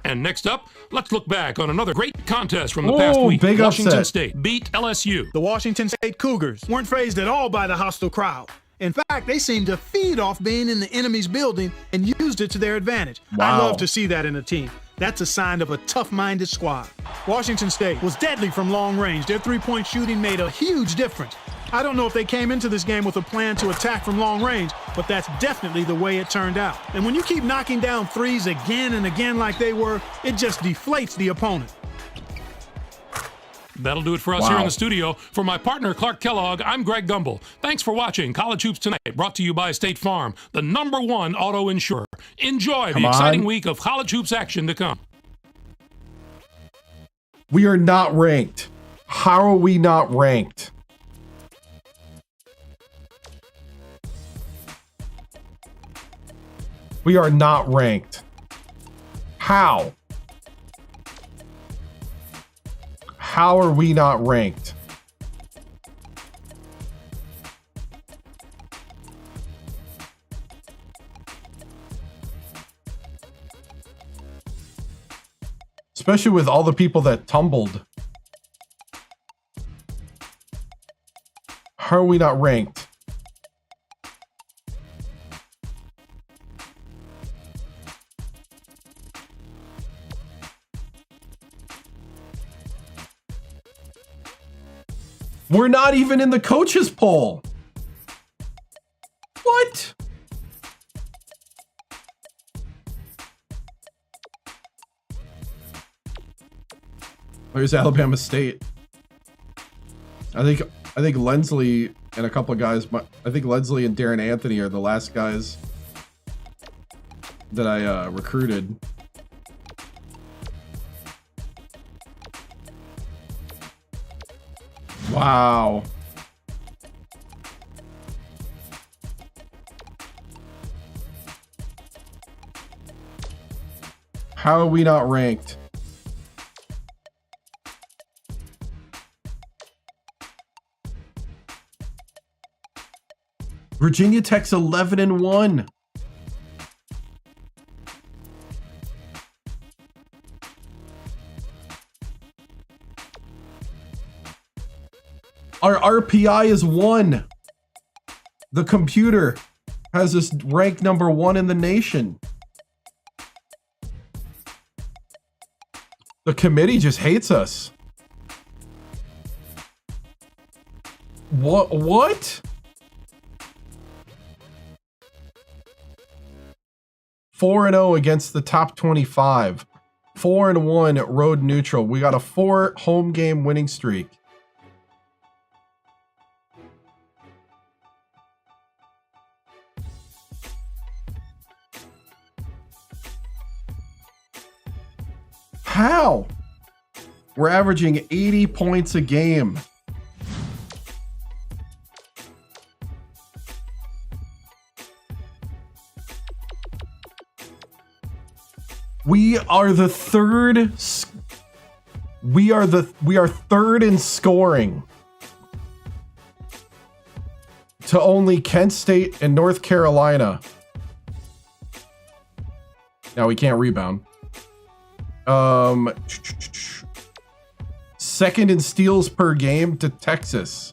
And next up, let's look back on another great contest from the past week. Big Washington upset. State beat LSU. The Washington State Cougars weren't fazed at all by the hostile crowd. In fact, they seemed to feed off being in the enemy's building and used it to their advantage. Wow. I love to see that in a team. That's a sign of a tough-minded squad. Washington State was deadly from long range. Their three-point shooting made a huge difference. I don't know if they came into this game with a plan to attack from long range, but that's definitely the way it turned out. And when you keep knocking down threes again and again like they were, it just deflates the opponent. That'll do it for us here in the studio. For my partner, Clark Kellogg, I'm Greg Gumbel. Thanks for watching College Hoops Tonight, brought to you by State Farm, the #1 auto insurer. Enjoy the exciting week of college hoops action to come. We are not ranked. How are we not ranked? We are not ranked. How? How are we not ranked? Especially with all the people that tumbled. How are we not ranked? We're not even in the coaches poll. What? Where's Alabama State? I think Lensley and a couple of guys. I think Lensley and Darren Anthony are the last guys that I recruited. Wow. How are we not ranked? Virginia Tech's 11-1. Our RPI is 1. The computer has us ranked number 1 in the nation. The committee just hates us. What? 4-0 against the top 25. 4-1 road neutral. We got a 4 home game winning streak. How? We're averaging 80 points a game. We are the third. We are third in scoring to only Kent State and North Carolina. Now we can't rebound. Second in steals per game to Texas.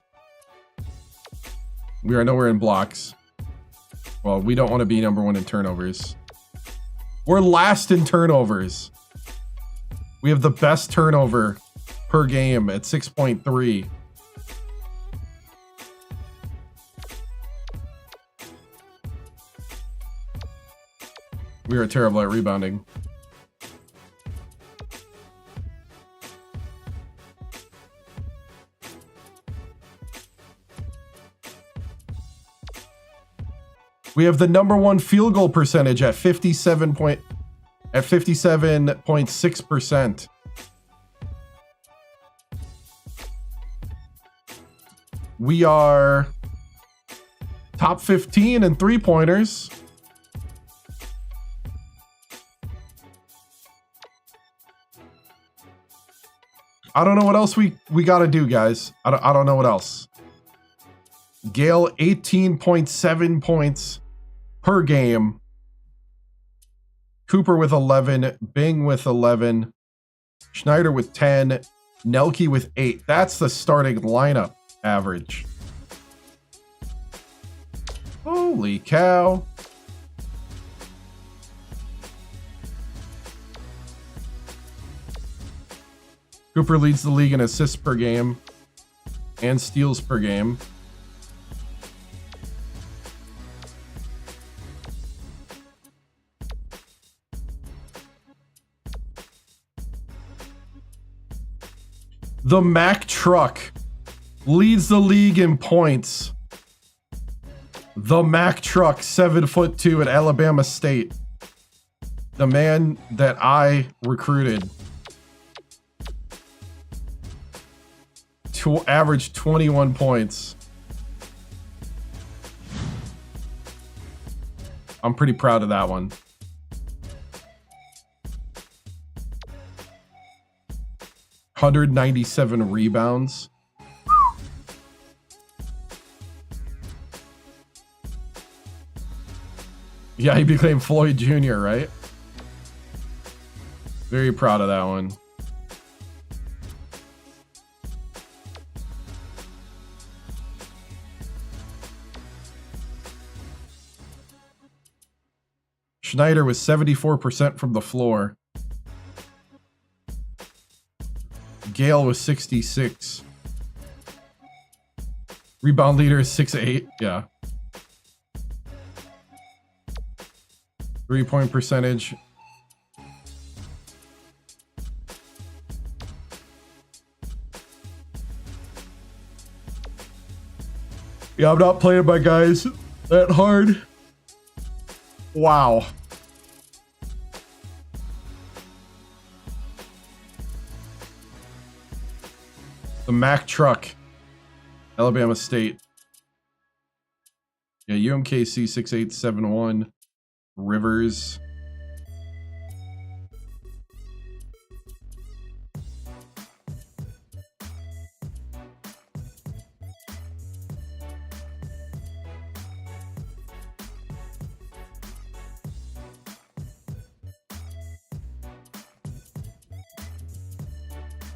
We are nowhere in blocks. Well, we don't want to be number 1 in turnovers. We're last in turnovers. We have the best turnover per game at 6.3. We are terrible at rebounding. We have the number 1 field goal percentage at 57.6%. We are top 15 in 3-pointers. I don't know what else we got to do, guys. I don't know what else. Gale 18.7 points per game. Cooper with 11, Bing with 11, Schneider with 10, Nelke with 8. That's the starting lineup average. Holy cow. Cooper leads the league in assists per game and steals per game. The Mack truck leads the league in points. The Mack truck, 7'2" at Alabama State. The man that I recruited. Averaged 21 points. I'm pretty proud of that one. $197 rebounds. Yeah, he became Floyd Jr., right? Very proud of that one. Schneider was 74% from the floor. Gale was 66. Rebound leader is 6'8". Yeah. 3-point percentage. Yeah, I'm not playing my guys that hard. Wow. The Mack truck. Alabama State. Yeah, UMKC 6871. Rivers.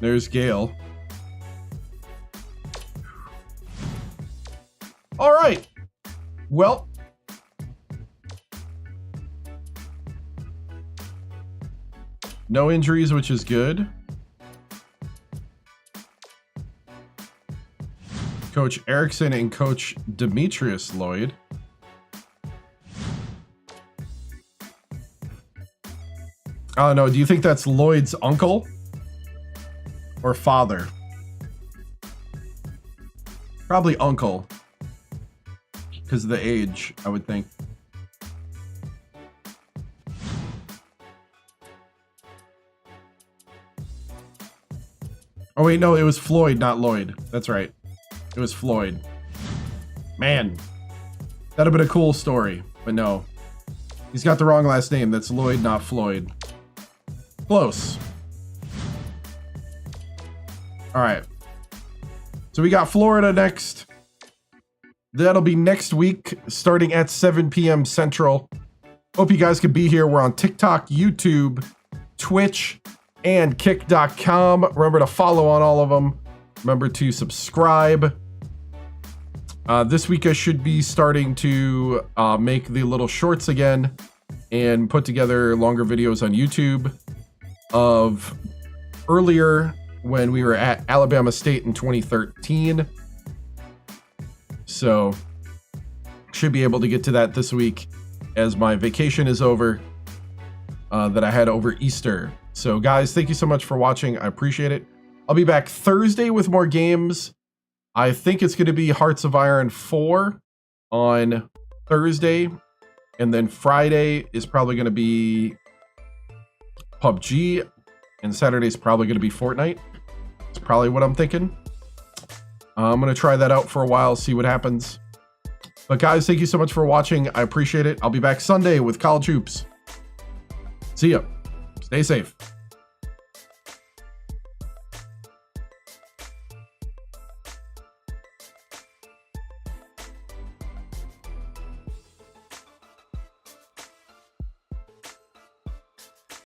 There's Gale. All right. Well, no injuries, which is good. Coach Erickson and Coach Demetrius Lloyd. Oh no, do you think that's Lloyd's uncle or father? Probably uncle, because of the age, I would think. Oh wait, no, it was Floyd, not Lloyd. That's right. It was Floyd. Man, that'd have been a cool story, but no. He's got the wrong last name. That's Lloyd, not Floyd. Close. All right. So we got Florida next. That'll be next week, starting at 7 p.m. Central. Hope you guys could be here. We're on TikTok, YouTube, Twitch, and kick.com. Remember to follow on all of them. Remember to subscribe. This week I should be starting to make the little shorts again and put together longer videos on YouTube of earlier when we were at Alabama State in 2013. So should be able to get to that this week as my vacation is over that I had over Easter. So guys, thank you so much for watching. I appreciate it. I'll be back Thursday with more games. I think it's going to be Hearts of Iron 4 on Thursday. And then Friday is probably going to be PUBG. And Saturday's probably going to be Fortnite. It's probably what I'm thinking. I'm going to try that out for a while, see what happens. But guys, thank you so much for watching. I appreciate it. I'll be back Sunday with College Hoops. See ya. Stay safe.